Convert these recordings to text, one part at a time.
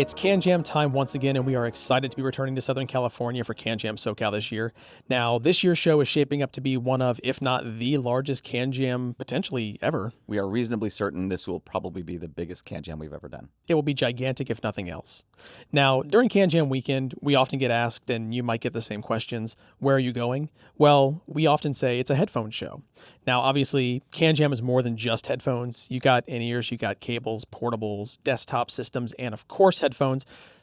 It's CanJam time once again, and we are excited to be returning to Southern California for CanJam SoCal this year. Now, this year's show is shaping up to be one of, if not the largest CanJam potentially ever. We are reasonably certain this will probably be the biggest CanJam we've ever done. It will be gigantic, if nothing else. Now, during CanJam weekend, we often get asked, and you might get the same questions, where are you going? Well, we often say it's a headphone show. Now, obviously, CanJam is more than just headphones. You got in-ears, you got cables, portables, desktop systems, and of course, headphones.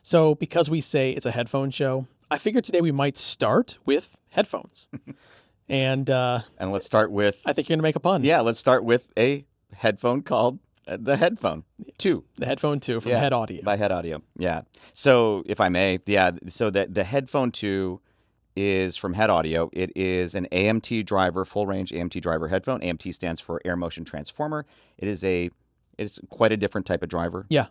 So because we say it's a headphone show, I figured today we might start with headphones. And let's start with... I think you're going to make a pun. Yeah, let's start with a headphone called the Headphone 2. The Headphone 2 from Head Audio. By Head Audio, yeah. So if I may, so the Headphone 2 is from Head Audio. It is an AMT driver, full-range AMT driver headphone. AMT stands for Air Motion Transformer. It's quite a different type of driver. Yeah.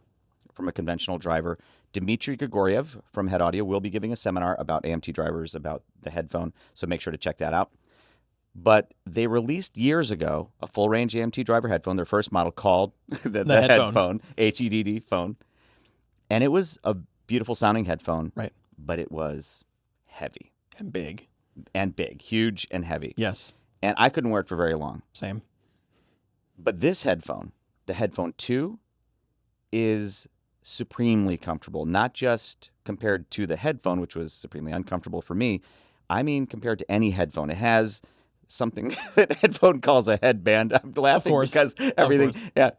From a conventional driver. Dmitry Grigoriev from Head Audio will be giving a seminar about AMT drivers, about the headphone, so make sure to check that out. But they released years ago a full-range AMT driver headphone, their first model called the headphone, HEDD phone. And it was a beautiful-sounding headphone, right? But it was heavy. And big. And big. Huge and heavy. Yes. And I couldn't wear it for very long. Same. But this headphone, the Headphone 2, is supremely comfortable, not just compared to the headphone, which was supremely uncomfortable for me. I mean, compared to any headphone. It has something that headphone calls a headband. I'm laughing because everything,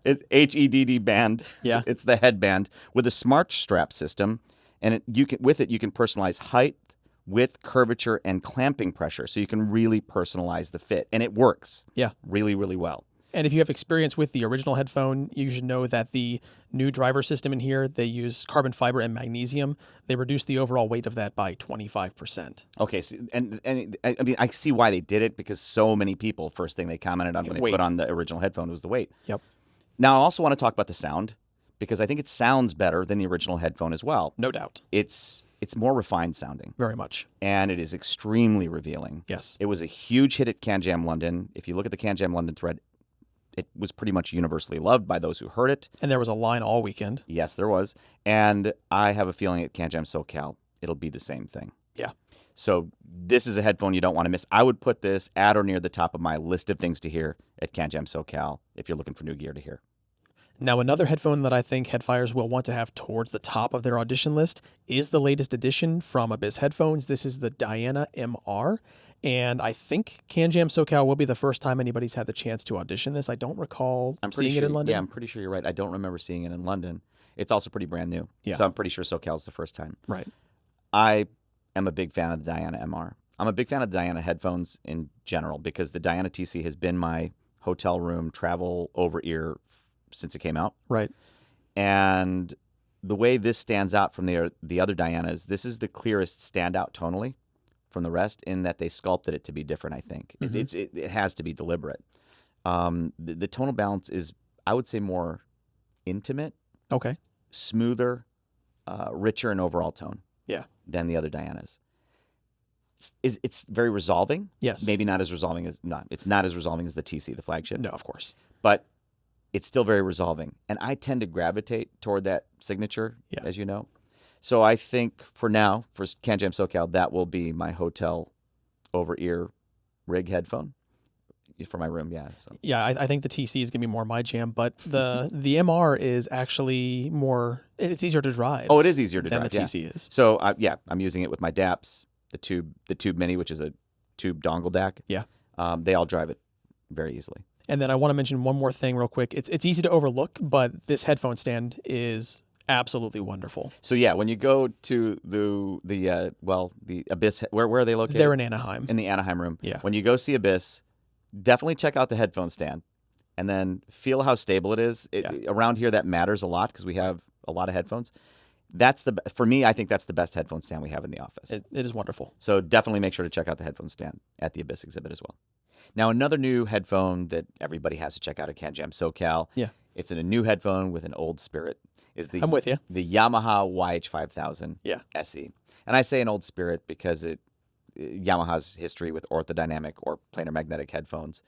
it's HEDD band. Yeah. It's the headband with a smart strap system. And you can personalize height, width, curvature, and clamping pressure. So you can really personalize the fit. And it works. Yeah. Really, really well. And if you have experience with the original headphone, you should know that the new driver system in here, they use carbon fiber and magnesium. They reduce the overall weight of that by 25%. Okay, so, and I mean, I see why they did it, because so many people, first thing they commented on when they put on the original headphone was the weight. Yep. Now, I also want to talk about the sound, because I think it sounds better than the original headphone as well. No doubt. It's more refined sounding. Very much. And it is extremely revealing. Yes. It was a huge hit at CanJam London. If you look at the CanJam London thread, it was pretty much universally loved by those who heard it. And there was a line all weekend. Yes, there was. And I have a feeling at CanJam SoCal, it'll be the same thing. Yeah. So this is a headphone you don't want to miss. I would put this at or near the top of my list of things to hear at CanJam SoCal if you're looking for new gear to hear. Now, another headphone that I think headfires will want to have towards the top of their audition list is the latest edition from Abyss Headphones. This is the Diana MR. And I think CanJam SoCal will be the first time anybody's had the chance to audition this. I don't recall seeing it in London. Yeah, I'm pretty sure you're right. I don't remember seeing it in London. It's also pretty brand new. Yeah. So I'm pretty sure SoCal's the first time. Right. I am a big fan of the Diana MR. I'm a big fan of the Diana headphones in general, because the Diana TC has been my hotel room travel over-ear since it came out. Right. And the way this stands out from the other Dianas, this is the clearest standout tonally from the rest, in that they sculpted it to be different, I think. Mm-hmm. It has to be deliberate. The tonal balance is, I would say, more intimate. Okay. Smoother, richer in overall tone. Yeah. Than the other Dianas. It's very resolving. Yes. Maybe not as resolving as... It's not as resolving as the TC, the flagship. No, of course. But it's still very resolving. And I tend to gravitate toward that signature, as you know. So I think for now, for CanJam SoCal, that will be my hotel over-ear rig headphone for my room, So. Yeah, I think the TC is going to be more my jam, but the MR is actually more, it's easier to drive. Oh, it is easier to drive, than the TC is. So, I'm using it with my DAPs, the Tube Mini, which is a tube dongle DAC. Yeah. They all drive it very easily. And then I want to mention one more thing real quick. It's easy to overlook, but this headphone stand is absolutely wonderful. So when you go to the Abyss, where are they located? They're in Anaheim. In the Anaheim room. Yeah. When you go see Abyss, definitely check out the headphone stand, and then feel how stable it is. Around here, that matters a lot because we have a lot of headphones. For me, I think that's the best headphone stand we have in the office. It is wonderful. So definitely make sure to check out the headphone stand at the Abyss exhibit as well. Now, another new headphone that everybody has to check out at CanJam SoCal. Yeah. It's a new headphone with an old spirit. I'm with you. The Yamaha YH5000 SE. And I say an old spirit because Yamaha's history with orthodynamic or planar magnetic headphones.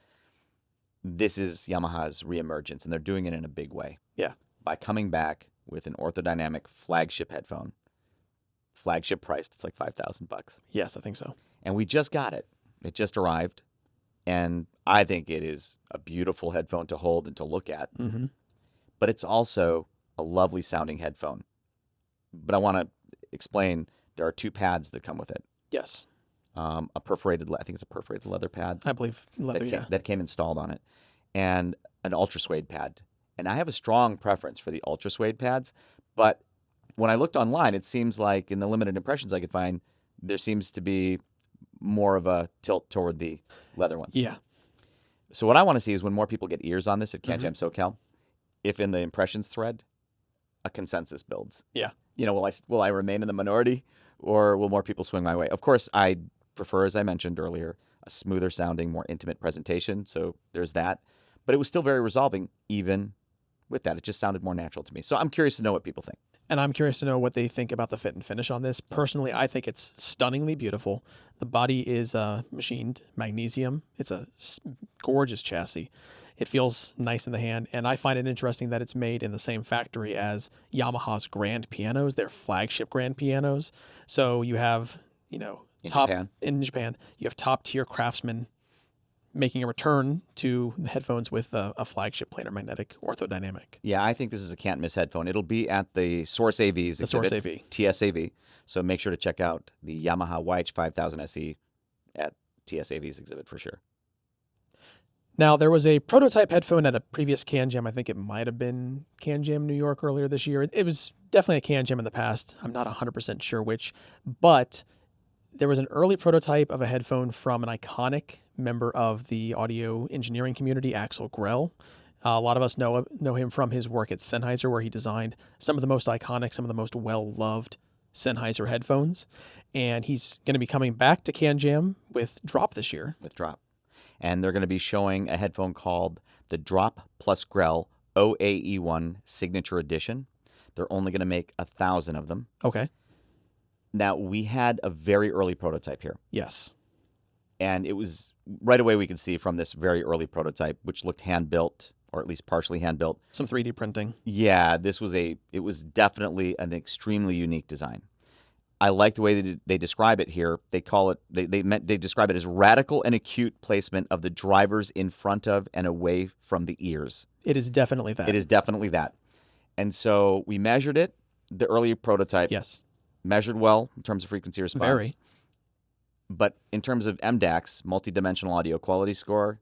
This is Yamaha's reemergence, and they're doing it in a big way. Yeah. By coming back with an orthodynamic flagship headphone. Flagship priced, it's like $5,000. Yes, I think so. And we just got it. It just arrived. And I think it is a beautiful headphone to hold and to look at. Mm-hmm. But it's also a lovely sounding headphone. But I want to explain there are 2 pads that come with it. Yes. I think it's a perforated leather pad. I believe leather, that came installed on it. And an ultra suede pad. And I have a strong preference for the ultra suede pads. But when I looked online, it seems like in the limited impressions I could find, there seems to be more of a tilt toward the leather ones. Yeah. So what I want to see is when more people get ears on this at Mm-hmm. CanJam SoCal, if in the impressions thread, a consensus builds. Yeah. Will I remain in the minority, or will more people swing my way? Of course, I prefer, as I mentioned earlier, a smoother sounding, more intimate presentation. So there's that. But it was still very resolving, even with that. It just sounded more natural to me. So I'm curious to know what people think. And I'm curious to know what they think about the fit and finish on this. Personally, I think it's stunningly beautiful. The body is machined magnesium. It's a gorgeous chassis. It feels nice in the hand. And I find it interesting that it's made in the same factory as Yamaha's grand pianos, their flagship grand pianos. So you have, In Japan, you have top tier craftsmen making a return to the headphones with a flagship planar magnetic orthodynamic. Yeah, I think this is a can't miss headphone. It'll be at the Source AV's The Source exhibit, AV. TSAV. So make sure to check out the Yamaha YH5000 SE at TSAV's exhibit for sure. Now, there was a prototype headphone at a previous CanJam. I think it might have been CanJam New York earlier this year. It was definitely a CanJam in the past. I'm not 100% sure which, but there was an early prototype of a headphone from an iconic member of the audio engineering community, Axel Grell. A lot of us know him from his work at Sennheiser, where he designed some of the most iconic, some of the most well-loved Sennheiser headphones. And he's going to be coming back to CanJam with Drop this year. With Drop. And they're going to be showing a headphone called the Drop Plus Grell OAE1 Signature Edition. They're only going to make 1,000 of them. Okay. Now, we had a very early prototype here. Yes. And it was right away we could see from this very early prototype, which looked hand-built, or at least partially hand-built. Some 3D printing. Yeah, it was definitely an extremely unique design. I like the way they describe it here. They call it, they describe it as radical and acute placement of the drivers in front of and away from the ears. It is definitely that. It is definitely that. And so we measured it, the early prototype. Yes. Measured well in terms of frequency response. Very. But in terms of MDACs, multi-dimensional audio quality score,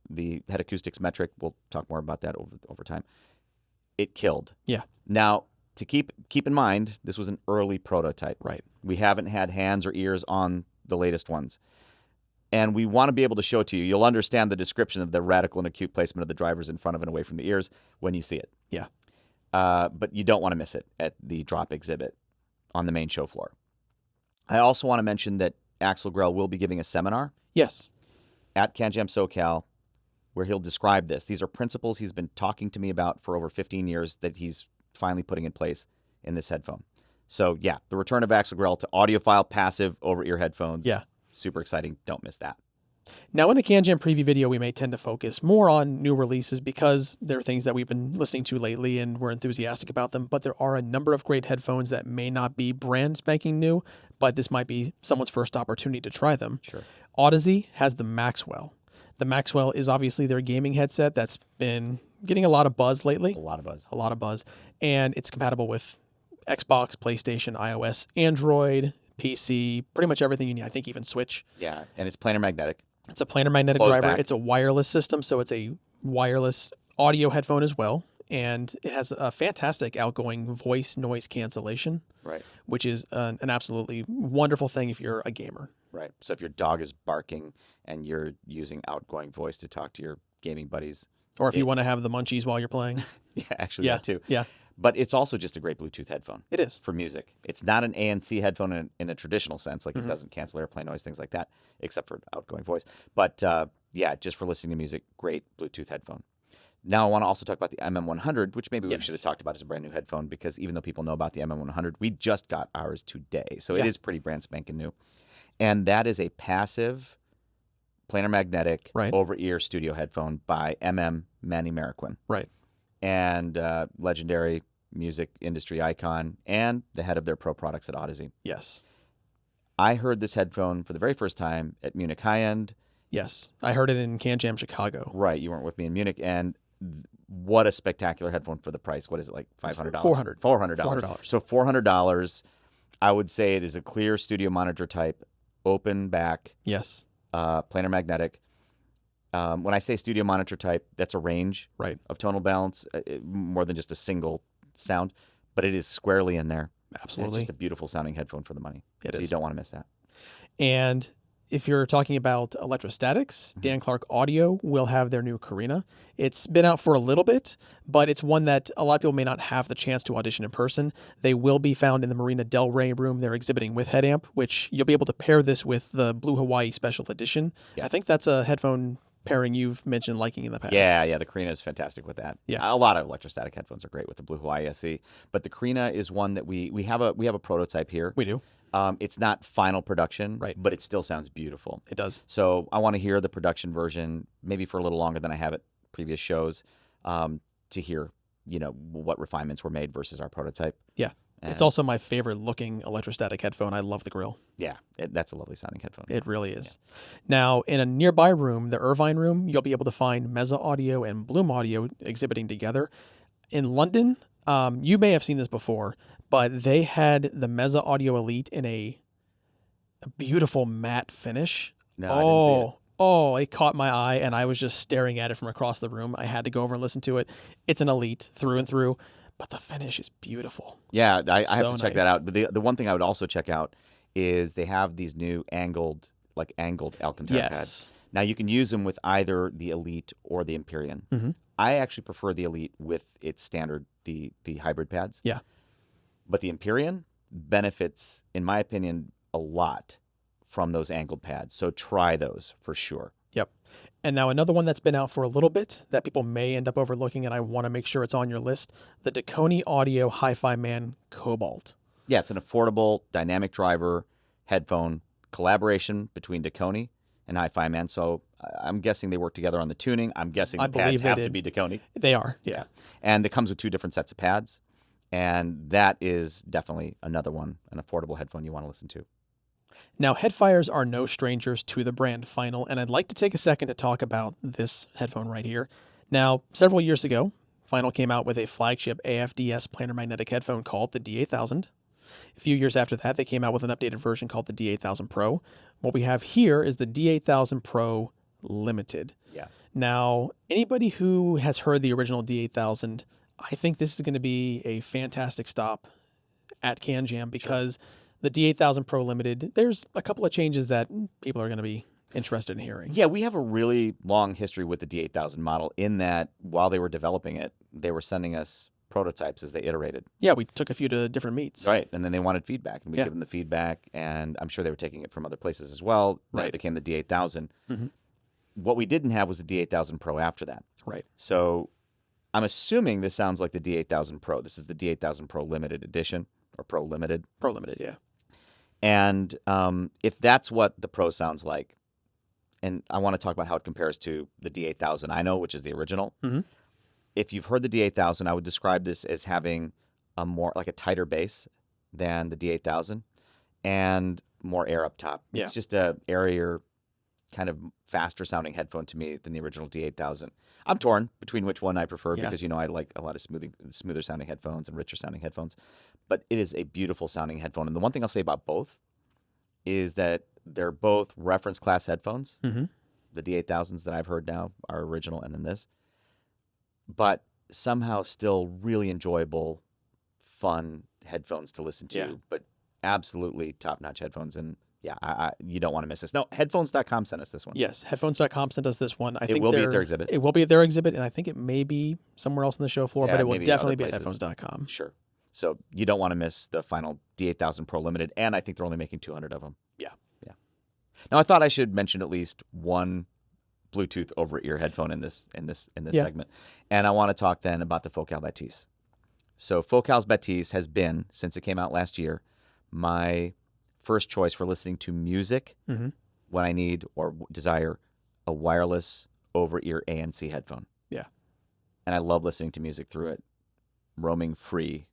the head acoustics metric, we'll talk more about that over time, it killed. Yeah. Now, to keep in mind, this was an early prototype. Right. We haven't had hands or ears on the latest ones. And we want to be able to show it to you. You'll understand the description of the radical and acute placement of the drivers in front of and away from the ears when you see it. Yeah. But you don't want to miss it at the Drop exhibit on the main show floor. I also want to mention that Axel Grell will be giving a seminar. Yes. At CanJam SoCal, where he'll describe this. These are principles he's been talking to me about for over 15 years that he's finally putting in place in this headphone. So yeah, the return of Axel Grell to audiophile passive over-ear headphones. Yeah. Super exciting. Don't miss that. Now, in a CanJam preview video, we may tend to focus more on new releases because there are things that we've been listening to lately and we're enthusiastic about them, but there are a number of great headphones that may not be brand spanking new, but this might be someone's first opportunity to try them. Sure. Audeze has the Maxwell. The Maxwell is obviously their gaming headset that's been getting a lot of buzz lately. A lot of buzz. A lot of buzz. And it's compatible with Xbox, PlayStation, iOS, Android, PC, pretty much everything you need. I think even Switch. Yeah, and it's planar magnetic. It's a planar magnetic Close driver. back. It's a wireless system, so it's a wireless audio headphone as well. And it has a fantastic outgoing voice noise cancellation, Right. which is an absolutely wonderful thing if you're a gamer. Right. So if your dog is barking and you're using outgoing voice to talk to your gaming buddies. Or if you want to have the munchies while you're playing. Yeah, actually that too. Yeah, But it's also just a great Bluetooth headphone. it is. For music. It's not an ANC headphone in a traditional sense, like it doesn't cancel airplane noise, things like that, except for outgoing voice. But yeah, just for listening to music, great Bluetooth headphone. Now I want to also talk about the MM100, which maybe we Yes. should have talked about as a brand new headphone, because even though people know about the MM100, we just got ours today. So it Yeah. is pretty brand spanking new. And that is a passive planar magnetic Right. over-ear studio headphone by MM Manny Marroquin. Right. And legendary music industry icon, and the head of their pro products at Odyssey. Yes. I heard this headphone for the very first time at Munich High End. Yes. I heard it in CanJam Chicago. Right. You weren't with me in Munich. And what a spectacular headphone for the price. What is it, like $500? $400. $400. So $400. I would say it is a clear studio monitor type, open back. Yes. Planar magnetic. When I say studio monitor type, that's a range Right. of tonal balance, more than just a single sound, but it is squarely in there. Absolutely. It's just a beautiful sounding headphone for the money. It so is. you don't want to miss that. And if you're talking about electrostatics, Dan Clark Audio will have their new Carina. It's been out for a little bit, but it's one that a lot of people may not have the chance to audition in person. They will be found in the Marina Del Rey room. They're exhibiting with headamp, which you'll be able to pair this with the Blue Hawaii Special Edition. Yeah. I think that's a headphone pairing you've mentioned liking in the past. Yeah, the Carina is fantastic with that. Yeah. A lot of electrostatic headphones are great with the Blue Hawaii SE, but the Carina is one that we have a prototype here. We do. It's not final production, Right. but it still sounds beautiful. It does. So I want to hear the production version, maybe for a little longer than I have at previous shows, to hear, what refinements were made versus our prototype. Yeah. And It's also my favorite looking electrostatic headphone. I love the grill. yeah, that's a lovely sounding headphone. It really is. Now, in a nearby room, the Irvine room, you'll be able to find Meza Audio and Bloom Audio exhibiting together. In London, you may have seen this before, but they had the Meza Audio Elite in a beautiful matte finish. No, I didn't see it. Oh, it caught my eye, and I was just staring at it from across the room. I had to go over and listen to it. It's an Elite through and through, but the finish is beautiful. Yeah, I have So to check nice. that out. But the one thing I would also check out is they have these new angled Alcantara pads. Yes. Now you can use them with either the Elite or the Empyrean. Mhm. I actually prefer the Elite with its standard, the hybrid pads. Yeah. But the Empyrean benefits, in my opinion, a lot from those angled pads. So try those for sure. Yep. And now another one that's been out for a little bit that people may end up overlooking, and I want to make sure it's on your list, the Dakoni Audio Hi-Fi Man Cobalt. Yeah, it's an affordable dynamic driver headphone collaboration between Dakoni and Hi-Fi Man. So I'm guessing they work together on the tuning. I'm guessing I the pads believe they have to did. be Dakoni. They are, yeah. And it comes with 2 different sets of pads. And that is definitely another one, an affordable headphone you want to listen to. Now, Headfires are no strangers to the brand Final, and I'd like to take a second to talk about this headphone right here. Now, several years ago, Final came out with a flagship AFDS planar magnetic headphone called the D8000. A few years after that, they came out with an updated version called the D8000 Pro. What we have here is the D8000 Pro Limited. Yeah. Now, anybody who has heard the original D8000, I think this is going to be a fantastic stop at CanJam because the D8000 Pro Limited, there's a couple of changes that people are going to be interested in hearing. Yeah, we have a really long history with the D8000 model in that while they were developing it, they were sending us prototypes as they iterated. Yeah, we took a few to different meets. Right. And then they wanted feedback, and we Yeah. give them the feedback, and I'm sure they were taking it from other places as well. That Right. became the D8000. Mhm. What we didn't have was the D8000 Pro after that. Right. So I'm assuming this sounds like the D8000 Pro. This is the D8000 Pro Limited Edition, or Pro Limited. Pro Limited, yeah. And if that's what the Pro sounds like, and I want to talk about how it compares to the D8000 I know, which is the original. Mhm. If you've heard the D8000, I would describe this as having a more like a tighter bass than the D8000 and more air up top. Yeah. It's just a airier, kind of faster sounding headphone to me than the original D8000. I'm torn between which one I prefer Yeah. because I like a lot of smoother sounding headphones and richer sounding headphones. But it is a beautiful sounding headphone. And the one thing I'll say about both is that they're both reference class headphones. Mm-hmm. The D8000s that I've heard now are original, and then this. But somehow still really enjoyable, fun headphones to listen to. Yeah. But absolutely top-notch headphones. And yeah, you don't want to miss this. No, headphones.com sent us this one. Yes, headphones.com sent us this one. I think It will be at their exhibit. It will be at their exhibit, and I think it may be somewhere else on the show floor, Yeah, but it will maybe definitely other be at places. headphones.com. Sure. So you don't want to miss the final D8000 Pro Limited, and I think they're only making 200 of them. Yeah. Now I thought I should mention at least one Bluetooth over-ear headphone in this Yeah. segment, and I want to talk then about the Focal Batiste. So Focal's Batiste has been, since it came out last year, my first choice for listening to music Mm-hmm. when I need or desire a wireless over-ear ANC headphone. Yeah. And I love listening to music through it. roaming free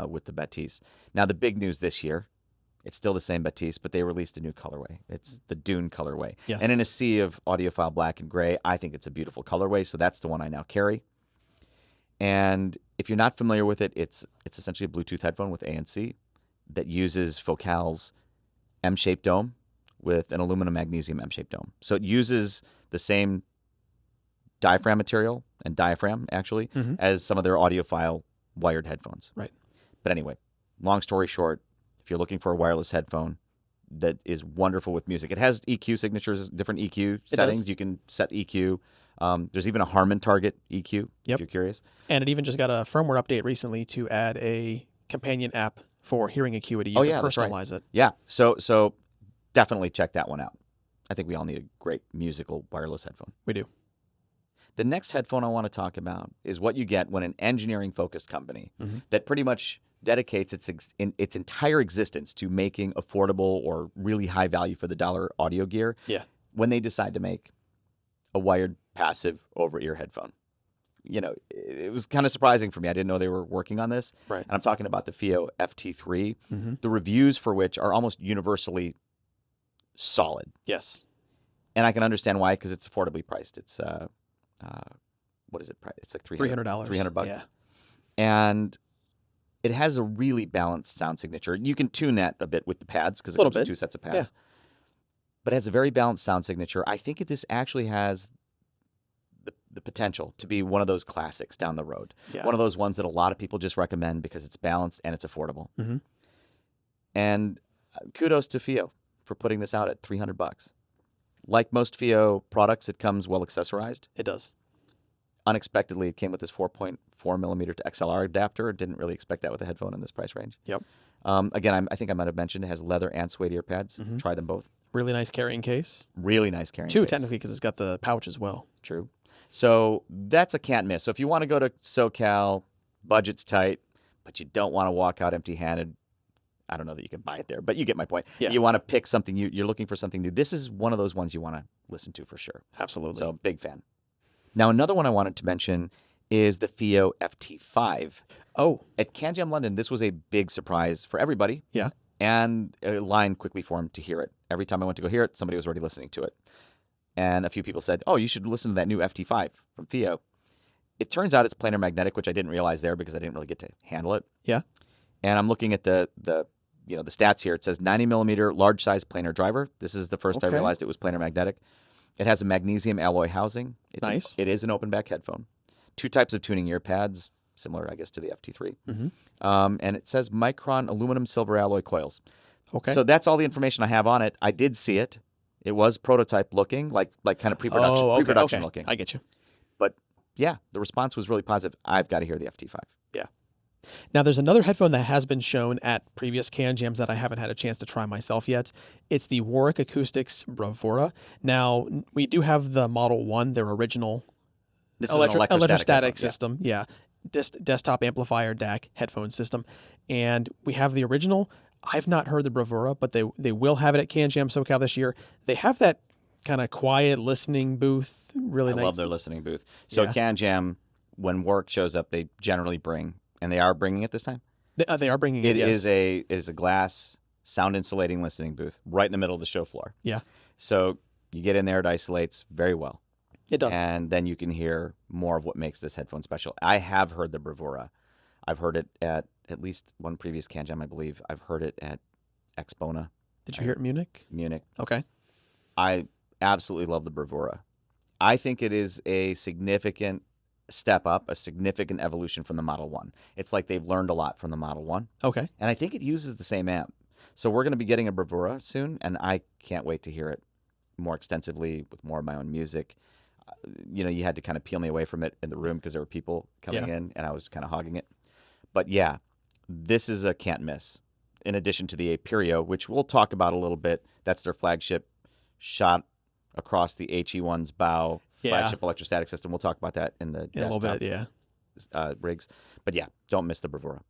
with the Batiste. Now, the big news this year, it's still the same Batiste, but they released a new colorway. It's the Dune colorway. Yes. And in a sea of audiophile black and gray, I think it's a beautiful colorway, so that's the one I now carry. And if you're not familiar with it, it's essentially a Bluetooth headphone with ANC that uses Focal's M-shaped dome with an aluminum magnesium M-shaped dome. So it uses the same diaphragm material and diaphragm, actually, as some of their audiophile wired headphones. Right. But anyway, long story short, if you're looking for a wireless headphone that is wonderful with music, it has EQ signatures, different EQ settings. You can set EQ. There's even a Harman Target EQ, if you're curious. And it even just got a firmware update recently to add a companion app for hearing acuity. You can personalize it. Yeah, so definitely check that one out. I think we all need a great musical wireless headphone. We do. The next headphone I want to talk about is what you get when an engineering-focused company that pretty much dedicates its entire existence to making affordable or really high value for the dollar audio gear, when they decide to make a wired passive over-ear headphone. You know, it was kind of surprising for me. I didn't know they were working on this. Right. And I'm talking about the FIO FT3, the reviews for which are almost universally solid. Yes. And I can understand why, because it's affordably priced. It's what is it? It's like $300. $300. Yeah. And it has a really balanced sound signature. You can tune that a bit with the pads because it comes with 2 sets of pads. Yeah. But it has a very balanced sound signature. I think this actually has the potential to be one of those classics down the road. Yeah. One of those ones that a lot of people just recommend because it's balanced and it's affordable. And kudos to FIO for putting this out at $300. Like most FIO products, it comes well accessorized. It does. Unexpectedly, it came with this 4.4 millimeter to XLR adapter. Didn't really expect that with a headphone in this price range. Yep. Again, I think I might have mentioned it has leather and suede ear pads. Try them both. Really nice carrying case. Really nice carrying Two, case. technically, because it's got the pouch as well. True. So that's a can't miss. So if you want to go to SoCal, budget's tight, but you don't want to walk out empty-handed, I don't know that you can buy it there, but you get my point. Yeah. You want to pick something, you're looking for something new. This is one of those ones you want to listen to for sure. Absolutely. So big fan. Now, another one I wanted to mention is the FIO FT5. Oh. At CanJam London, this was a big surprise for everybody. Yeah. And a line quickly formed to hear it. Every time I went to go hear it, somebody was already listening to it. And a few people said, oh, you should listen to that new FT5 from FIO. It turns out it's planar magnetic, which I didn't realize there because I didn't really get to handle it. Yeah. And I'm looking at the stats here. It says 90 millimeter large size planar driver. This is the first I realized it was planar magnetic. It has a magnesium alloy housing. It's nice. It is an open back headphone. 2 types of tuning ear pads, similar, I guess, to the FT3. And it says micron aluminum silver alloy coils. Okay. So that's all the information I have on it. I did see it. It was prototype looking, like kind of pre-production looking. I get you. But yeah, the response was really positive. I've got to hear the FT5. Yeah. Now, there's another headphone that has been shown at previous CanJams that I haven't had a chance to try myself yet. It's the Warwick Acoustics Bravura. Now, we do have the Model 1, their original This is an electrostatic system. Yeah. Desktop amplifier DAC headphone system. And we have the original. I've not heard the Bravura, but they will have it at CanJam SoCal this year. They have that kind of quiet listening booth. Really nice. I love their listening booth. So at CanJam, when work shows up, they generally bring, and they are bringing it this time? They are bringing it, yes. It is a glass sound insulating listening booth right in the middle of the show floor. Yeah. So you get in there, it isolates very well. It does. And then you can hear more of what makes this headphone special. I have heard the Bravura. I've heard it at least one previous CanJam, I believe. I've heard it at Expona. Did you hear it in Munich? Munich. Okay. I absolutely love the Bravura. I think it is a significant step up, a significant evolution from the Model 1. It's like they've learned a lot from the Model 1. Okay. And I think it uses the same amp. So we're going to be getting a Bravura soon, and I can't wait to hear it more extensively with more of my own music. You had to kind of peel me away from it in the room because there were people coming in, and I was kind of hogging it. But yeah, this is a can't miss. In addition to the Aperio, which we'll talk about a little bit. That's their flagship shot across the HE1's bow, flagship electrostatic system. We'll talk about that in the a little bit, rigs. But yeah, don't miss the Bravura.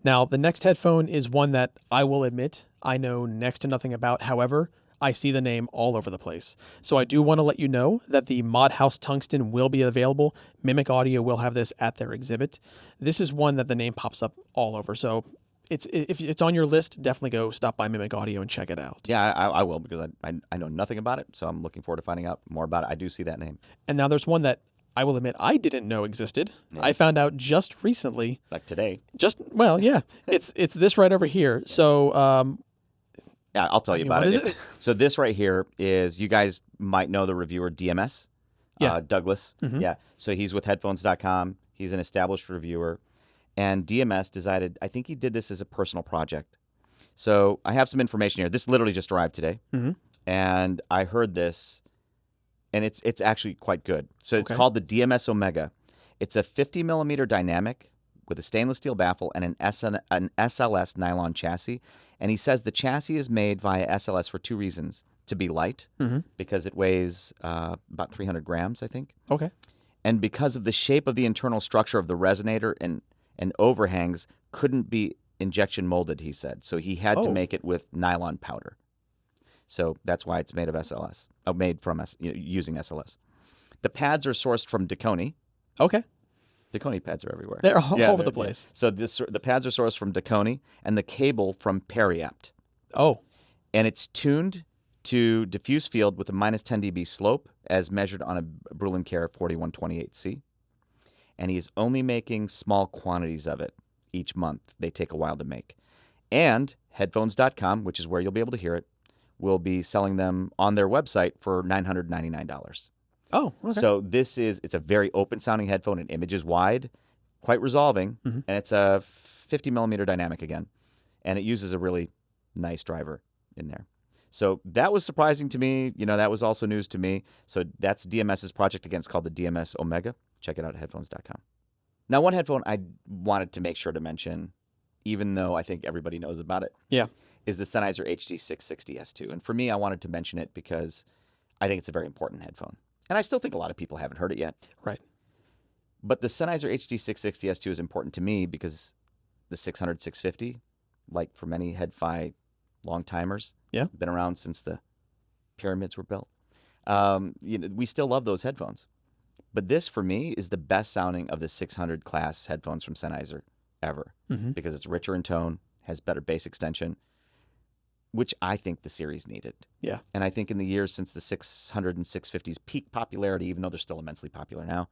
Now, the next headphone is one that I will admit I know next to nothing about. However, I see the name all over the place. So I do want to let you know that the Mod House Tungsten will be available. Mimic Audio will have this at their exhibit. This is one that the name pops up all over. So if it's on your list, definitely go stop by Mimic Audio and check it out. Yeah, I will, because I know nothing about it, so I'm looking forward to finding out more about it. I do see that name. And now there's one that I will admit I didn't know existed. Yeah. I found out just recently. Like today. Yeah. it's this right over here. So yeah, I'll tell you about it. What is it? So this right here is, you guys might know the reviewer DMS. Yeah. Douglas. Mm-hmm. Yeah. So he's with headphones.com. He's an established reviewer. And DMS decided, I think he did this as a personal project. So I have some information here. This literally just arrived today. Mm-hmm. And I heard this, and it's actually quite good. So it's called the DMS Omega. It's a 50 millimeter dynamic with a stainless steel baffle and an SLS nylon chassis. And he says the chassis is made via SLS for two reasons. To be light, because it weighs about 300 grams, I think. Okay. And because of the shape of the internal structure of the resonator and overhangs couldn't be injection molded, he said. So he had to make it with nylon powder. So that's why it's made of SLS, using SLS. The pads are sourced from Dakoni. Okay. Dakoni pads are everywhere. They're all over the place. Yeah. So the pads are sourced from Dakoni, and the cable from Periapt. Oh. And it's tuned to diffuse field with a minus 10 dB slope, as measured on a Brulin Care 4128C. And he is only making small quantities of it each month. They take a while to make. And headphones.com, which is where you'll be able to hear it, will be selling them on their website for $999. Oh, okay. So it's a very open sounding headphone, and image is wide, quite resolving, and it's a 50 millimeter dynamic again. And it uses a really nice driver in there. So that was surprising to me. That was also news to me. So that's DMS's project again. It's called the DMS Omega. Check it out at headphones.com. Now, one headphone I wanted to make sure to mention, even though I think everybody knows about it, is the Sennheiser HD660S2. And for me, I wanted to mention it because I think it's a very important headphone. And I still think a lot of people haven't heard it yet. Right. But the Sennheiser HD660S2 is important to me because the 600, 650, like for many head-fi long-timers, been around since the pyramids were built. We still love those headphones. But this, for me, is the best sounding of the 600 class headphones from Sennheiser ever, because it's richer in tone, has better bass extension, which I think the series needed. Yeah. And I think in the years since the 600 and 650s peak popularity, even though they're still immensely popular now,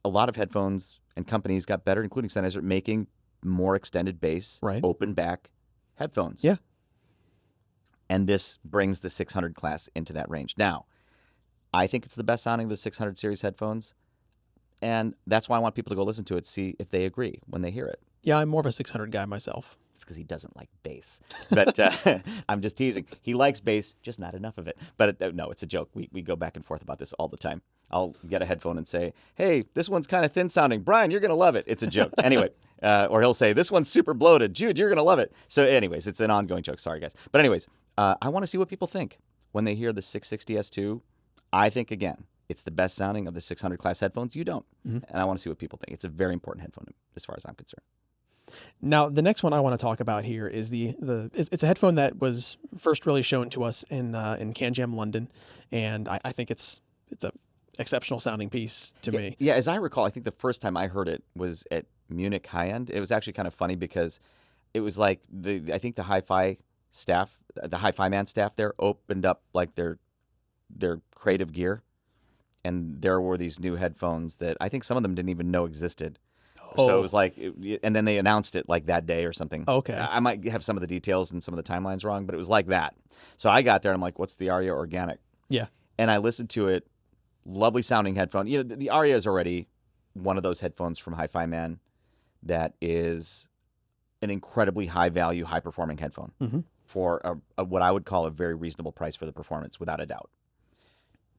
a lot of headphones and companies got better, including Sennheiser, making more extended bass, open back headphones. Yeah. And this brings the 600 class into that range. Now, I think it's the best sounding of the 600 series headphones, and that's why I want people to go listen to it, see if they agree when they hear it. Yeah, I'm more of a 600 guy myself. It's because he doesn't like bass. But I'm just teasing. He likes bass, just not enough of it. But no, it's a joke. We go back and forth about this all the time. I'll get a headphone and say, hey, this one's kind of thin sounding. Brian, you're going to love it. It's a joke. Anyway, or he'll say, this one's super bloated. Jude, you're going to love it. So anyways, it's an ongoing joke. Sorry, guys. But anyways, I want to see what people think when they hear the 660S2. I think, again, it's the best sounding of the 600 class headphones. You don't. And I want to see what people think. It's a very important headphone as far as I'm concerned. Now, the next one I want to talk about here is it's a headphone that was first really shown to us in CanJam London, and I think it's a exceptional sounding piece to me. Yeah, as I recall, I think the first time I heard it was at Munich High End. It was actually kind of funny because it was like I think the hi-fi staff, the hi-fi man staff there opened up like their creative gear, and there were these new headphones that I think some of them didn't even know existed. So it was like, and then they announced it like that day or something. Okay. I might have some of the details and some of the timelines wrong, but it was like that. So I got there and I'm like, what's the Aria Organic? Yeah. And I listened to it. Lovely sounding headphone. The Aria is already one of those headphones from Hi-Fi Man that is an incredibly high value, high performing headphone for what I would call a very reasonable price for the performance, without a doubt.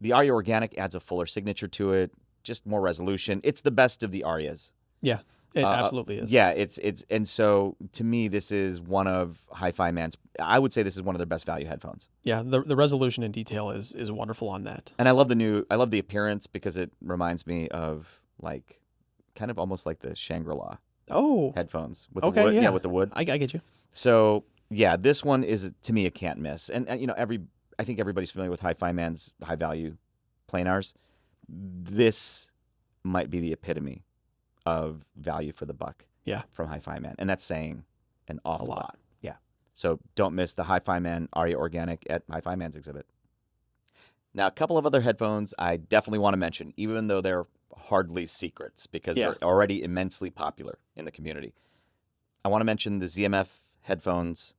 The Aria Organic adds a fuller signature to it, just more resolution. It's the best of the Arias. Yeah, it absolutely is. Yeah, and so to me, this is one of Hi-Fi Man's. I would say this is one of their best value headphones. Yeah, the resolution and detail is wonderful on that. And I love the appearance because it reminds me of like, kind of almost like the Shangri-La headphones with the wood. Yeah, with the wood. I get you. So yeah, this one is to me a can't miss. And every I think everybody's familiar with Hi-Fi Man's high-value planars. This might be the epitome of value for the buck from Hi-Fi Man. And that's saying an awful lot. Yeah. So don't miss the Hi-Fi Man Aria Organic at Hi-Fi Man's exhibit. Now, a couple of other headphones I definitely want to mention, even though they're hardly secrets because they're already immensely popular in the community. I want to mention the ZMF headphones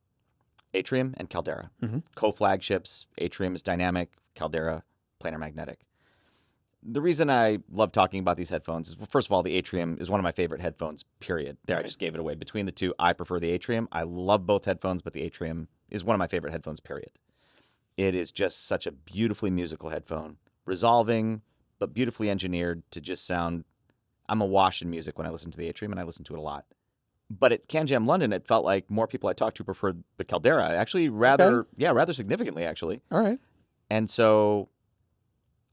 Atrium and Caldera. Co-flagships. Atrium is dynamic, Caldera planar magnetic. The reason I love talking about these headphones is, well, first of all, the Atrium is one of my favorite headphones, period. There, I just gave it away. Between the two, I prefer the Atrium. I love both headphones, but the Atrium is one of my favorite headphones, period. It is just such a beautifully musical headphone, resolving, but beautifully engineered to just sound... I'm awash in music when I listen to the Atrium, and I listen to it a lot. But at CanJam London, it felt like more people I talked to preferred the Caldera. Actually, rather significantly, actually. All right. And so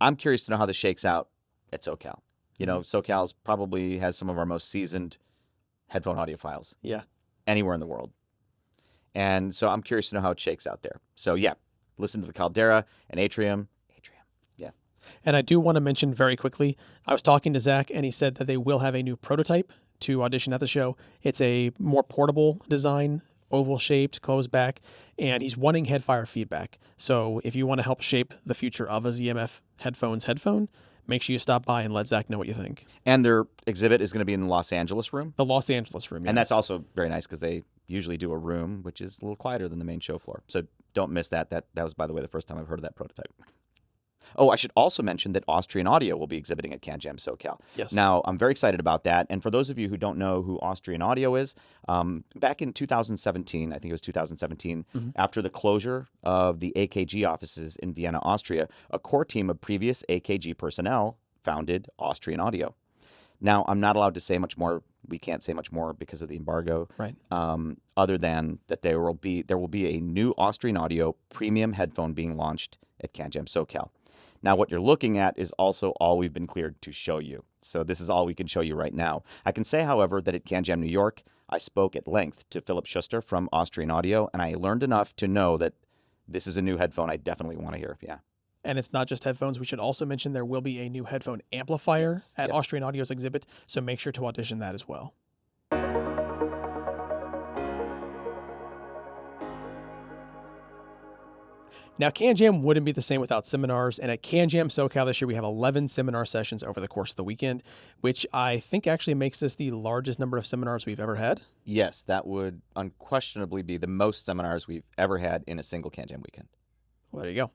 I'm curious to know how this shakes out at SoCal. You know, SoCal's probably has some of our most seasoned headphone audiophiles. Yeah. Anywhere in the world. And so I'm curious to know how it shakes out there. So, yeah, listen to the Caldera and Atrium. Yeah. And I do want to mention very quickly, I was talking to Zach, and he said that they will have a new prototype to audition at the show. It's a more portable design, oval-shaped, closed back, and he's wanting headfire feedback. So if you want to help shape the future of a ZMF headphone, make sure you stop by and let Zach know what you think. And their exhibit is going to be in the Los Angeles room. The Los Angeles room, yes. And that's also very nice because they usually do a room which is a little quieter than the main show floor. So don't miss that. That was, by the way, the first time I've heard of that prototype. Oh, I should also mention that Austrian Audio will be exhibiting at CanJam SoCal. Yes. Now, I'm very excited about that. And for those of you who don't know who Austrian Audio is, back in 2017, I think it was 2017, after the closure of the AKG offices in Vienna, Austria, a core team of previous AKG personnel founded Austrian Audio. Now, I'm not allowed to say much more. We can't say much more because of the embargo. Right. Other than that there will be a new Austrian Audio premium headphone being launched at CanJam SoCal. Now, what you're looking at is also all we've been cleared to show you. So this is all we can show you right now. I can say, however, that at CanJam New York, I spoke at length to Philip Schuster from Austrian Audio, and I learned enough to know that this is a new headphone I definitely want to hear. Yeah. And it's not just headphones. We should also mention there will be a new headphone amplifier at Austrian Audio's exhibit, so make sure to audition that as well. Now, CanJam wouldn't be the same without seminars, and at CanJam SoCal this year, we have 11 seminar sessions over the course of the weekend, which I think actually makes this the largest number of seminars we've ever had. Yes, that would unquestionably be the most seminars we've ever had in a single CanJam weekend. Well, there you go.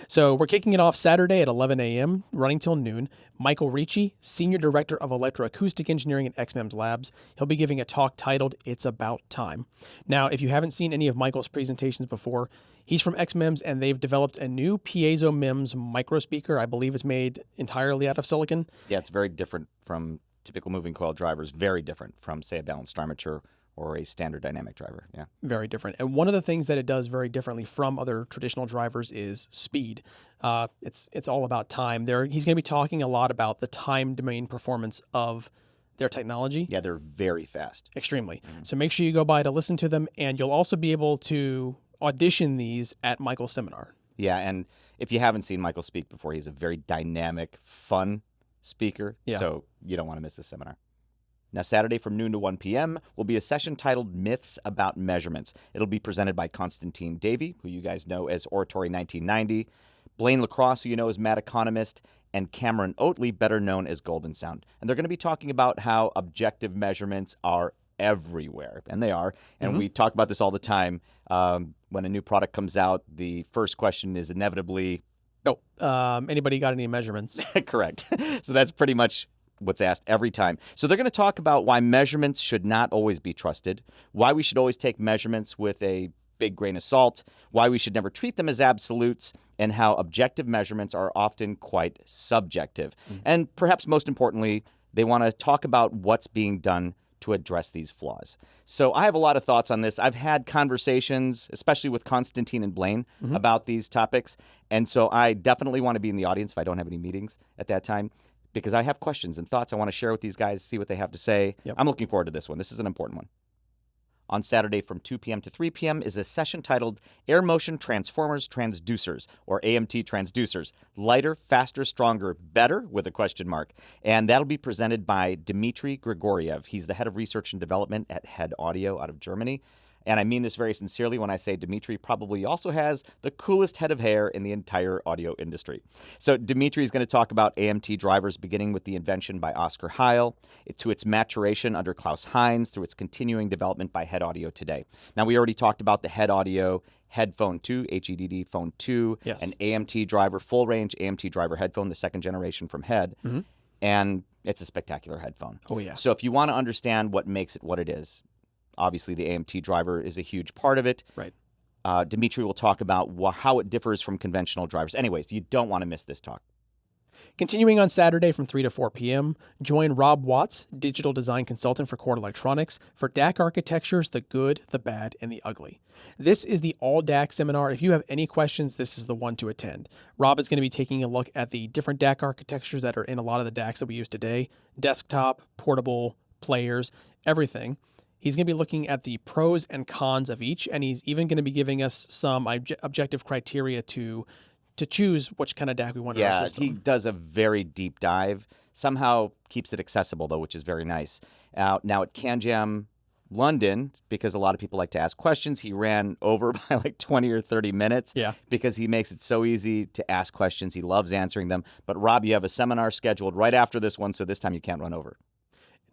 So we're kicking it off Saturday at 11 a.m., running till noon. Michael Ricci, Senior Director of Electroacoustic Engineering at XMEMS Labs. He'll be giving a talk titled, It's About Time. Now, if you haven't seen any of Michael's presentations before, he's from XMEMS, and they've developed a new piezo MEMS microspeaker. I believe is made entirely out of silicon. Yeah, it's very different from typical moving coil drivers, very different from, say, a balanced armature or a standard dynamic driver. Yeah. Very different. And one of the things that it does very differently from other traditional drivers is speed. It's all about time. He's going to be talking a lot about the time domain performance of their technology. Yeah, they're very fast. Extremely. So make sure you go by to listen to them, and you'll also be able to audition these at Michael's seminar. Yeah, and if you haven't seen Michael speak before, he's a very dynamic, fun speaker. Yeah. So you don't want to miss this seminar. Now, Saturday from noon to 1 p.m. will be a session titled Myths About Measurements. It'll be presented by Constantine Davey, who you guys know as Oratory 1990, Blaine Lacrosse, who you know as Mad Economist, and Cameron Oatley, better known as Golden Sound. And they're going to be talking about how objective measurements are everywhere, and they are. And we talk about this all the time. When a new product comes out, the first question is inevitably, anybody got any measurements? Correct. So that's pretty much what's asked every time. So they're going to talk about why measurements should not always be trusted, why we should always take measurements with a big grain of salt, why we should never treat them as absolutes, and how objective measurements are often quite subjective. And perhaps most importantly, they want to talk about what's being done to address these flaws. So I have a lot of thoughts on this. I've had conversations, especially with Constantine and Blaine, about these topics. And so I definitely want to be in the audience if I don't have any meetings at that time, because I have questions and thoughts I want to share with these guys, see what they have to say. I'm looking forward to this one. This is an important one. on Saturday from 2 p.m. to 3 p.m. is a session titled Air Motion Transformers Transducers, or AMT Transducers. Lighter, faster, stronger, better, with a question mark. And that'll be presented by Dmitry Grigoriev. He's the head of research and development at Head Audio out of Germany. And I mean this very sincerely when I say Dmitry probably also has the coolest head of hair in the entire audio industry. So Dmitry is going to talk about AMT drivers, beginning with the invention by Oscar Heil, to its maturation under Klaus Heinz, through its continuing development by Head Audio today. Now, we already talked about the Head Audio Headphone 2, HEDD Phone 2, Yes. an AMT driver, full-range AMT driver headphone, the second generation from Head. Mm-hmm. And it's a spectacular headphone. Oh, yeah. So if you want to understand what makes it what it is, obviously, the AMT driver is a huge part of it. Right. Dmitry will talk about how it differs from conventional drivers. Anyways, you don't want to miss this talk. Continuing on Saturday from 3 to 4 p.m., join Rob Watts, digital design consultant for Chord Electronics, for DAC architectures, the good, the bad, and the ugly. This is the all DAC seminar. If you have any questions, this is the one to attend. Rob is going to be taking a look at the different DAC architectures that are in a lot of the DACs that we use today: desktop, portable, players, everything. He's going to be looking at the pros and cons of each, and he's even going to be giving us some objective criteria to choose which kind of DAC we want in our system. He does a very deep dive. Somehow keeps it accessible, though, which is very nice. Now at CanJam London, because a lot of people like to ask questions, he ran over by like 20 or 30 minutes. Yeah. Because he makes it so easy to ask questions. He loves answering them. But Rob, you have a seminar scheduled right after this one, so this time you can't run over.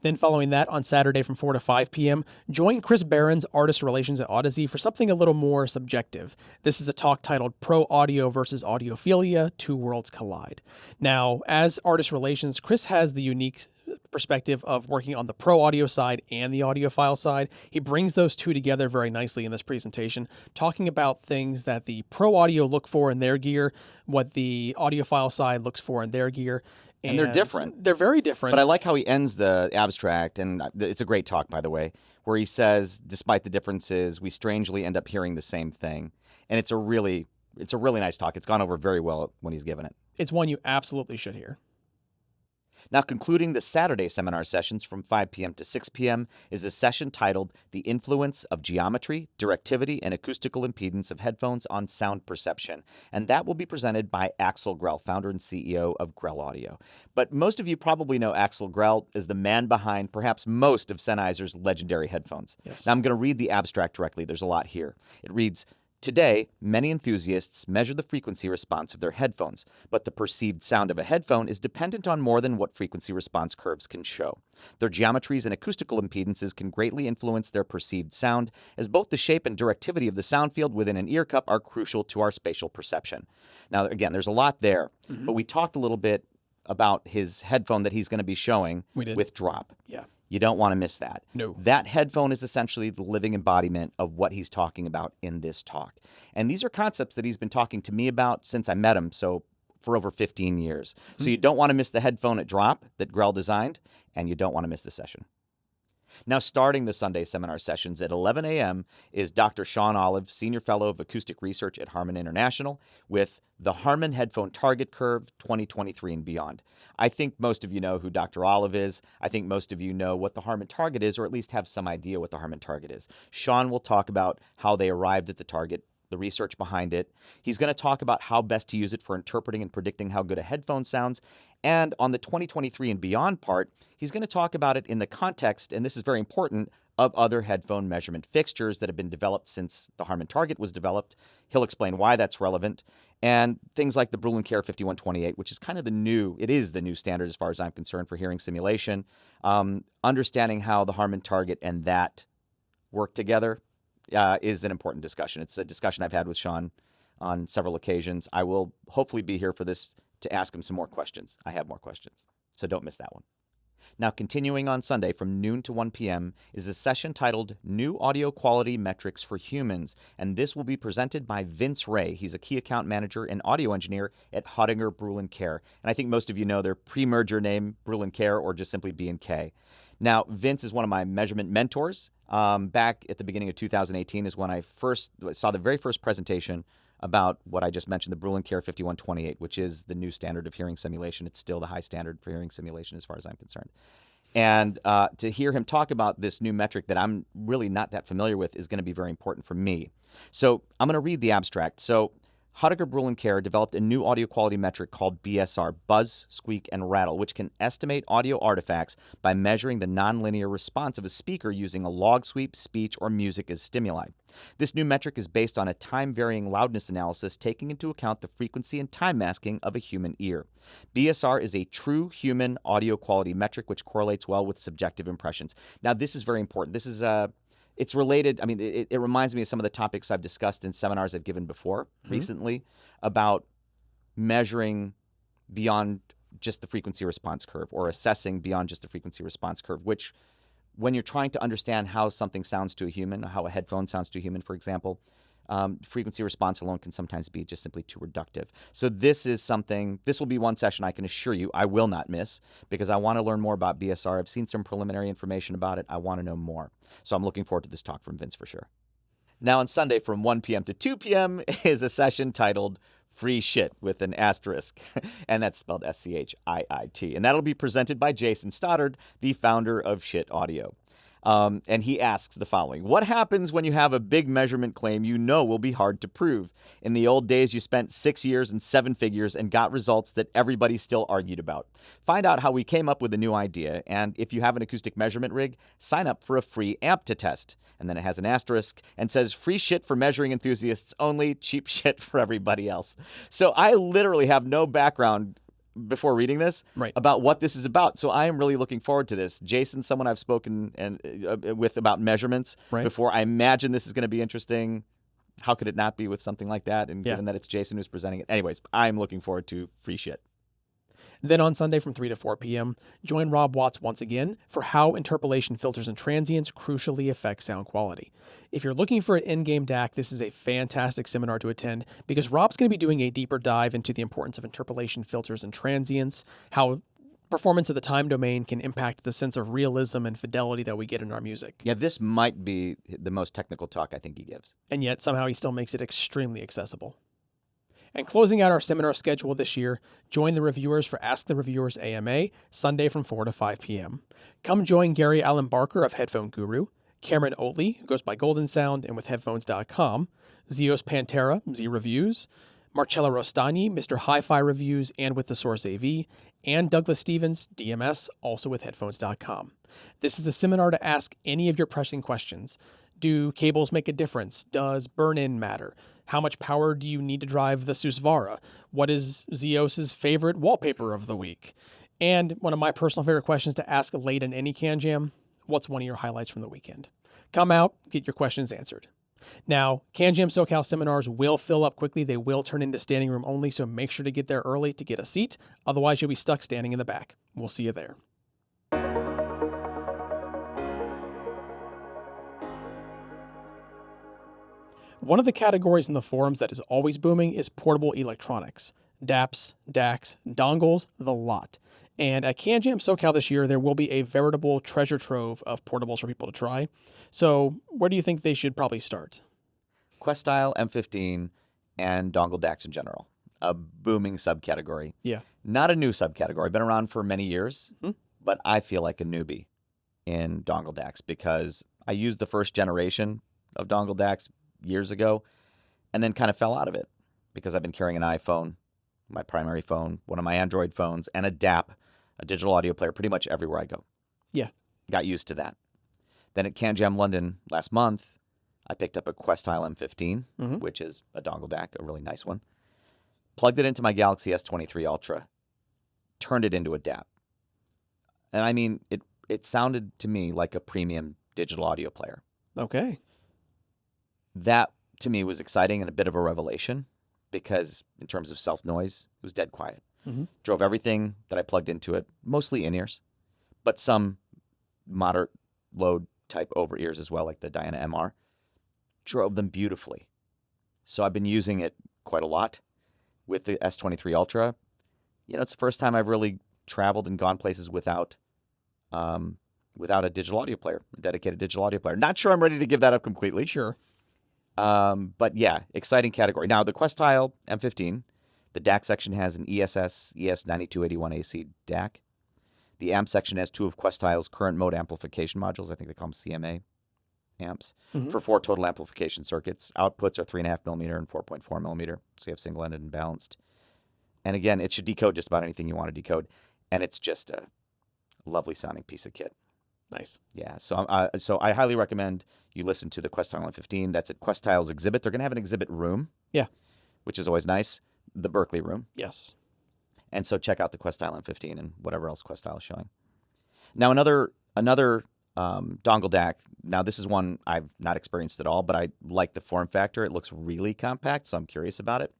Then following that, on Saturday from 4 to 5 p.m., join Chris Barron's Artist Relations at Odyssey for something a little more subjective. This is a talk titled Pro Audio versus Audiophilia, Two Worlds Collide. Now, as Artist Relations, Chris has the unique perspective of working on the pro audio side and the audiophile side. He brings those two together very nicely in this presentation, talking about things that the pro audio look for in their gear, what the audiophile side looks for in their gear. And they're different. They're very different. But I like how he ends the abstract, and it's a great talk, by the way, where he says, despite the differences, we strangely end up hearing the same thing. And it's a really nice talk. It's gone over very well when he's given it. It's one you absolutely should hear. Now, concluding the Saturday seminar sessions from 5 p.m. to 6 p.m. is a session titled The Influence of Geometry, Directivity, and Acoustical Impedance of Headphones on Sound Perception. And that will be presented by Axel Grell, founder and CEO of Grell Audio. But most of you probably know Axel Grell as the man behind perhaps most of Sennheiser's legendary headphones. Yes. Now, I'm going to read the abstract directly. There's a lot here. It reads, today, many enthusiasts measure the frequency response of their headphones, but the perceived sound of a headphone is dependent on more than what frequency response curves can show. Their geometries and acoustical impedances can greatly influence their perceived sound, as both the shape and directivity of the sound field within an ear cup are crucial to our spatial perception. Now, again, there's a lot there, but we talked a little bit about his headphone that he's going to be showing with drop. Yeah. You don't want to miss that. No. That headphone is essentially the living embodiment of what he's talking about in this talk. And these are concepts that he's been talking to me about since I met him, so for over 15 years. So you don't want to miss the headphone at drop that Grell designed, and you don't want to miss the session. Now, starting the Sunday seminar sessions at 11 a.m. is Dr. Sean Olive, Senior Fellow of Acoustic Research at Harman International, with the Harman Headphone Target Curve 2023 and beyond. I think most of you know who Dr. Olive is. I think most of you know what the Harman Target is, or at least have some idea what the Harman Target is. Sean will talk about how they arrived at the target, the research behind it. He's going to talk about how best to use it for interpreting and predicting how good a headphone sounds. And on the 2023 and beyond part, he's going to talk about it in the context, and this is very important, of other headphone measurement fixtures that have been developed since the Harman Target was developed. He'll explain why that's relevant. And things like the Brüel & Kjær 5128, which is kind of the new standard as far as I'm concerned for hearing simulation. Understanding how the Harman Target and that work together is an important discussion. It's a discussion I've had with Sean on several occasions. I will hopefully be here for this to ask him some more questions. I have more questions, so don't miss that one. Now, continuing on Sunday from noon to 1 p.m. is a session titled New Audio Quality Metrics for Humans, and this will be presented by Vince Ray. He's a key account manager and audio engineer at Hottinger Brüel & Kjær. And I think most of you know their pre-merger name, Brüel & Kjær, or just simply B&K. Now, Vince is one of my measurement mentors. Back at the beginning of 2018 is when I first saw the very first presentation about what I just mentioned, the Brüel & Kjær 5128, which is the new standard of hearing simulation. It's still the high standard for hearing simulation as far as I'm concerned. And to hear him talk about this new metric that I'm really not that familiar with is going to be very important for me. So I'm going to read the abstract. So Hudiker, Brule, and Kerr developed a new audio quality metric called BSR, buzz, squeak, and rattle, which can estimate audio artifacts by measuring the nonlinear response of a speaker using a log sweep, speech, or music as stimuli. This new metric is based on a time-varying loudness analysis taking into account the frequency and time masking of a human ear. BSR is a true human audio quality metric which correlates well with subjective impressions. Now, this is very important. This is it's related. I mean, it reminds me of some of the topics I've discussed in seminars I've given before recently about measuring beyond just the frequency response curve or assessing beyond just the frequency response curve, which when you're trying to understand how something sounds to a human, how a headphone sounds to a human, for example, frequency response alone can sometimes be just simply too reductive. So this will be one session I can assure you I will not miss because I want to learn more about BSR. I've seen some preliminary information about it. I want to know more. So I'm looking forward to this talk from Vince for sure. Now on Sunday from 1 p.m. to 2 p.m. is a session titled Free Shit with an asterisk, and that's spelled SCHIIT. And that'll be presented by Jason Stoddard, the founder of Shit Audio. And he asks the following: what happens when you have a big measurement claim you know will be hard to prove? In the old days, you spent 6 years and 7 figures and got results that everybody still argued about. Find out how we came up with a new idea, and if you have an acoustic measurement rig, sign up for a free amp to test. And then it has an asterisk and says, free shit for measuring enthusiasts only, cheap shit for everybody else. So I literally have no background before reading this about what this is about. So I am really looking forward to this. Jason's someone I've spoken with about measurements before. I imagine this is going to be interesting. How could it not be with something like that? And given that it's Jason who's presenting it. Anyways, I'm looking forward to free shit. Then on Sunday from 3 to 4 p.m., join Rob Watts once again for how interpolation filters and transients crucially affect sound quality. If you're looking for an in-game DAC, this is a fantastic seminar to attend because Rob's going to be doing a deeper dive into the importance of interpolation filters and transients, how performance of the time domain can impact the sense of realism and fidelity that we get in our music. Yeah, this might be the most technical talk I think he gives. And yet somehow he still makes it extremely accessible. And closing out our seminar schedule this year, join the reviewers for Ask the Reviewers AMA, Sunday from 4 to 5 p.m. Come join Gary Allen Barker of Headphone Guru, Cameron Oatley, who goes by Golden Sound and with headphones.com, Zeos Pantera, Z Reviews, Marcello Rostagni, Mr. Hi-Fi Reviews and with the Source AV, and Douglas Stevens, DMS, also with headphones.com. This is the seminar to ask any of your pressing questions. Do cables make a difference? Does burn-in matter? How much power do you need to drive the Susvara? What is Zeos's favorite wallpaper of the week? And one of my personal favorite questions to ask late in any CanJam, what's one of your highlights from the weekend? Come out, get your questions answered. Now, CanJam SoCal seminars will fill up quickly. They will turn into standing room only, so make sure to get there early to get a seat. Otherwise, you'll be stuck standing in the back. We'll see you there. One of the categories in the forums that is always booming is portable electronics. DAPs, DACs, dongles, the lot. And at CanJam SoCal this year, there will be a veritable treasure trove of portables for people to try. So where do you think they should probably start? Questyle, M15, and dongle DACs in general. A booming subcategory. Yeah. Not a new subcategory. Been around for many years, but I feel like a newbie in dongle DACs because I used the first generation of dongle DACs years ago and then kind of fell out of it because I've been carrying an iPhone, my primary phone, one of my Android phones, and a DAP, a digital audio player, pretty much everywhere I go. Yeah. Got used to that. Then at CanJam London last month, I picked up a Questyle M15, which is a dongle DAC, a really nice one. Plugged it into my Galaxy S23 Ultra, turned it into a DAP. And I mean, it sounded to me like a premium digital audio player. Okay. That, to me, was exciting and a bit of a revelation because in terms of self-noise, it was dead quiet. Drove everything that I plugged into it, mostly in-ears, but some moderate load type over-ears as well, like the Diana MR. Drove them beautifully. So I've been using it quite a lot with the S23 Ultra. You know, it's the first time I've really traveled and gone places without a digital audio player, a dedicated digital audio player. Not sure I'm ready to give that up completely. Sure. But yeah, exciting category. Now, the Questyle M15, the DAC section has an ESS ES9281AC DAC. The amp section has 2 of Questile's current mode amplification modules. I think they call them CMA amps for 4 total amplification circuits. Outputs are 3.5 millimeter and 4.4 millimeter, so you have single-ended and balanced. And again, it should decode just about anything you want to decode, and it's just a lovely sounding piece of kit. Nice. Yeah, so I highly recommend you listen to the Questile M15. That's at Questile's exhibit. They're going to have an exhibit room. Yeah. Which is always nice. The Berkeley room. Yes. And so check out the Questile M15 and whatever else Questile is showing. Now another dongle DAC. Now this is one I've not experienced at all, but I like the form factor. It looks really compact, so I'm curious about it,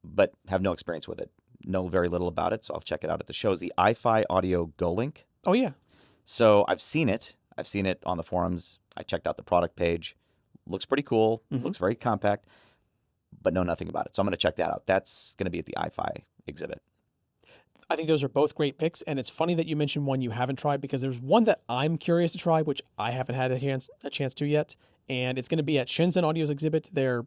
but have no experience with it. Know very little about it, so I'll check it out at the shows. The iFi Audio GoLink. Oh yeah. So I've seen it. I've seen it on the forums. I checked out the product page. Looks pretty cool. Looks very compact, but know nothing about it. So I'm going to check that out. That's going to be at the iFi exhibit. I think those are both great picks, and it's funny that you mentioned one you haven't tried because there's one that I'm curious to try, which I haven't had a chance to yet, and it's going to be at Shenzhen Audio's exhibit. Their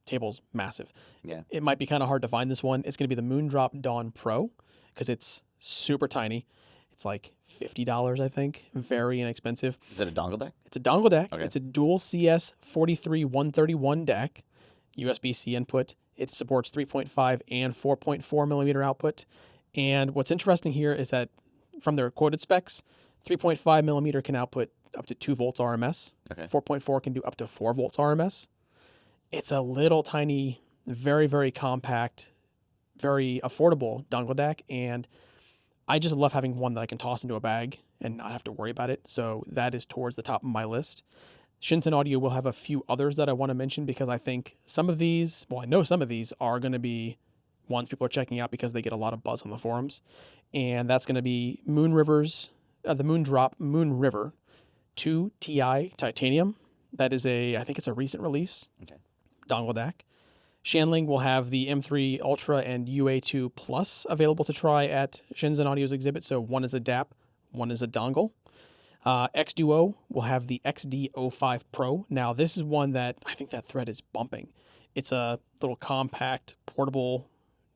table's massive. Yeah. It might be kind of hard to find this one. It's going to be the Moondrop Dawn Pro because it's super tiny. It's like $50, I think. Very inexpensive. Is it a dongle DAC? It's a dongle DAC. Okay. It's a dual CS43131 DAC, USB-C input. It supports 3.5 and 4.4 millimeter output. And what's interesting here is that from their quoted specs, 3.5 millimeter can output up to 2 volts RMS. Okay. 4.4 can do up to 4 volts RMS. It's a little tiny, very, very compact, very affordable dongle DAC. And I just love having one that I can toss into a bag and not have to worry about it. So that is towards the top of my list. Shenzhen Audio will have a few others that I want to mention because I think some of these, well, I know some of these are going to be ones people are checking out because they get a lot of buzz on the forums. And that's going to be the Moondrop Moon River 2 Ti Titanium. That is I think it's a recent release. Okay. Dongle DAC. Shanling will have the M3 Ultra and UA2 Plus available to try at Shenzhen Audio's exhibit. So one is a DAP, one is a dongle. XDuo will have the XD05 Pro. Now this is one that I think that thread is bumping. It's a little compact portable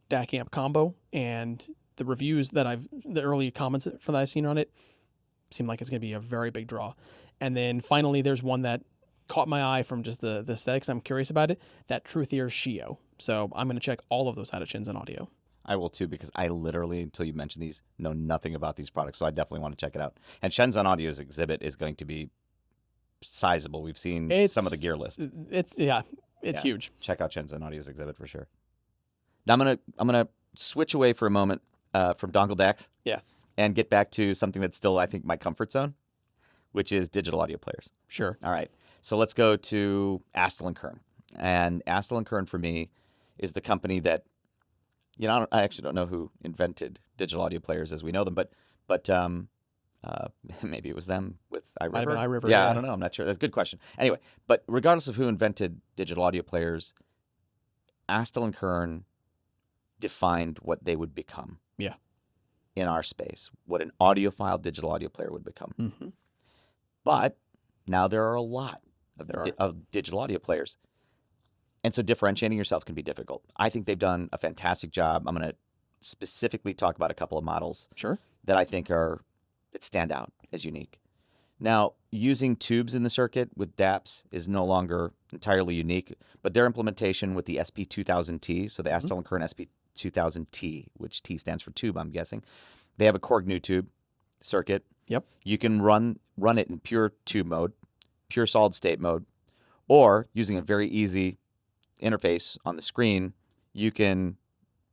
DAC amp combo, and the reviews the early comments that I've seen on it seem like it's going to be a very big draw. And then finally, there's one that caught my eye from just the aesthetics. I'm curious about it. That Truthier Shio. So I'm going to check all of those out at Shenzhen Audio. I will too, because I literally, until you mention these, know nothing about these products. So I definitely want to check it out. And Shenzhen Audio's exhibit is going to be sizable. We've seen some of the gear list. It's huge. Check out Shenzhen Audio's exhibit for sure. Now I'm gonna switch away for a moment from dongle DACs. Yeah. And get back to something that's still, I think, my comfort zone, which is digital audio players. Sure. All right. So let's go to astell&kern. And astell&kern for me is the company that, I actually don't know who invented digital audio players as we know them, but maybe it was them with iRiver. Might have been iRiver. Yeah, I don't know. I'm not sure. That's a good question. Anyway, but regardless of who invented digital audio players, astell&kern defined what they would become. Yeah. In our space, what an audiophile digital audio player would become. Mm-hmm. But now there are a lot of digital audio players. And so differentiating yourself can be difficult. I think they've done a fantastic job. I'm going to specifically talk about a couple of models that I think that stand out as unique. Now, using tubes in the circuit with DAPs is no longer entirely unique, but their implementation with the SP2000T, so the astell&kern SP2000T, which T stands for tube, I'm guessing, they have a Korg new tube circuit. Yep. You can run it in pure tube mode, pure solid state mode, or using a very easy interface on the screen, you can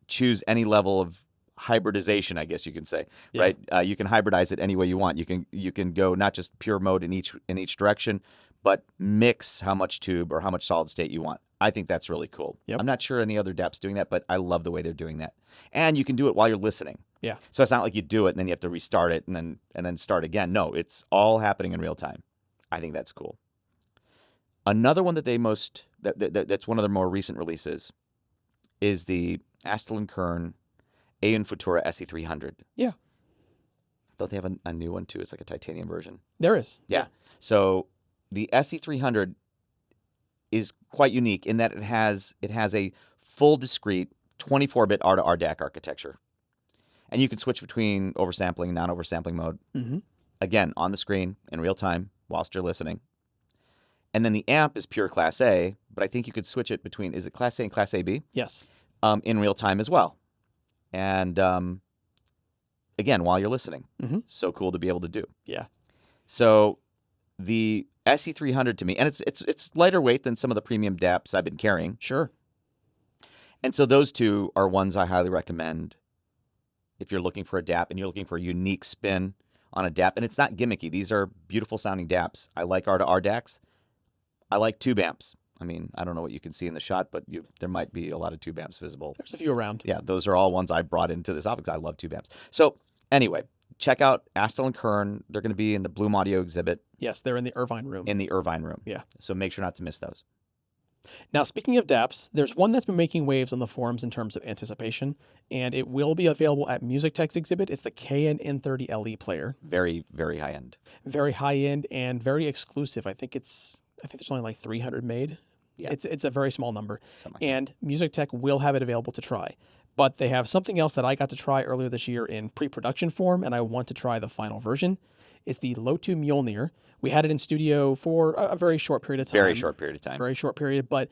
choose any level of hybridization, I guess you can say, right? You can hybridize it any way you want. You can go not just pure mode in each direction, but mix how much tube or how much solid state you want. I think that's really cool. Yep. I'm not sure any other DAP's doing that, but I love the way they're doing that. And you can do it while you're listening. Yeah. So it's not like you do it and then you have to restart it and then start again. No, it's all happening in real time. I think that's cool. Another one that that's one of their more recent releases is the astell&kern Aeon Futura SE300. Yeah. Don't they have a new one too? It's like a titanium version. There is. Yeah. So the SE300 is quite unique in that it has a full discrete 24-bit R2R DAC architecture. And you can switch between oversampling and non-oversampling mode. Mm-hmm. Again, on the screen in real time whilst you're listening. And then the amp is pure Class A, but I think you could switch it between, is it Class A and Class AB? Yes. In real time as well. And again, while you're listening. Mm-hmm. So cool to be able to do. Yeah. So the SE300 to me, and it's lighter weight than some of the premium DAPs I've been carrying. Sure. And so those two are ones I highly recommend if you're looking for a DAP and you're looking for a unique spin on a DAP. And it's not gimmicky. These are beautiful sounding DAPs. I like R2R DACs. I like tube amps. I mean, I don't know what you can see in the shot, but there might be a lot of tube amps visible. There's a few around. Yeah, those are all ones I brought into this office because I love tube amps. So anyway, check out astell&kern. They're going to be in the Bloom Audio exhibit. Yes, they're in the Irvine room. In the Irvine room. Yeah. So make sure not to miss those. Now, speaking of DAPs, there's one that's been making waves on the forums in terms of anticipation, and it will be available at Music Tech's exhibit. It's the KN N30LE player. Very, very high end. Very high end and very exclusive. I think there's only like 300 made. Yeah. It's a very small number. Something like and Music Tech will have it available to try. But they have something else that I got to try earlier this year in pre-production form, and I want to try the final version. It's the Lotu Mjolnir. We had it in studio for a very short period of time. Very short period of time. Very short period, but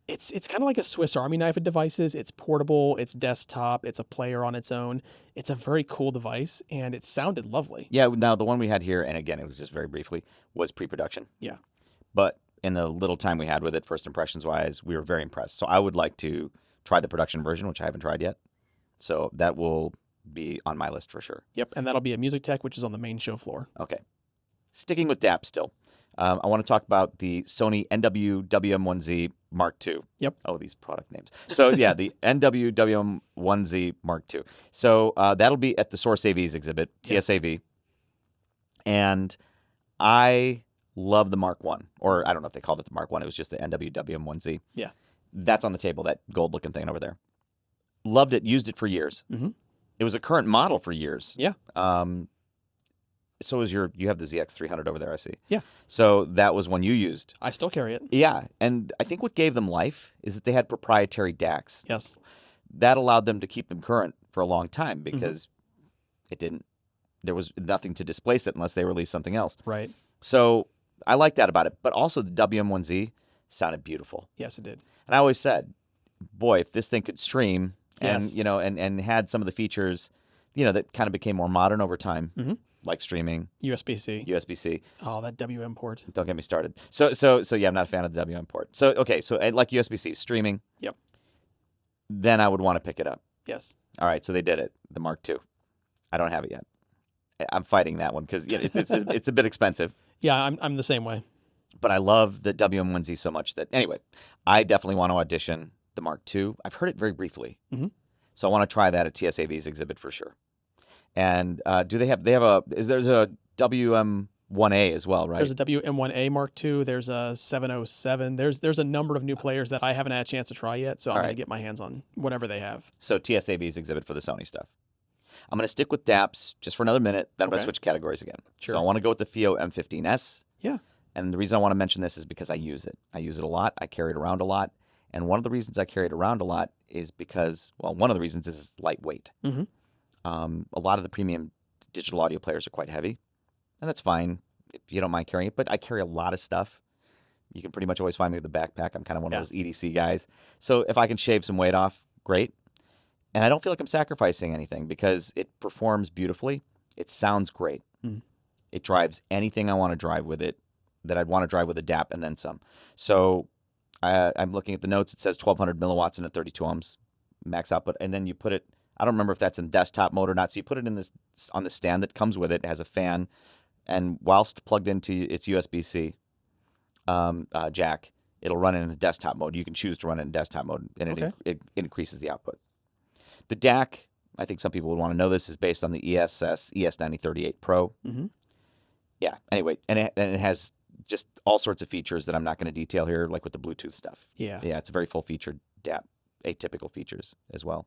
it's kind of like a Swiss Army knife of devices. It's portable, it's desktop, it's a player on its own. It's a very cool device, and it sounded lovely. Yeah, now the one we had here, and again, it was just very briefly, was pre-production. Yeah. But in the little time we had with it, first impressions-wise, we were very impressed. So I would like to try the production version, which I haven't tried yet. So that will be on my list for sure. Yep, and that'll be at Music Tech, which is on the main show floor. Okay. Sticking with DAP still, I want to talk about the Sony NW-WM1Z Mark II. Yep. Oh, these product names. So yeah, the NW-WM1Z Mark II. So that'll be at the Source AV's exhibit, TSAV. Yes. And I love the Mark I, or I don't know if they called it the Mark I. It was just the NW-WM1Z. Yeah. That's on the table, that gold-looking thing over there. Loved it, used it for years. Mm-hmm. It was a current model for years. Yeah. So is you have the ZX300 over there, I see. Yeah. So that was one you used. I still carry it. Yeah. And I think what gave them life is that they had proprietary DACs. Yes. That allowed them to keep them current for a long time because there was nothing to displace it unless they released something else. Right. So I like that about it. But also the WM1Z sounded beautiful. Yes, it did. And I always said, boy, if this thing could stream and, Yes. and had some of the features, that kind of became more modern over time. Mm-hmm. Like streaming, USB-C. USB-C. Oh, that WM port. Don't get me started. So yeah, I'm not a fan of the WM port. So okay, so I like USB-C streaming. Yep. Then I would want to pick it up. Yes. All right, so they did it. The Mark II. I don't have it yet. I'm fighting that one because it's a bit expensive. Yeah, I'm the same way. But I love the WM1Z so much that anyway, I definitely want to audition the Mark II. I've heard it very briefly, so I want to try that at TSAV's exhibit for sure. And there's a WM1A as well, right? There's a WM1A Mark II. There's a 707. There's a number of new players that I haven't had a chance to try yet, so I'm going to get my hands on whatever they have. So TSAV's exhibit for the Sony stuff. I'm going to stick with DAPs just for another minute, then I'm going to Okay. switch categories again. Sure. So I want to go with the FIO M15S. Yeah. And the reason I want to mention this is because I use it. I use it a lot. I carry it around a lot. And one of the reasons I carry it around a lot is because, one of the reasons is it's lightweight. Mm-hmm. A lot of the premium digital audio players are quite heavy, and that's fine if you don't mind carrying it, but I carry a lot of stuff. You can pretty much always find me with a backpack. I'm kind of one of those EDC guys. So if I can shave some weight off, great. And I don't feel like I'm sacrificing anything because it performs beautifully. It sounds great. Mm. It drives anything I want to drive with it that I'd want to drive with a DAP and then some. So I'm looking at the notes. It says 1,200 milliwatts and a 32 ohms max output, and then you put it, I don't remember if that's in desktop mode or not. So you put it on the stand that comes with it. It has a fan, and whilst plugged into its USB-C jack, it'll run in a desktop mode. You can choose to run it in desktop mode, and it increases the output. The DAC, I think some people would want to know this, is based on the ES9038 Pro. Mm-hmm. Yeah. Anyway, and it has just all sorts of features that I'm not going to detail here, like with the Bluetooth stuff. Yeah. Yeah, it's a very full-featured DAP, atypical features as well.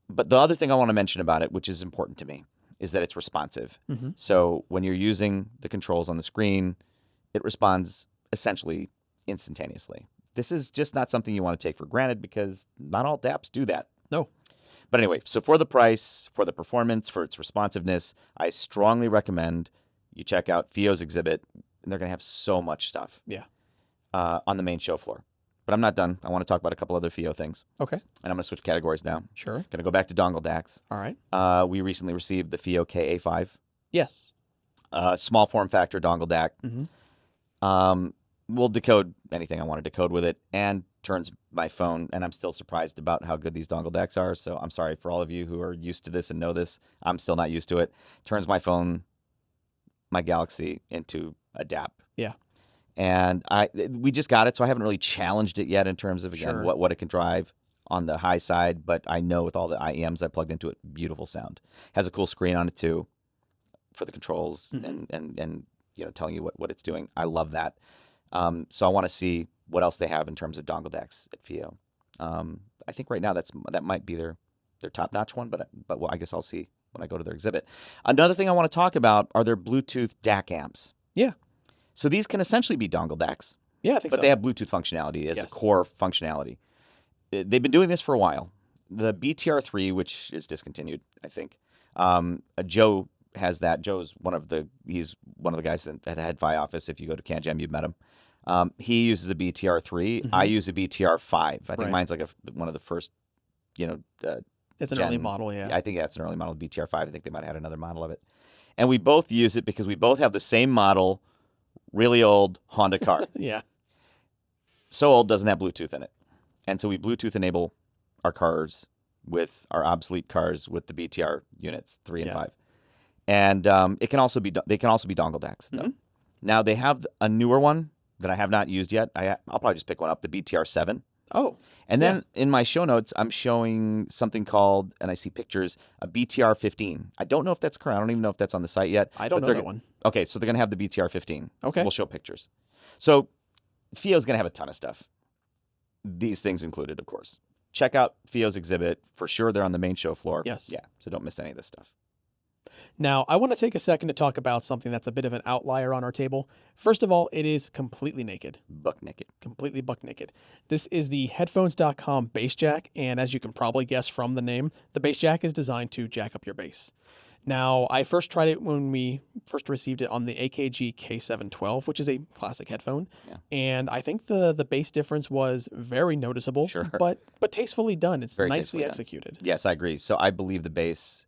But the other thing I want to mention about it, which is important to me, is that it's responsive. Mm-hmm. So when you're using the controls on the screen, it responds essentially instantaneously. This is just not something you want to take for granted because not all DAPs do that. No. But anyway, so for the price, for the performance, for its responsiveness, I strongly recommend you check out FIO's exhibit, and they're going to have so much stuff on the main show floor. But I'm not done. I want to talk about a couple other FIO things. Okay. And I'm going to switch categories now. Sure. Going to go back to dongle DACs. All right. We recently received the FIO KA5. Yes. Small form factor dongle DAC. Mm-hmm. Will decode anything I want to decode with it, and turns my phone, and I'm still surprised about how good these dongle DACs are, so I'm sorry for all of you who are used to this and know this. I'm still not used to it. Turns my phone, my Galaxy, into a DAP. Yeah. And we just got it, so I haven't really challenged it yet in terms of, again, what it can drive on the high side, but I know with all the IEMs I plugged into it, beautiful sound. Has a cool screen on it, too, for the controls and you know, telling you what it's doing. I love that. So I want to see what else they have in terms of dongle DACs at FIO. I think right now that might be their top-notch one, but well, I guess I'll see when I go to their exhibit. Another thing I want to talk about are their Bluetooth DAC amps. Yeah. So these can essentially be dongle DACs. Yeah, I think so. But they have Bluetooth functionality as a core functionality. They've been doing this for a while. The BTR3, which is discontinued, I think. Joe has that. He's one of the guys at the HeadFi office. If you go to CanJam, you've met him. He uses a BTR3. I use a BTR5. I think mine's like one of the first, it's an early model, yeah. I think that's an early model, BTR5. I think they might have had another model of it. And we both use it because we both have the same model, really old Honda car. Yeah. So old, doesn't have Bluetooth in it. And so we Bluetooth enable our cars with our obsolete cars with the BTR units 3 and 5. And they can also be dongle DACs. Mm-hmm. Now they have a newer one that I have not used yet. I'll probably just pick one up, the BTR7. Oh. And then in my show notes, I'm showing something called, and I see pictures, a BTR15. I don't know if that's current. I don't even know if that's on the site yet. I don't know that one. Okay, so they're going to have the BTR15. Okay. We'll show pictures. So FIO's going to have a ton of stuff. These things included, of course. Check out FIO's exhibit. For sure, they're on the main show floor. Yes. Yeah, so don't miss any of this stuff. Now, I want to take a second to talk about something that's a bit of an outlier on our table. First of all, it is completely naked. Buck naked. Completely buck naked. This is the headphones.com bass jack, and as you can probably guess from the name, the bass jack is designed to jack up your bass. Now, I first tried it when we first received it on the AKG K712, which is a classic headphone. Yeah. And I think the bass difference was very noticeable, but tastefully done. It's very nicely executed. Yes, I agree. So I believe the bass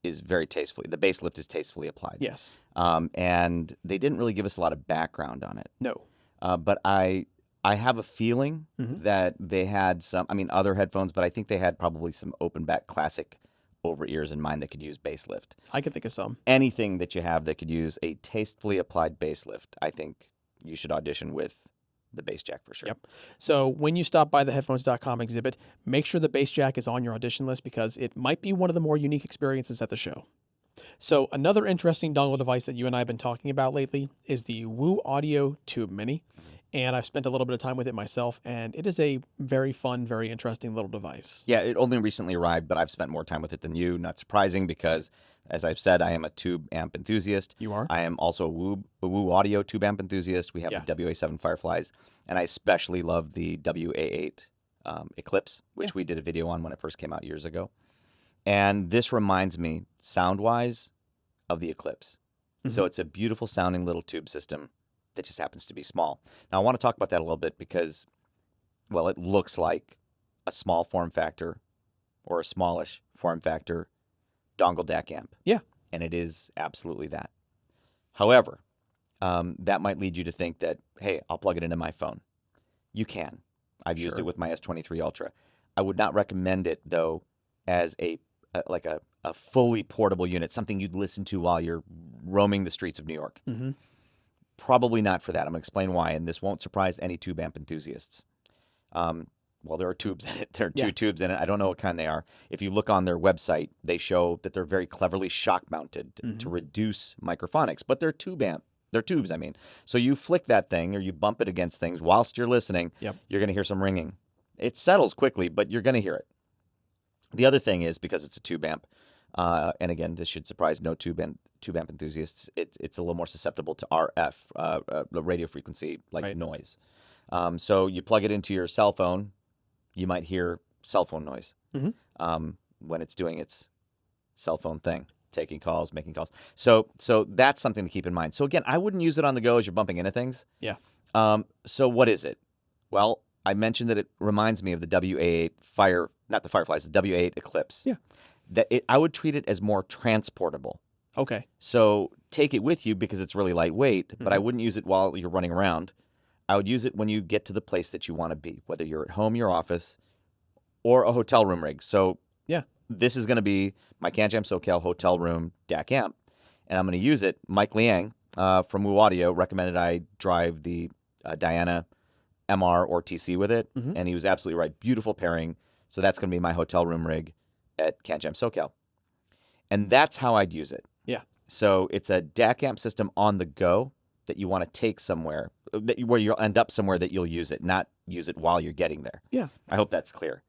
is very tastefully. The bass lift is tastefully applied. Yes. And they didn't really give us a lot of background on it. No. But I have a feeling that they had other headphones, but I think they had probably some open back classic over ears in mind that could use bass lift. I could think of some. Anything that you have that could use a tastefully applied bass lift, I think you should audition with the bass jack for sure. Yep. So when you stop by the headphones.com exhibit, make sure the bass jack is on your audition list because it might be one of the more unique experiences at the show. So another interesting dongle device that you and I have been talking about lately is the Woo Audio Tube Mini. And I've spent a little bit of time with it myself, and it is a very fun, very interesting little device. Yeah, it only recently arrived, but I've spent more time with it than you. Not surprising because, as I've said, I am a tube amp enthusiast. You are? I am also a Woo Audio tube amp enthusiast. We have the WA7 Fireflies, and I especially love the WA8 Eclipse, which we did a video on when it first came out years ago. And this reminds me, sound-wise, of the Eclipse. So it's a beautiful sounding little tube system that just happens to be small. Now, I want to talk about that a little bit because, well, it looks like a small form factor or a smallish form factor dongle DAC amp. Yeah. And it is absolutely that. However, that might lead you to think that, hey, I'll plug it into my phone. You can. I've used it with my S23 Ultra. I would not recommend it, though, as a fully portable unit, something you'd listen to while you're roaming the streets of New York. Probably not for that. I'm going to explain why, and this won't surprise any tube amp enthusiasts. Well, there are tubes in it. There are two tubes in it. I don't know what kind they are. If you look on their website, they show that they're very cleverly shock-mounted to reduce microphonics, but they're They're tubes, I mean. So you flick that thing or you bump it against things whilst you're listening, you're going to hear some ringing. It settles quickly, but you're going to hear it. The other thing is, because it's a tube amp, and again, this should surprise no tube amp enthusiasts, it's a little more susceptible to RF, the radio frequency, like noise. So you plug it into your cell phone, you might hear cell phone noise. when it's doing its cell phone thing, taking calls, making calls. So that's something to keep in mind. So again, I wouldn't use it on the go as you're bumping into things. Yeah. So what is it? Well, I mentioned that it reminds me of the WA8 not the Fireflies, the WA8 Eclipse. Yeah. I would treat it as more transportable. Okay. So take it with you because it's really lightweight, but I wouldn't use it while you're running around. I would use it when you get to the place that you want to be, whether you're at home, your office, or a hotel room rig. So yeah, this is going to be my CanJam SoCal hotel room DAC amp, and I'm going to use it. Mike Liang from Woo Audio recommended I drive the Diana MR or TC with it, and he was absolutely right. Beautiful pairing. So that's going to be my hotel room rig at CanJam SoCal. And that's how I'd use it. Yeah. So it's a DAC amp system on the go that you want to take somewhere, where you'll end up somewhere that you'll use it, not use it while you're getting there. Yeah. I hope that's clear.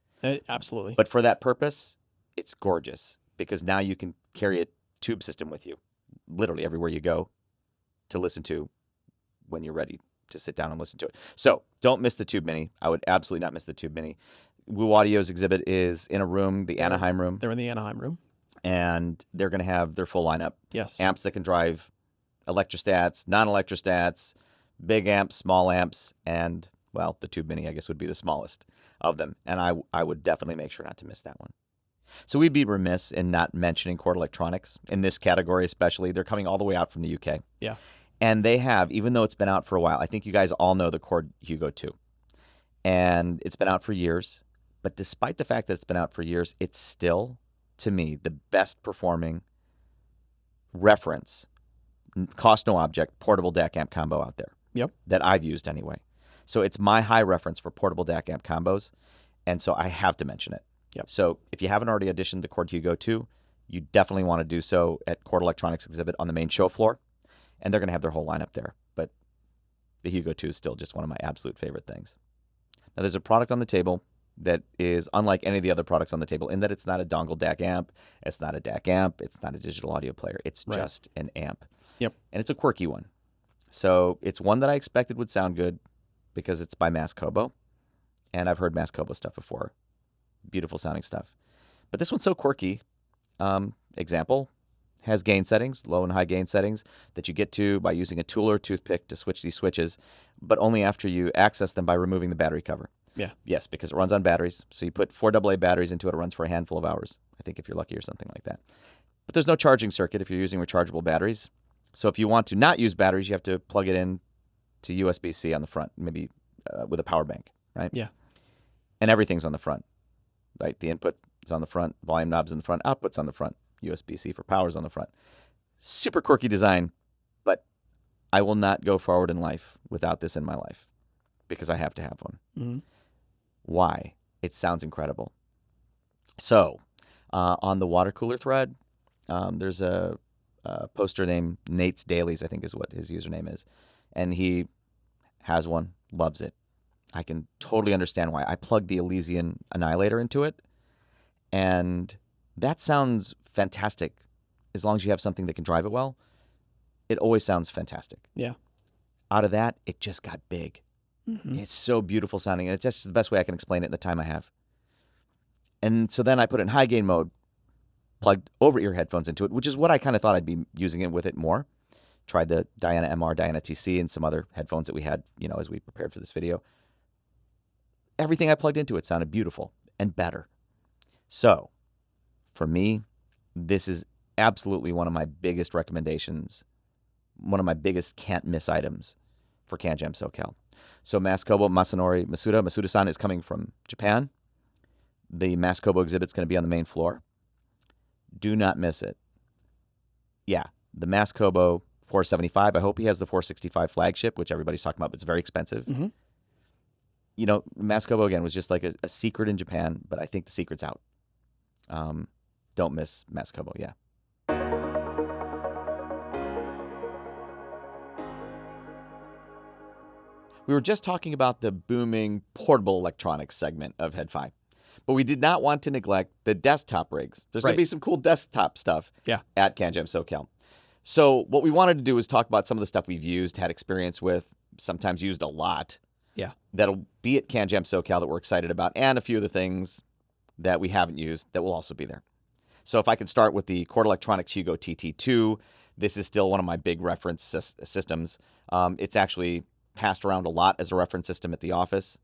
Absolutely. But for that purpose, it's gorgeous because now you can carry a tube system with you, literally everywhere you go, to listen to when you're ready to sit down and listen to it. So don't miss the Tube Mini. I would absolutely not miss the Tube Mini. Woo Audio's exhibit is in a room, the Anaheim room. They're in the Anaheim room. And they're going to have their full lineup. Yes. Amps that can drive electrostats, non-electrostats, big amps, small amps, and, well, the Tube Mini, I guess, would be the smallest of them. And I would definitely make sure not to miss that one. So we'd be remiss in not mentioning Chord Electronics in this category especially. They're coming all the way out from the UK. Yeah. And they have, even though it's been out for a while, I think you guys all know the Chord Hugo 2. And it's been out for years. But despite the fact that it's been out for years, it's still, to me, the best performing reference, cost no object, portable DAC amp combo out there. Yep. That I've used anyway. So it's my high reference for portable DAC amp combos. And so I have to mention it. Yep. So if you haven't already auditioned the Chord Hugo 2, you definitely want to do so at Chord Electronics exhibit on the main show floor. And they're going to have their whole lineup there. But the Hugo 2 is still just one of my absolute favorite things. Now, there's a product on the table that is unlike any of the other products on the table in that it's not a dongle DAC amp, it's not a DAC amp, it's not a digital audio player. It's just an amp. Yep. And it's a quirky one. So it's one that I expected would sound good because it's by mass-kobo. And I've heard mass-kobo stuff before. Beautiful sounding stuff. But this one's so quirky. Example, has gain settings, low and high gain settings, that you get to by using a tool or toothpick to switch these switches, but only after you access them by removing the battery cover. Yeah. Yes, because it runs on batteries. So you put 4 AA batteries into it, it runs for a handful of hours, I think, if you're lucky or something like that. But there's no charging circuit if you're using rechargeable batteries. So if you want to not use batteries, you have to plug it in to USB-C on the front, maybe with a power bank, right? Yeah. And everything's on the front, right? The input is on the front, volume knob's in the front, output's on the front, USB-C for power's on the front. Super quirky design, but I will not go forward in life without this in my life because I have to have one. Mm-hmm. Why? It sounds incredible. So, on the water cooler thread, there's a poster named Nate's Dailies, I think is what his username is. And he has one, loves it. I can totally understand why. I plugged the Elysian Annihilator into it, and that sounds fantastic as long as you have something that can drive it well. It always sounds fantastic. Yeah. Out of that, it just got big. Mm-hmm. It's so beautiful sounding, and it's just the best way I can explain it in the time I have. And so then I put it in high gain mode, plugged over-ear headphones into it, which is what I kind of thought I'd be using it with it more. Tried the Diana MR, Diana TC, and some other headphones that we had, as we prepared for this video. Everything I plugged into it sounded beautiful and better. So, for me, this is absolutely one of my biggest recommendations, one of my biggest can't-miss items for CanJam SoCal. So mass-kobo Masuda-san is coming from Japan. The mass-kobo exhibit's going to be on the main floor. Do not miss it. Yeah, the mass-kobo 475. I hope he has the 465 flagship, which everybody's talking about, but it's very expensive. Mm-hmm. Mass-kobo, again, was just like a secret in Japan, but I think the secret's out. Don't miss mass-kobo, yeah. We were just talking about the booming portable electronics segment of Head5, but we did not want to neglect the desktop rigs. There's going to be some cool desktop stuff at CanJam SoCal. So what we wanted to do is talk about some of the stuff we've used, had experience with, sometimes used a lot. Yeah. That'll be at CanJam SoCal that we're excited about, and a few of the things that we haven't used that will also be there. So if I can start with the Chord Electronics Hugo TT2, this is still one of my big reference systems. It's actually passed around a lot as a reference system at the office.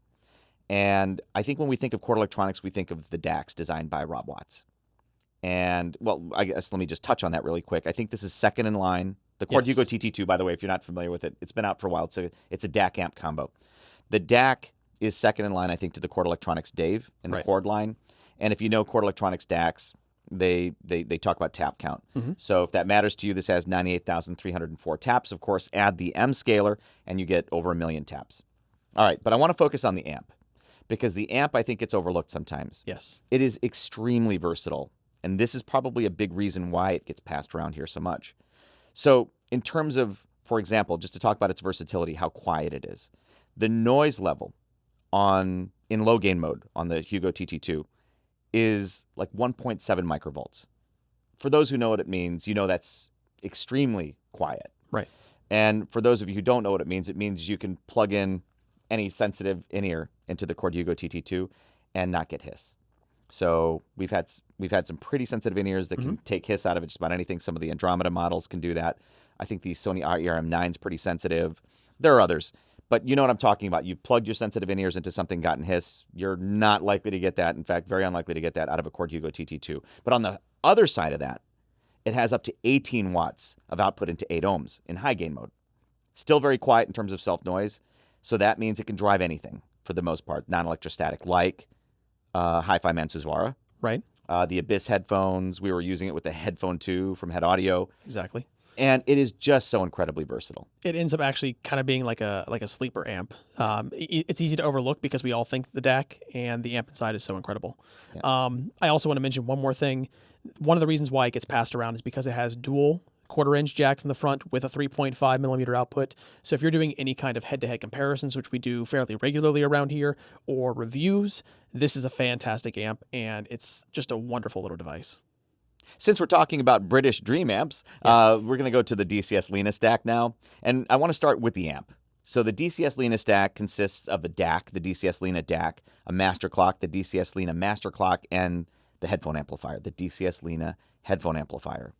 And I think when we think of Chord Electronics, we think of the DACs designed by Rob Watts. And, well, I guess let me just touch on that really quick. I think this is second in line. The Chord Hugo TT2, by the way, if you're not familiar with it, it's been out for a while. It's a DAC amp combo. The DAC is second in line, I think, to the Chord Electronics Dave in the Chord line. And if you know Chord Electronics DACs, they talk about tap count. So if that matters to you, this has 98,304 taps. Of course, add the M scaler, and you get over 1 million taps. All right, but I want to focus on the amp, because the amp, I think, gets overlooked sometimes. Yes. It is extremely versatile, and this is probably a big reason why it gets passed around here so much. So in terms of, for example, just to talk about its versatility, how quiet it is, the noise level in low gain mode on the Hugo TT2 is like 1.7 microvolts. For those who know what it means, you know that's extremely quiet. Right. And for those of you who don't know what it means you can plug in any sensitive in-ear into the Chord Hugo TT2 and not get hiss. So we've had some pretty sensitive in-ears that can take hiss out of it, just about anything. Some of the Andromeda models can do that. I think the Sony ERM9 is pretty sensitive. There are others. But you know what I'm talking about. You plugged your sensitive in-ears into something, gotten hiss. You're not likely to get that. In fact, very unlikely to get that out of a Chord Hugo TT2. But on the other side of that, it has up to 18 watts of output into 8 ohms in high gain mode. Still very quiet in terms of self-noise. So that means it can drive anything for the most part, non-electrostatic, like Hi-Fi Mansilla. Right. The Abyss headphones. We were using it with the Headphone 2 from Head Audio. Exactly. And it is just so incredibly versatile. It ends up actually kind of being like a sleeper amp. It's easy to overlook because we all think the DAC, and the amp inside is so incredible. Yeah. I also want to mention one more thing. One of the reasons why it gets passed around is because it has dual quarter-inch jacks in the front with a 3.5 millimeter output. So if you're doing any kind of head-to-head comparisons, which we do fairly regularly around here, or reviews, this is a fantastic amp, and it's just a wonderful little device. Since we're talking about British Dream amps, we're going to go to the DCS Lena stack now. And I want to start with the amp. So the DCS Lena stack consists of a DAC, the DCS Lena DAC, a master clock, the DCS Lena master clock, and the headphone amplifier, the DCS Lena headphone amplifier.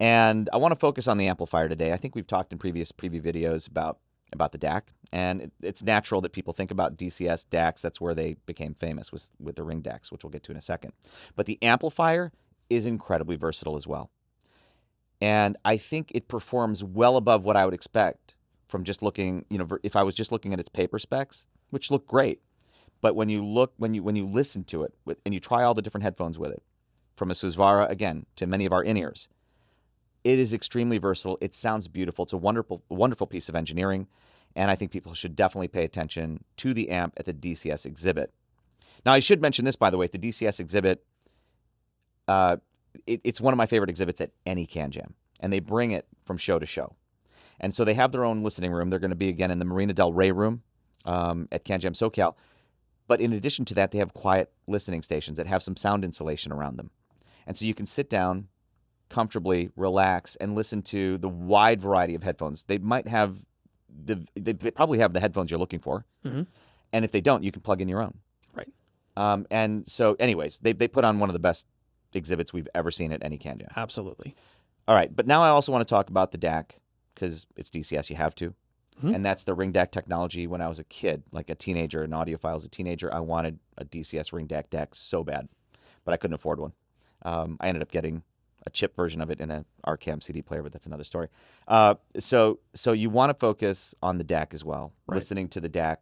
And I want to focus on the amplifier today. I think we've talked in previous preview videos about the DAC, and it's natural that people think about DCS DACs. That's where they became famous, with the ring DACs, which we'll get to in a second. But the amplifier is incredibly versatile as well. And I think it performs well above what I would expect from just looking, if I was just looking at its paper specs, which look great. But when you listen to it and you try all the different headphones with it, from a Susvara, again, to many of our in-ears, it is extremely versatile. It sounds beautiful. It's a wonderful piece of engineering. And I think people should definitely pay attention to the amp at the DCS exhibit. Now, I should mention this, by the way, at the DCS exhibit, it's one of my favorite exhibits at any CanJam, and they bring it from show to show. And so they have their own listening room. They're going to be, again, in the Marina Del Rey room at CanJam SoCal. But in addition to that, they have quiet listening stations that have some sound insulation around them. And so you can sit down comfortably, relax, and listen to the wide variety of headphones. They might have they probably have the headphones you're looking for. And if they don't, you can plug in your own. Right. And so anyways, they put on one of the best exhibits we've ever seen at any CanJam. Absolutely. All right, but now I also want to talk about the DAC, because it's DCS, you have to. And that's the ring DAC technology. When I was a kid, like a teenager, an audiophile as a teenager, I wanted a DCS ring DAC so bad, but I couldn't afford one. I ended up getting a chip version of it in an RCAM CD player, but that's another story. So you want to focus on the DAC as well, listening to the DAC,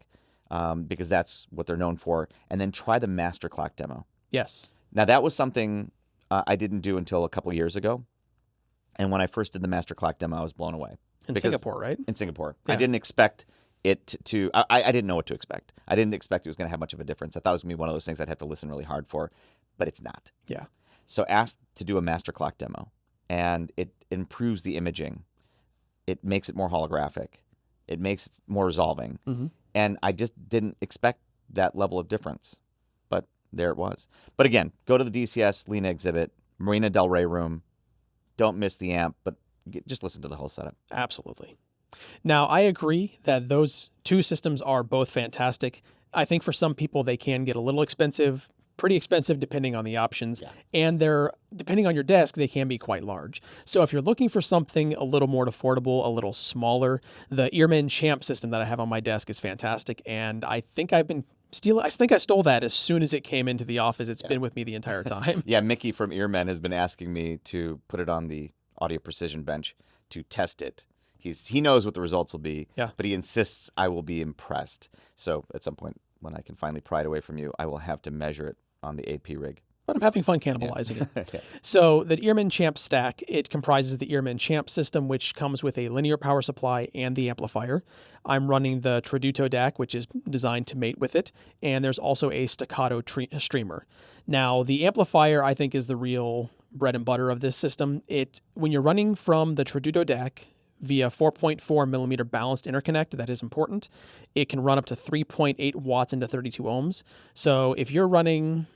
because that's what they're known for, and then try the master clock demo. Yes. Now, that was something I didn't do until a couple years ago, and when I first did the master clock demo, I was blown away. In Singapore, right? In Singapore. Yeah. I didn't expect it to... I didn't know what to expect. I didn't expect it was going to have much of a difference. I thought it was going to be one of those things I'd have to listen really hard for, but it's not. Yeah. So asked to do a master clock demo, and it improves the imaging. It makes it more holographic. It makes it more resolving. And I just didn't expect that level of difference, but there it was. But again, go to the DCS Lena exhibit, Marina Del Rey room. Don't miss the amp, but just listen to the whole setup. Absolutely. Now, I agree that those two systems are both fantastic. I think for some people they can get a little expensive, pretty expensive depending on the options, Yeah. and they're, depending on your desk, they can be quite large. So if you're looking for something a little more affordable, a little smaller, the Earman Champ system that I have on my desk is fantastic, and I think I stole that as soon as it came into the office. It's been with me the entire time. Yeah, Mickey from Earman has been asking me to put it on the audio precision bench to test it. He knows what the results will be, but he insists I will be impressed. So at some point, when I can finally pry it away from you, I will have to measure it on the AP rig. But I'm having fun cannibalizing it. So the Earman Champ stack, it comprises the Earman Champ system, which comes with a linear power supply and the amplifier. I'm running the Traduto DAC, which is designed to mate with it, and there's also a staccato streamer. Now, the amplifier, I think, is the real bread and butter of this system. When you're running from the Traduto DAC via 4.4 millimeter balanced interconnect, that is important. It can run up to 3.8 watts into 32 ohms. So if you're running,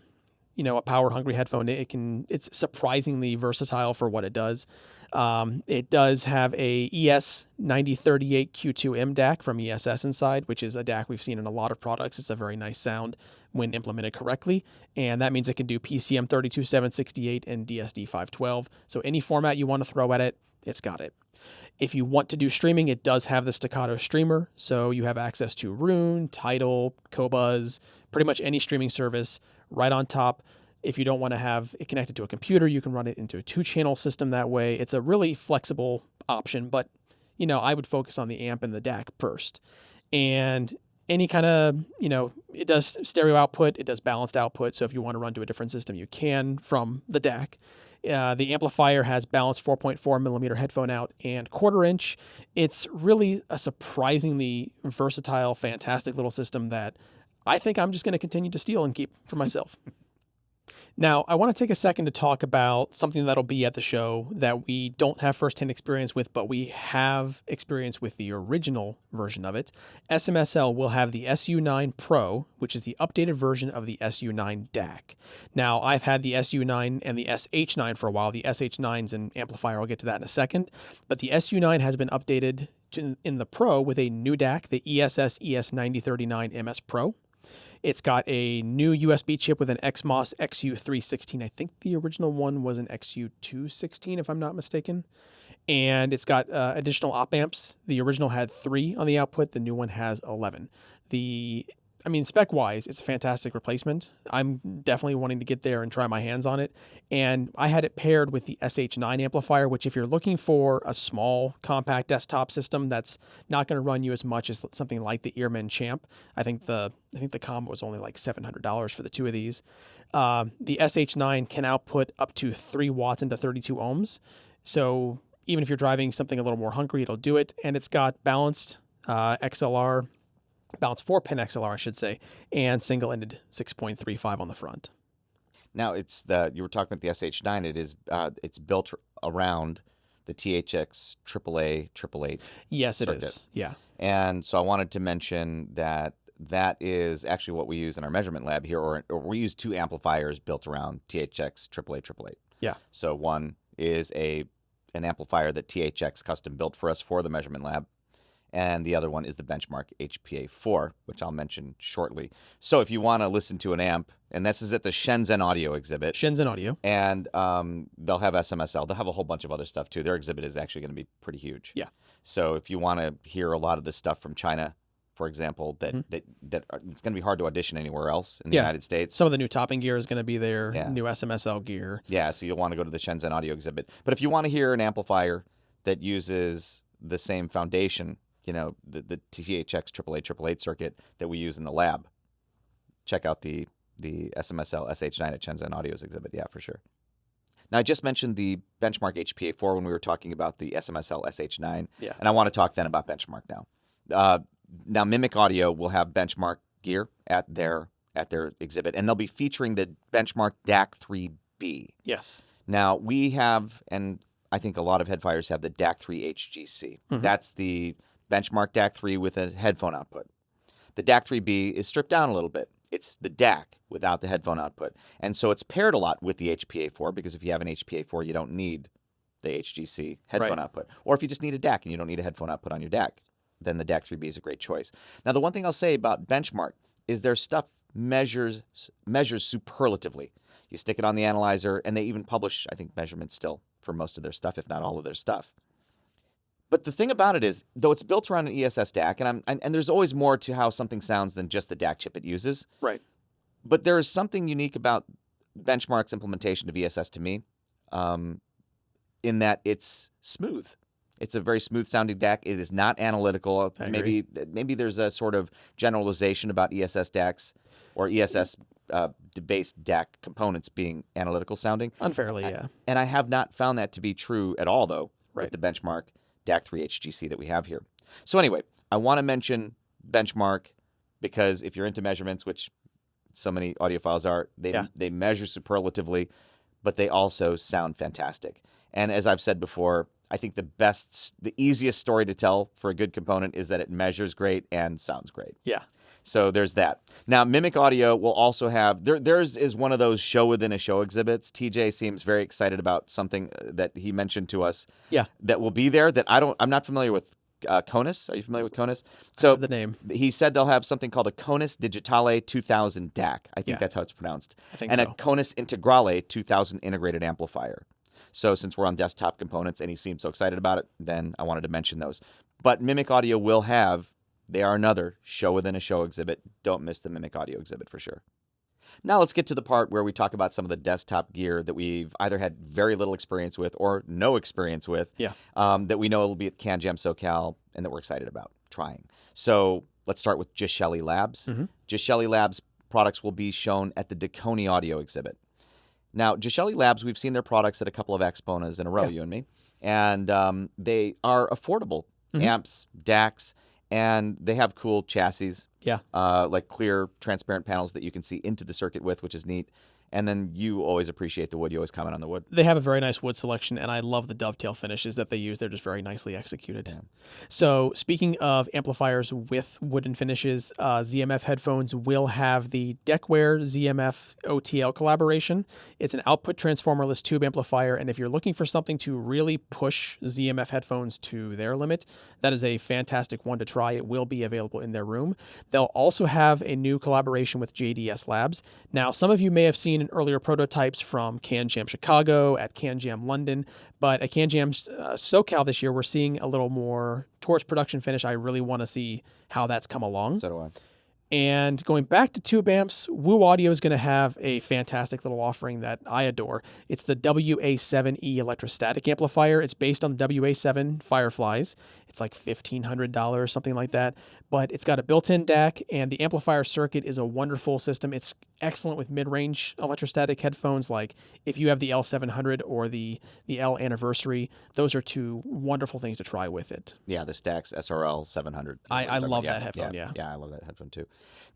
a power-hungry headphone, it's surprisingly versatile for what it does. It does have a ES9038 Q2M DAC from ESS inside, which is a DAC we've seen in a lot of products. It's a very nice sound when implemented correctly, and that means it can do PCM 32768 and DSD 512. So any format you want to throw at it, it's got it. If you want to do streaming, it does have the staccato streamer, so you have access to Roon, Tidal, Qobuz, pretty much any streaming service right on top. If you don't want to have it connected to a computer, you can run it into a 2-channel system that way. It's a really flexible option, but I would focus on the amp and the DAC first. And any kind of, it does stereo output, it does balanced output, so if you want to run to a different system, you can from the DAC. The amplifier has balanced 4.4 millimeter headphone out and 1/4 inch. It's really a surprisingly versatile, fantastic little system that I think I'm just going to continue to steal and keep for myself. Now, I want to take a second to talk about something that'll be at the show that we don't have firsthand experience with, but we have experience with the original version of it. SMSL will have the SU9 Pro, which is the updated version of the SU9 DAC. Now, I've had the SU9 and the SH9 for a while. The SH9's an amplifier. I'll get to that in a second. But the SU9 has been updated in the Pro with a new DAC, the ESS ES9039 MS Pro. It's got a new USB chip with an XMOS XU316. I think the original one was an XU216, if I'm not mistaken. And it's got additional op amps. The original had 3 on the output. The new one has 11. Spec-wise, it's a fantastic replacement. I'm definitely wanting to get there and try my hands on it. And I had it paired with the SH9 amplifier, which if you're looking for a small, compact desktop system that's not going to run you as much as something like the Earman Champ, I think the combo was only like $700 for the 2 of these. The SH9 can output up to 3 watts into 32 ohms. So even if you're driving something a little more hungry, it'll do it. And it's got balanced XLR, balanced 4-pin XLR, I should say, and single-ended 6.35 on the front. Now, you were talking about the SH9. It's built around the THX AAA 888. Yes, it circuit. is. Yeah. And so I wanted to mention that is actually what we use in our measurement lab here, or we use 2 amplifiers built around THX AAA 888. Yeah. So one is an amplifier that THX custom built for us for the measurement lab, and the other one is the Benchmark HPA4, which I'll mention shortly. So if you want to listen to an amp, and this is at the Shenzhen Audio exhibit. Shenzhen Audio. And they'll have SMSL. They'll have a whole bunch of other stuff, too. Their exhibit is actually going to be pretty huge. Yeah. So if you want to hear a lot of this stuff from China, for example, that it's going to be hard to audition anywhere else in the United States. Some of the new topping gear is going to be there, Yeah. new SMSL gear. Yeah, so you'll want to go to the Shenzhen Audio exhibit. But if you want to hear an amplifier that uses the same foundation, the THX AAA 888 circuit that we use in the lab, check out the SMSL SH9 at Shenzhen Audio's exhibit. Yeah, for sure. Now, I just mentioned the Benchmark HPA4 when we were talking about the SMSL SH9. Yeah. And I want to talk then about Benchmark now. Now, Mimic Audio will have Benchmark gear at their exhibit, and they'll be featuring the Benchmark DAC 3B. Yes. Now, we have, and I think a lot of headfires have the DAC 3 HGC. Mhm. That's the Benchmark DAC 3 with a headphone output. The DAC 3B is stripped down a little bit. It's the DAC without the headphone output. And so it's paired a lot with the HPA4, because if you have an HPA4, you don't need the HGC headphone output. Or if you just need a DAC and you don't need a headphone output on your DAC, then the DAC 3B is a great choice. Now, the one thing I'll say about Benchmark is their stuff measures superlatively. You stick it on the analyzer, and they even publish, I think, measurements still for most of their stuff, if not all of their stuff. But the thing about it is, though it's built around an ESS DAC, and there's always more to how something sounds than just the DAC chip it uses. Right. But there is something unique about Benchmark's implementation of ESS to me, in that it's smooth. It's a very smooth sounding DAC. It is not analytical. Maybe there's a sort of generalization about ESS DACs or ESS based DAC components being analytical sounding. Unfairly, yeah. And I have not found that to be true at all, though, right. with the Benchmark DAC 3 HGC that we have here. So anyway, I want to mention Benchmark because if you're into measurements, which so many audiophiles are, they measure superlatively, but they also sound fantastic. And as I've said before, I think the easiest story to tell for a good component is that it measures great and sounds great. Yeah. So there's that. Now, Mimic Audio will also have, theirs is one of those show within a show exhibits. TJ seems very excited about something that he mentioned to us. Yeah. That will be there that I'm not familiar with. Conus. Are you familiar with Conus? So the name. He said they'll have something called a Conus Digitale 2000 DAC. I think that's how it's pronounced. I think and so. A Conus Integrale 2000 integrated amplifier. So since we're on desktop components and he seemed so excited about it, then I wanted to mention those. But Mimic Audio will have, they are another show within a show exhibit. Don't miss the Mimic Audio exhibit for sure. Now let's get to the part where we talk about some of the desktop gear that we've either had very little experience with or no experience with. Yeah. That we know will be at CanJam SoCal and that we're excited about trying. So let's start with Just Shelly Labs. Mm-hmm. Just Shelly Labs products will be shown at the Deconi Audio exhibit. Now, Just Shelly Labs, we've seen their products at a couple of Exponas in a row, you and me, and they are affordable amps, DACs, and they have cool chassis. Yeah. Like clear, transparent panels that you can see into the circuit with, which is neat. And then you always appreciate the wood. You always comment on the wood. They have a very nice wood selection, and I love the dovetail finishes that they use. They're just very nicely executed. Yeah. So speaking of amplifiers with wooden finishes, ZMF headphones will have the Deckware ZMF OTL collaboration. It's an output transformerless tube amplifier, and if you're looking for something to really push ZMF headphones to their limit, that is a fantastic one to try. It will be available in their room. They'll also have a new collaboration with JDS Labs. Now, some of you may have seen earlier prototypes from CanJam Chicago, at CanJam London, but at CanJam SoCal this year, we're seeing a little more towards production finish. I really want to see how that's come along. So do I. And going back to tube amps, Woo Audio is going to have a fantastic little offering that I adore. It's the WA7E electrostatic amplifier. It's based on the WA7 Fireflies. It's like $1,500, something like that. But it's got a built-in DAC, and the amplifier circuit is a wonderful system. It's excellent with mid-range electrostatic headphones. Like if you have the L700 or the L Anniversary, those are two wonderful things to try with it. Yeah, the Stax SRL 700. I love that headphone, yeah. Yeah, I love that headphone too.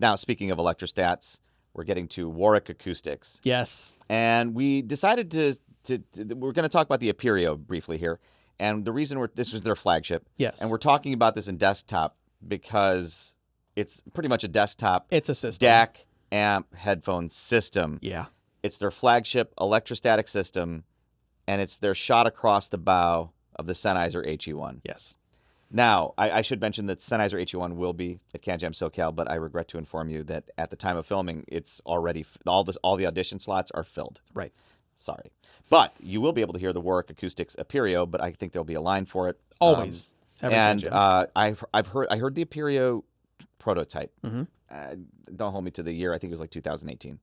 Now, speaking of electrostats, we're getting to Warwick Acoustics. Yes. And we decided we're going to talk about the Aperio briefly here. And the reason this is their flagship. Yes. And we're talking about this in desktop because it's pretty much a desktop. It's a system. DAC amp headphone system. Yeah. It's their flagship electrostatic system, and it's their shot across the bow of the Sennheiser HE1. Yes. Now, I should mention that Sennheiser HE1 will be at CanJam SoCal, but I regret to inform you that at the time of filming, it's already all the audition slots are filled. Right. Sorry. But you will be able to hear the Warwick Acoustics Aperio, but I think there'll be a line for it. Always. And I heard the Aperio prototype. Mm-hmm. Don't hold me to the year. I think it was like 2018.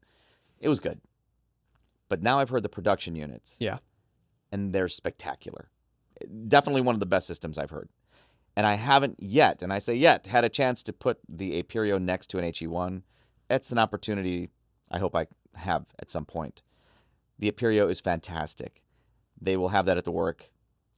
It was good. But now I've heard the production units. Yeah. And they're spectacular. Definitely one of the best systems I've heard. And I haven't yet, and I say yet, had a chance to put the Aperio next to an HE1. It's an opportunity I hope I have at some point. The Aperio is fantastic. They will have that at the Warwick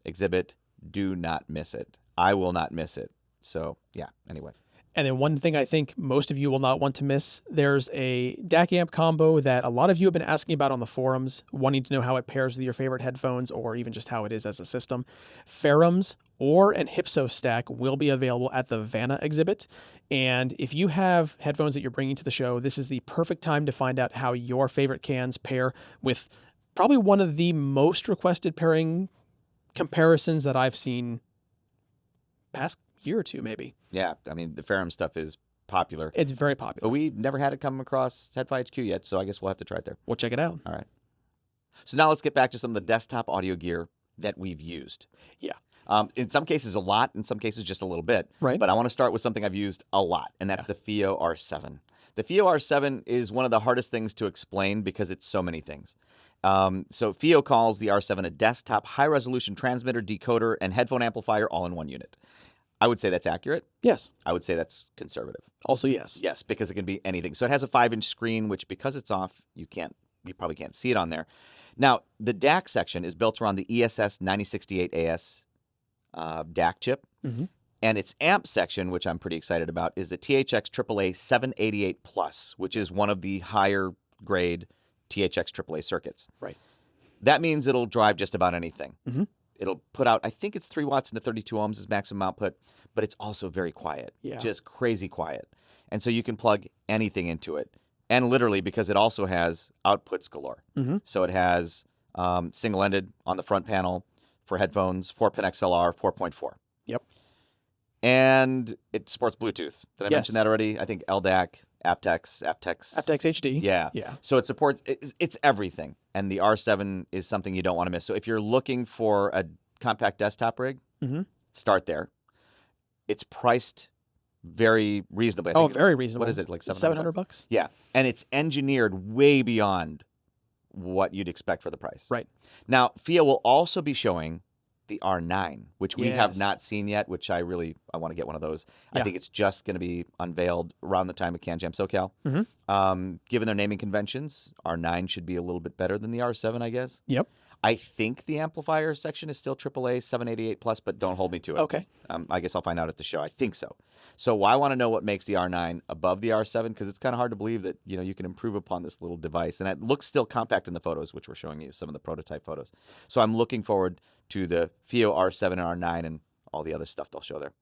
exhibit. Do not miss it. I will not miss it. So, yeah, anyway. And then one thing I think most of you will not want to miss, there's a DAC amp combo that a lot of you have been asking about on the forums, wanting to know how it pairs with your favorite headphones or even just how it is as a system. Ferrums or an Hypso stack will be available at the Vanna exhibit. And if you have headphones that you're bringing to the show, this is the perfect time to find out how your favorite cans pair with probably one of the most requested pairing comparisons that I've seen past year or two, maybe. Yeah, I mean, the Ferrum stuff is popular. It's very But popular. we never had it come across Headfi HQ yet, so I guess we'll have to try it there. We'll check it out. All right. So now let's get back to some of the desktop audio gear that we've used. Yeah. In some cases a lot, in some cases just a little bit. Right. But I want to start with something I've used a lot, and that's the FiiO R7. The FiiO R7 is one of the hardest things to explain because it's so many things. So FiiO calls the R7 a desktop high-resolution transmitter, decoder, and headphone amplifier all in one unit. I would say that's accurate. Yes. I would say that's conservative. Also, yes. Yes, because it can be anything. So it has a 5-inch screen, which because it's off, you probably can't see it on there. Now, the DAC section is built around the ESS 9068AS DAC chip. Mm-hmm. And its amp section, which I'm pretty excited about, is the THX AAA 788 Plus, which is one of the higher grade THX AAA circuits. Right. That means it'll drive just about anything. Mm-hmm. It'll put out, I think it's 3 watts into 32 ohms is maximum output, but it's also very quiet. Yeah. Just crazy quiet. And so you can plug anything into it. And literally, because it also has outputs galore. Mm-hmm. So it has single-ended on the front panel for headphones, 4-pin XLR, 4.4. Yep. And it supports Bluetooth. Did I mention that already? I think LDAC, aptX. aptX HD. Yeah. Yeah. So it supports, it's everything. And the R7 is something you don't want to miss. So if you're looking for a compact desktop rig, Mm-hmm. start there. It's priced very reasonably. I think very reasonable. What is it, like $700? Yeah. And it's engineered way beyond what you'd expect for the price. Right. Now, FiiO will also be showing the R9, which we have Yes. not seen yet, which I want to get one of those. I Yeah. think it's just going to be unveiled around the time of CanJam SoCal. Mm-hmm. Given their naming conventions, R9 should be a little bit better than the R7, I guess. Yep. I think the amplifier section is still AAA 788 plus, but don't hold me to it. Okay. I guess I'll find out at the show. I think so. So I want to know what makes the R9 above the R7, because it's kind of hard to believe that you can improve upon this little device, and it looks still compact in the photos, which we're showing you some of the prototype photos. So I'm looking forward to the FiiO R7 and R9 and all the other stuff they'll show there.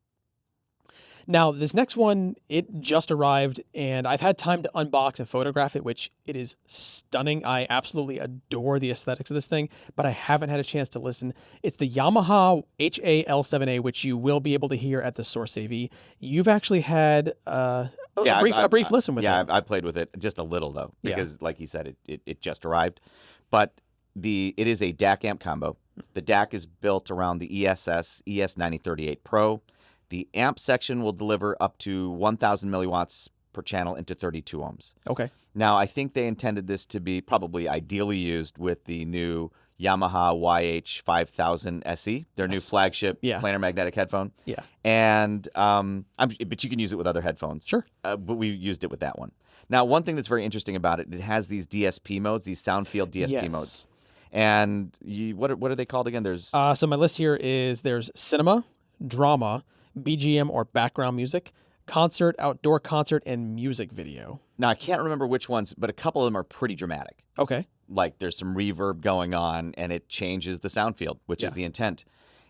Now, this next one, it just arrived, and I've had time to unbox and photograph it, which it is stunning. I absolutely adore the aesthetics of this thing, but I haven't had a chance to listen. It's the Yamaha HA-L7A, which you will be able to hear at the Source AV. You've actually had a brief listen with it. Yeah, I played with it just a little, though, because like you said, it just arrived. But it is a DAC amp combo. The DAC is built around the ESS ES9038 Pro. The amp section will deliver up to 1,000 milliwatts per channel into 32 ohms. Okay. Now, I think they intended this to be probably ideally used with the new Yamaha YH5000 SE, their new flagship planar magnetic headphone. Yeah. And but you can use it with other headphones. Sure. But we used it with that one. Now, one thing that's very interesting about it, it has these DSP modes, these sound field DSP modes. And what are they called again? There's so my list here is there's cinema, drama, BGM or background music, concert, outdoor concert, and music video. Now, I can't remember which ones, but a couple of them are pretty dramatic. Okay. Like there's some reverb going on, and it changes the sound field, which is the intent.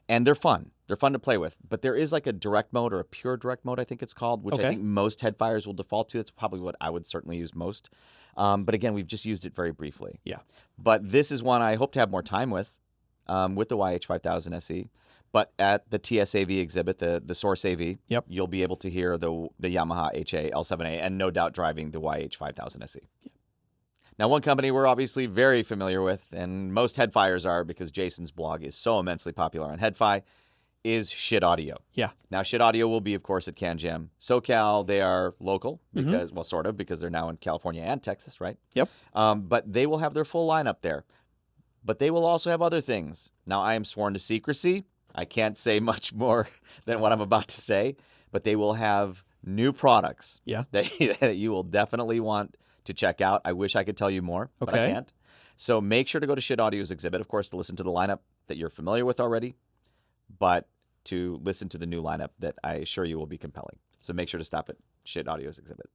And they're fun. They're fun to play with. But there is like a direct mode or a pure direct mode, I think it's called, which I think most headfires will default to. It's probably what I would certainly use most. But again, we've just used it very briefly. Yeah. But this is one I hope to have more time with the YH5000 SE. But at the TSAV exhibit, the Source AV, you'll be able to hear the Yamaha HA-L7A and no doubt driving the YH5000 SE. Yeah. Now, one company we're obviously very familiar with, and most headfires are because Jason's blog is so immensely popular on Headfi, is Shit Audio. Yeah. Now, Shit Audio will be, of course, at CanJam SoCal. They are local because, well, sort of, because they're now in California and Texas, right? Yep. But they will have their full lineup there. But they will also have other things. Now, I am sworn to secrecy. I can't say much more than what I'm about to say, but they will have new products that you will definitely want to check out. I wish I could tell you more, but I can't. So make sure to go to Shit Audio's exhibit, of course, to listen to the lineup that you're familiar with already, but to listen to the new lineup that I assure you will be compelling. So make sure to stop at Shit Audio's exhibit.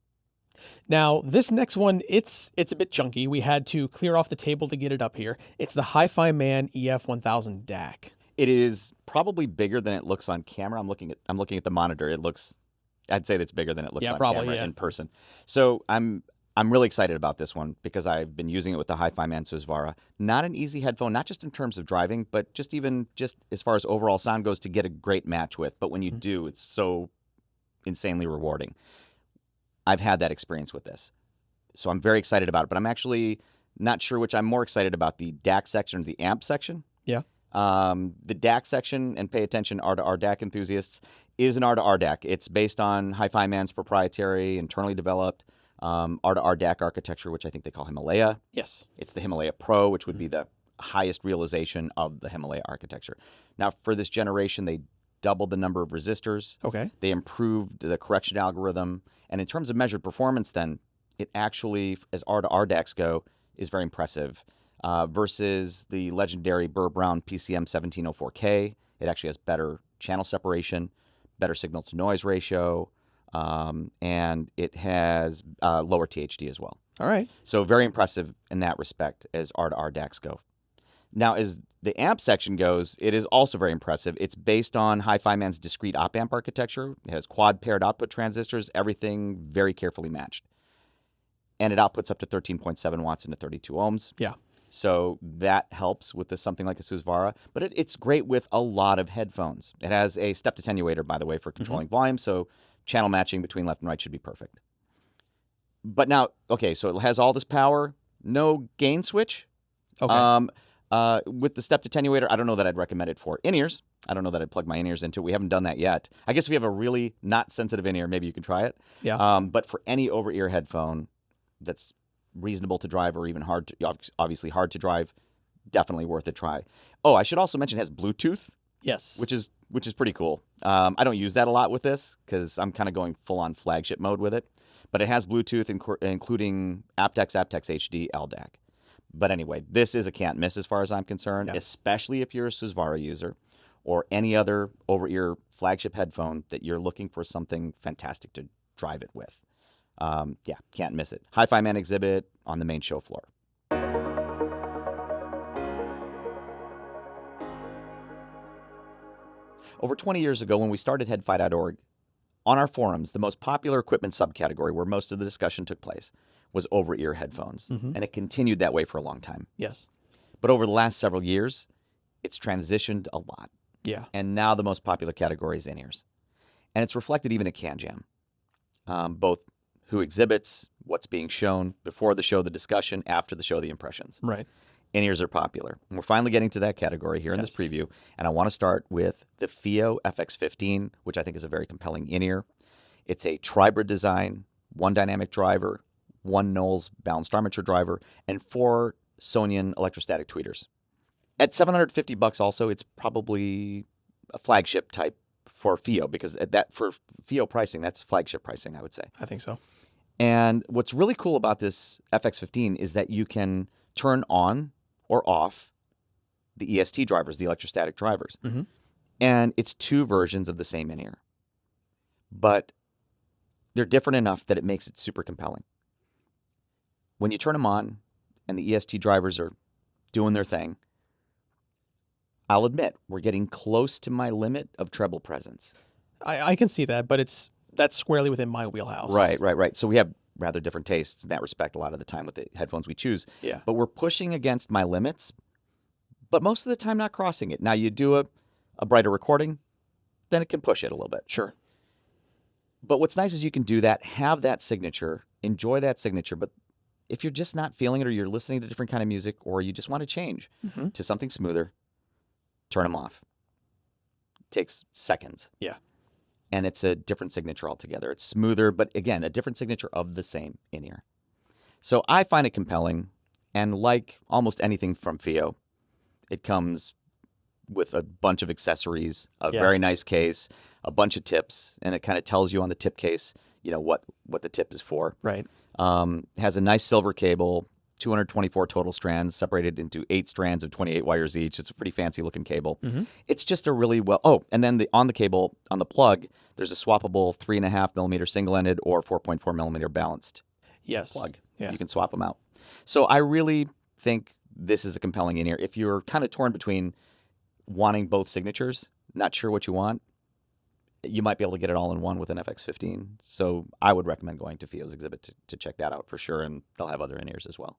Now, this next one, it's a bit chunky. We had to clear off the table to get it up here. It's the Hi-Fi Man EF1000 DAC. It is probably bigger than it looks on camera. I'm looking at the monitor. I'd say that's bigger than it looks on camera in person. So I'm really excited about this one because I've been using it with the Hi-Fi Man Susvara. Not an easy headphone, not just in terms of driving, but just as far as overall sound goes to get a great match with. But when you do, it's so insanely rewarding. I've had that experience with this. So I'm very excited about it, but I'm actually not sure which I'm more excited about, the DAC section or the amp section. Yeah. The DAC section, and pay attention, R2R DAC enthusiasts, is an R2R DAC. It's based on Hi-Fi Man's proprietary, internally developed R2R DAC architecture, which I think they call Himalaya. Yes. It's the Himalaya Pro, which would be the highest realization of the Himalaya architecture. Now, for this generation, they doubled the number of resistors. Okay. They improved the correction algorithm. And in terms of measured performance, then, it actually, as R2R DACs go, is very impressive. Versus the legendary Burr-Brown PCM 1704K. It actually has better channel separation, better signal-to-noise ratio, and it has lower THD as well. All right. So very impressive in that respect as R2R DACs go. Now, as the amp section goes, it is also very impressive. It's based on Hi-Fi Man's discrete op-amp architecture. It has quad-paired output transistors, everything very carefully matched. And it outputs up to 13.7 watts into 32 ohms. Yeah. So that helps with something like a Susvara. But it's great with a lot of headphones. It has a stepped attenuator, by the way, for controlling volume. So channel matching between left and right should be perfect. But now, okay, so it has all this power, no gain switch. Okay. With the stepped attenuator, I don't know that I'd recommend it for in-ears. I don't know that I'd plug my in-ears into it. We haven't done that yet. I guess if you have a really not sensitive in-ear, maybe you can try it. Yeah. But for any over-ear headphone that's reasonable to drive or even obviously hard to drive, definitely worth a try. Oh, I should also mention it has Bluetooth. Yes. Which is pretty cool. I don't use that a lot with this because I'm kind of going full-on flagship mode with it. But it has Bluetooth, including aptX HD, LDAC. But anyway, this is a can't miss as far as I'm concerned, especially if you're a Susvara user or any other over-ear flagship headphone that you're looking for something fantastic to drive it with. Can't miss it. Hi-Fi Man exhibit on the main show floor. Over 20 years ago, when we started headfi.org, on our forums, the most popular equipment subcategory where most of the discussion took place was over-ear headphones. And it continued that way for a long time. Yes. But over the last several years, it's transitioned a lot. Yeah. And now the most popular category is in-ears. And it's reflected even at CanJam. Both who exhibits, what's being shown, before the show, the discussion, after the show, the impressions. Right. In-ears are popular. And we're finally getting to that category here in this preview. And I want to start with the FIO FX15, which I think is a very compelling in-ear. It's a tribrid design, one dynamic driver, one Knowles balanced armature driver, and 4 Sonian electrostatic tweeters. At $750 also, it's probably a flagship type for FIO, because for FIO pricing, that's flagship pricing, I would say. I think so. And what's really cool about this FX15 is that you can turn on or off the EST drivers, the electrostatic drivers. And it's 2 versions of the same in-ear. But they're different enough that it makes it super compelling. When you turn them on and the EST drivers are doing their thing, I'll admit, we're getting close to my limit of treble presence. I can see that, but that's squarely within my wheelhouse. Right. So we have rather different tastes in that respect a lot of the time with the headphones we choose. Yeah. But we're pushing against my limits, but most of the time not crossing it. Now, you do a brighter recording, then it can push it a little bit. Sure. But what's nice is you can do that, have that signature, enjoy that signature, but if you're just not feeling it, or you're listening to different kind of music, or you just want to change to something smoother, turn them off. It takes seconds. Yeah. And it's a different signature altogether. It's smoother, but again, a different signature of the same in-ear. So I find it compelling, and like almost anything from FIO, it comes with a bunch of accessories, a very nice case, a bunch of tips, and it kind of tells you on the tip case, what the tip is for. Right. Has a nice silver cable, 224 total strands, separated into 8 strands of 28 wires each. It's a pretty fancy looking cable. It's just a really and then on the cable, on the plug, there's a swappable 3.5 millimeter single-ended or 4.4 millimeter balanced plug. Yeah. You can swap them out. So I really think this is a compelling in-ear. If you're kind of torn between wanting both signatures, not sure what you want, you might be able to get it all in one with an FX15. So I would recommend going to FIO's exhibit to check that out for sure, and they'll have other in-ears as well.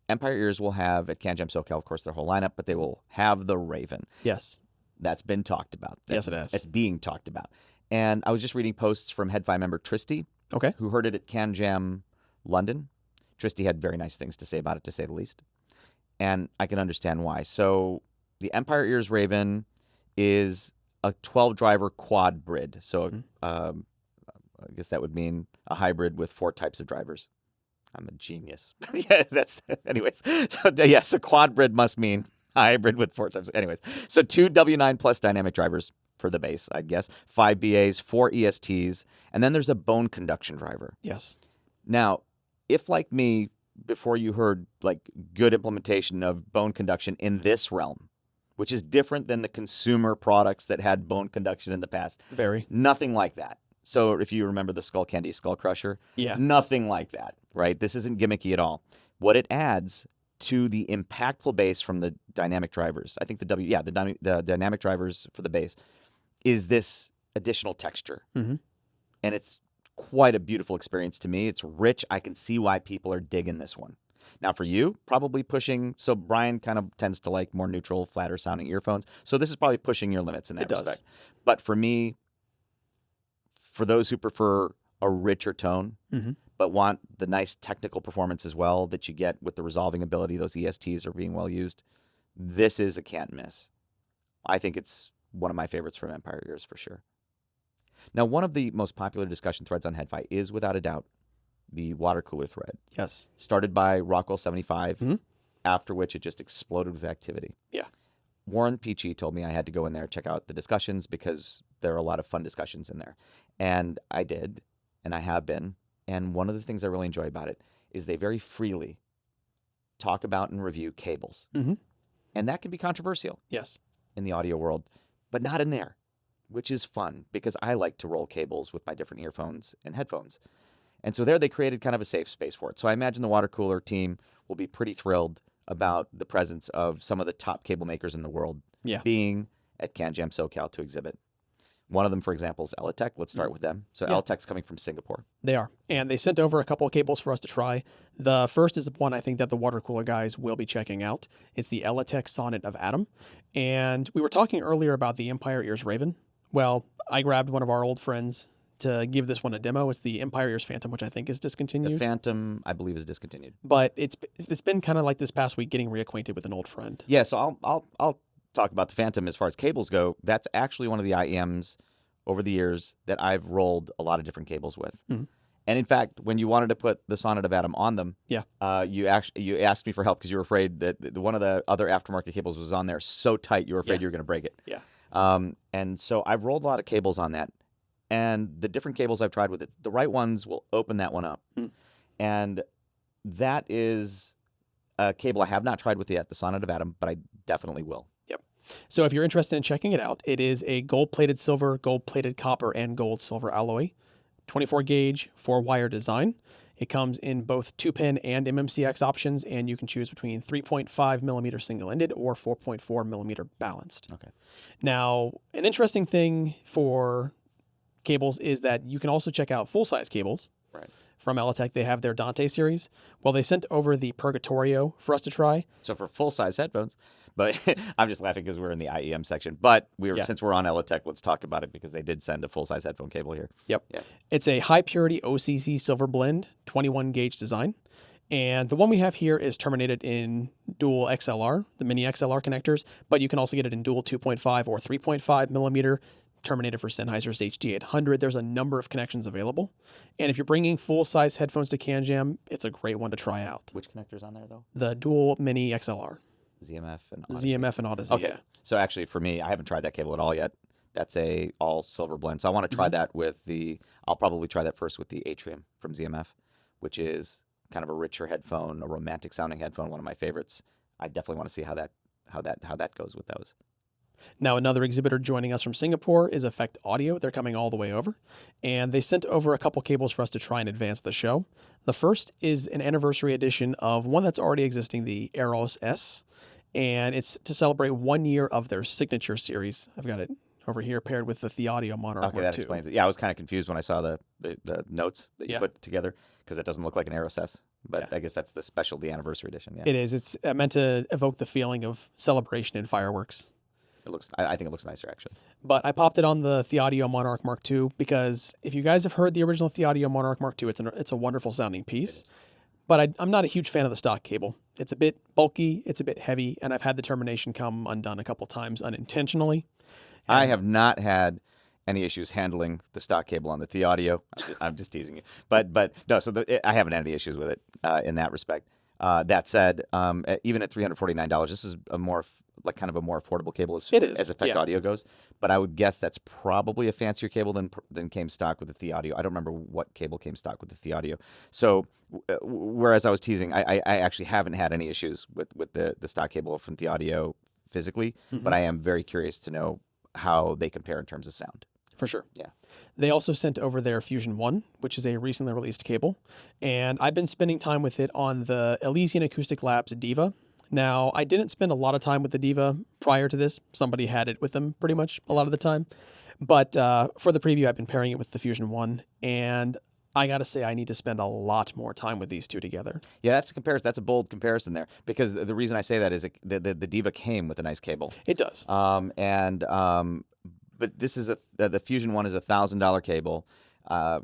Empire Ears will have at CanJam SoCal, of course, their whole lineup, but they will have the Raven. Yes. That's been talked about. Yes, it has. It's being talked about. And I was just reading posts from HeadFi member Tristy, Okay. who heard it at CanJam London. Tristy had very nice things to say about it, to say the least. And I can understand why. So the Empire Ears Raven is a 12-driver quad brid. So I guess that would mean a hybrid with 4 types of drivers. I'm a genius. Yeah, that's anyways. So yes, a quad brid must mean a hybrid with 4 types. Anyways, so 2 W9 plus dynamic drivers for the bass, I guess. 5 BAs, 4 ESTs, and then there's a bone conduction driver. Yes. Now, if like me, before you heard like good implementation of bone conduction in this realm, which is different than the consumer products that had bone conduction in the past. Very. Nothing like that. So if you remember the Skull Candy Skull Crusher, nothing like that, right? This isn't gimmicky at all. What it adds to the impactful bass from the dynamic drivers, I think the dynamic drivers for the bass, is this additional texture. Mm-hmm. And it's quite a beautiful experience to me. It's rich. I can see why people are digging this one. Now for you, probably pushing, so Brian kind of tends to like more neutral, flatter sounding earphones. So this is probably pushing your limits in that respect. But for me, for those who prefer a richer tone, but want the nice technical performance as well that you get with the resolving ability, those ESTs are being well used, this is a can't miss. I think it's one of my favorites from Empire Ears for sure. Now, one of the most popular discussion threads on HeadFi is, without a doubt, the water cooler thread. Yes. Started by Rockwell 75, after which it just exploded with activity. Yeah. Warren Peachy told me I had to go in there and check out the discussions because there are a lot of fun discussions in there. And I did, and I have been. And one of the things I really enjoy about it is they very freely talk about and review cables. And that can be controversial. Yes. In the audio world, but not in there, which is fun because I like to roll cables with my different earphones and headphones. And so there they created kind of a safe space for it. So I imagine the water cooler team will be pretty thrilled about the presence of some of the top cable makers in the world being at CanJam SoCal to exhibit. One of them, for example, is Elitech. Let's start with them. So Elitech's coming from Singapore. They are. And they sent over a couple of cables for us to try. The first is one I think that the water cooler guys will be checking out. It's the Elitech Sonnet of Atom. And we were talking earlier about the Empire Ears Raven. Well, I grabbed one of our old friends to give this one a demo. It's the Empire Ears Phantom, which I think is discontinued. The Phantom, I believe, is discontinued. But it's been kind of like this past week getting reacquainted with an old friend. Yeah, so I'll talk about the Phantom as far as cables go. That's actually one of the IEMs over the years that I've rolled a lot of different cables with. And in fact, when you wanted to put the Sonnet of Atom on them, you asked me for help because you were afraid that one of the other aftermarket cables was on there so tight you were afraid you were going to break it. And so I've rolled a lot of cables on that. And the different cables I've tried with it, the right ones will open that one up. And that is a cable I have not tried with yet, the Sonnet of Atom, but I definitely will. So if you're interested in checking it out, it is a gold-plated silver, gold-plated copper, and gold-silver alloy, 24-gauge, 4-wire design. It comes in both 2-pin and MMCX options, and you can choose between 3.5 millimeter single-ended or 4.4 millimeter balanced. Okay. Now, an interesting thing for cables is that you can also check out full-size cables. From Elitech. They have their Dante series. Well, they sent over the Purgatorio for us to try. So for full-size headphones, but I'm just laughing because we're in the IEM section. But since we're on Elitech, let's talk about it because they did send a full-size headphone cable here. It's a high-purity OCC silver blend, 21-gauge design. And the one we have here is terminated in dual XLR, the mini XLR connectors, but you can also get it in dual 2.5 or 3.5 millimeter, terminated for Sennheiser's HD800. There's a number of connections available. And if you're bringing full-size headphones to CanJam, it's a great one to try out. Which connector's on there, though? The dual mini XLR. ZMF and Odyssey. ZMF and Odyssey, okay. So actually, for me, I haven't tried that cable at all yet. That's a all-silver blend. So I want to try that with I'll probably try that first with the Atrium from ZMF, which is kind of a richer headphone, a romantic-sounding headphone, one of my favorites. I definitely want to see how that goes with those. Now, another exhibitor joining us from Singapore is Effect Audio. They're coming all the way over. And they sent over a couple cables for us to try and advance the show. The first is an anniversary edition of one that's already existing, the Eros S. And it's to celebrate 1 year of their signature series. I've got it over here paired with the Theaudio Monarch Okay, that explains it. Yeah, I was kind of confused when I saw the notes that you put together because it doesn't look like an Eros S. But I guess that's the special, the anniversary edition. Yeah. It is. It's meant to evoke the feeling of celebration and fireworks. I think it looks nicer actually. But I popped it on the Theaudio Monarch Mark II because if you guys have heard the original Theaudio Monarch Mark II, it's a wonderful sounding piece. But I'm not a huge fan of the stock cable. It's a bit bulky, it's a bit heavy, and I've had the termination come undone a couple times unintentionally. I have not had any issues handling the stock cable on the Theaudio. I'm just teasing you, but no. So I haven't had any issues with it in that respect. That said, even at $349, this is a more kind of a more affordable cable as Effect Audio goes. But I would guess that's probably a fancier cable than came stock with the Theaudio. I don't remember what cable came stock with the Theaudio. So whereas I was teasing, I actually haven't had any issues with the stock cable from Theaudio physically, but I am very curious to know how they compare in terms of sound. For sure. Yeah. They also sent over their Fusion 1, which is a recently released cable. And I've been spending time with it on the Elysian Acoustic Labs Diva. Now, I didn't spend a lot of time with the Diva prior to this. Somebody had it with them pretty much a lot of the time. But for the preview, I've been pairing it with the Fusion 1. And I got to say, I need to spend a lot more time with these two together. Yeah, that's a comparison. That's a bold comparison there. Because the reason I say that is the Diva came with a nice cable. It does. But this is the Fusion 1 is a $1,000 cable.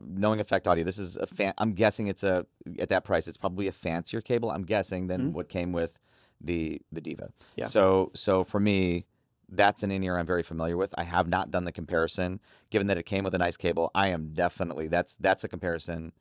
Knowing Effect Audio, this is I'm guessing it's at that price, it's probably a fancier cable. I'm guessing than what came with the Diva. Yeah. So for me, that's an in-ear I'm very familiar with. I have not done the comparison. Given that it came with a nice cable, I am definitely that's a comparison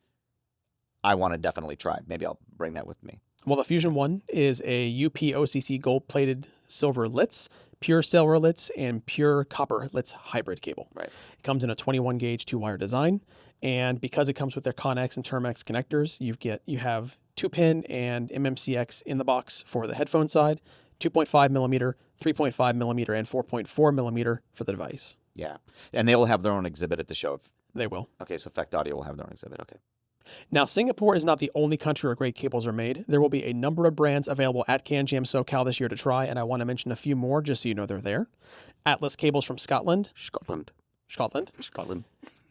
I want to definitely try. Maybe I'll bring that with me. Well, the Fusion 1 is a UP-OCC gold-plated silver Litz, pure silver Litz, and pure copper Litz hybrid cable. Right. It comes in a 21-gauge 2-wire design, and because it comes with their ConX and TermX connectors, you have 2-pin and MMCX in the box for the headphone side, 2.5 millimeter, 3.5 millimeter, and 4.4 millimeter for the device. Yeah, and they will have their own exhibit at the show. They will. Okay, so Effect Audio will have their own exhibit. Okay. Now, Singapore is not the only country where great cables are made. There will be a number of brands available at CanJam SoCal this year to try, and I want to mention a few more just so you know they're there. Atlas Cables from Scotland. Scotland.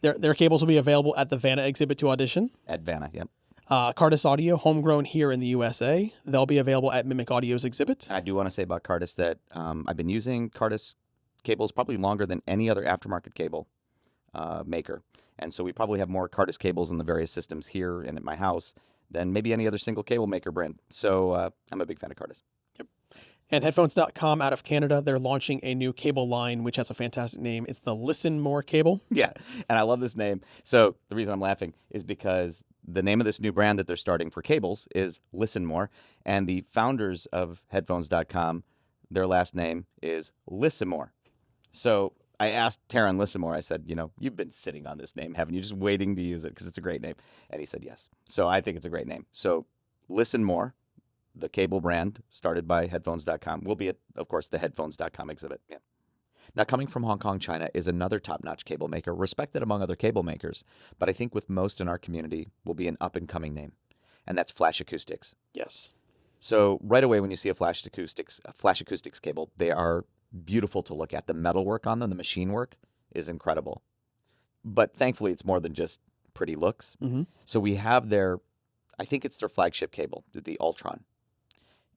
Their cables will be available at the Vanna exhibit to audition. At Vanna, yep. Cardis Audio, homegrown here in the USA. They'll be available at Mimic Audio's exhibit. I do want to say about Cardis that I've been using Cardis cables probably longer than any other aftermarket cable maker. And so we probably have more Cardis cables in the various systems here and at my house than maybe any other single cable maker brand. So I'm a big fan of Cardis. Yep. And headphones.com out of Canada, they're launching a new cable line, which has a fantastic name. It's the Listen More cable. Yeah, and I love this name. So the reason I'm laughing is because the name of this new brand that they're starting for cables is Listen More. And the founders of headphones.com, their last name is Lissimore. So I asked Taryn Lissimore, I said, you've been sitting on this name, haven't you? Just waiting to use it because it's a great name. And he said, yes. So I think it's a great name. So Listen More, the cable brand started by headphones.com, will be at, of course, the headphones.com exhibit. Yeah. Now, coming from Hong Kong, China is another top-notch cable maker, respected among other cable makers, but I think with most in our community will be an up-and-coming name, and that's Flash Acoustics. Yes. So right away when you see a Flash Acoustics cable, they are beautiful to look at. The metalwork on them, the machine work is incredible. But thankfully, it's more than just pretty looks. Mm-hmm. So we have I think it's their flagship cable, the Ultron.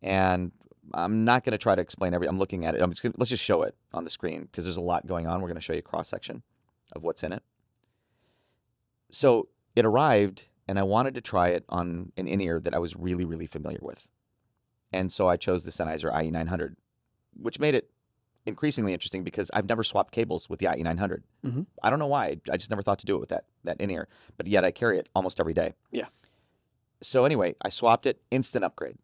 And I'm not going to try to explain I'm looking at it. Let's just show it on the screen because there's a lot going on. We're going to show you a cross-section of what's in it. So it arrived, and I wanted to try it on an in-ear that I was really, really familiar with. And so I chose the Sennheiser IE900, which made it increasingly interesting because I've never swapped cables with the IE900. Mm-hmm. I don't know why. I just never thought to do it with that in-ear. But yet I carry it almost every day. Yeah. So anyway, I swapped it, instant upgrade.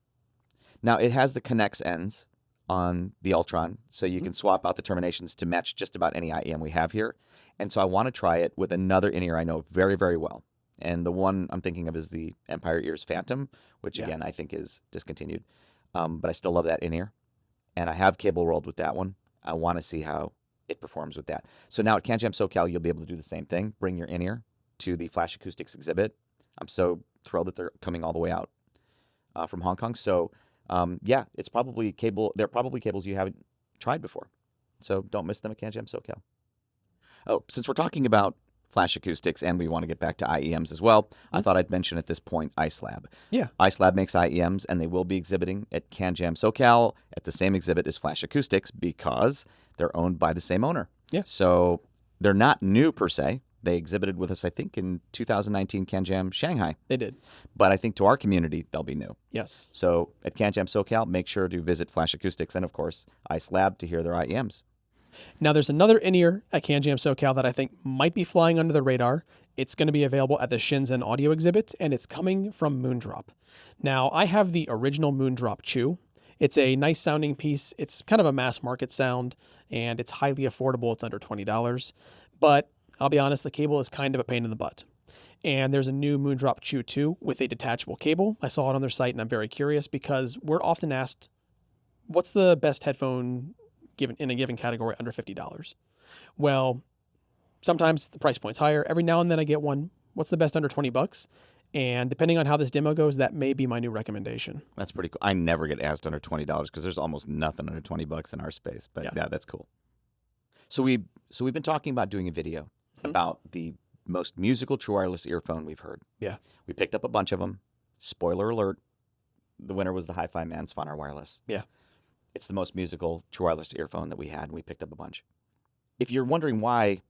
Now, it has the ConX ends on the Ultron, so you can swap out the terminations to match just about any IEM we have here. And so I want to try it with another in-ear I know very, very well. And the one I'm thinking of is the Empire Ears Phantom, which, again, I think is discontinued. But I still love that in-ear. And I have cable rolled with that one. I want to see how it performs with that. So now at CanJam SoCal, you'll be able to do the same thing. Bring your in-ear to the Flash Acoustics exhibit. I'm so thrilled that they're coming all the way out from Hong Kong. So yeah, it's probably they're probably cables you haven't tried before. So don't miss them at CanJam SoCal. Oh, since we're talking about flash acoustics, and we want to get back to IEMs as well. I thought I'd mention at this point IceLab. Yeah. IceLab makes IEMs, and they will be exhibiting at CanJam SoCal at the same exhibit as Flash Acoustics because they're owned by the same owner. Yeah. So they're not new per se. They exhibited with us, I think, in 2019 CanJam Shanghai. They did. But I think to our community, they'll be new. Yes. So at CanJam SoCal, make sure to visit Flash Acoustics and, of course, IceLab to hear their IEMs. Now, there's another in-ear at CanJam SoCal that I think might be flying under the radar. It's going to be available at the Shenzhen Audio exhibit, and it's coming from Moondrop. Now, I have the original Moondrop Chew. It's a nice sounding piece. It's kind of a mass market sound, and it's highly affordable. It's under $20. But I'll be honest, the cable is kind of a pain in the butt. And there's a new Moondrop Chew 2 with a detachable cable. I saw it on their site, and I'm very curious because we're often asked, what's the best headphone given in a given category under $50? Well, sometimes the price point's higher. Every now and then I get one, what's the best under $20? And depending on how this demo goes, that may be my new recommendation. That's pretty cool. I never get asked under $20 because there's almost nothing under $20 in our space. But yeah, that's cool. So we've been talking about doing a video about the most musical true wireless earphone we've heard. Yeah. We picked up a bunch of them. Spoiler alert, the winner was the Hi-Fi Man Svanner Wireless. Yeah. It's the most musical true wireless earphone that we had, and we picked up a bunch. If you're wondering why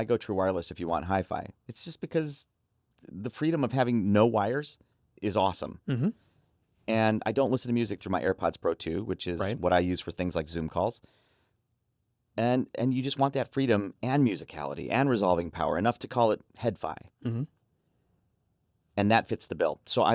go true wireless if you want hi-fi, it's just because the freedom of having no wires is awesome. Mm-hmm. And I don't listen to music through my AirPods Pro 2, which is what I use for things like Zoom calls. And you just want that freedom and musicality and resolving power, enough to call it head-fi. Mm-hmm. And that fits the bill. So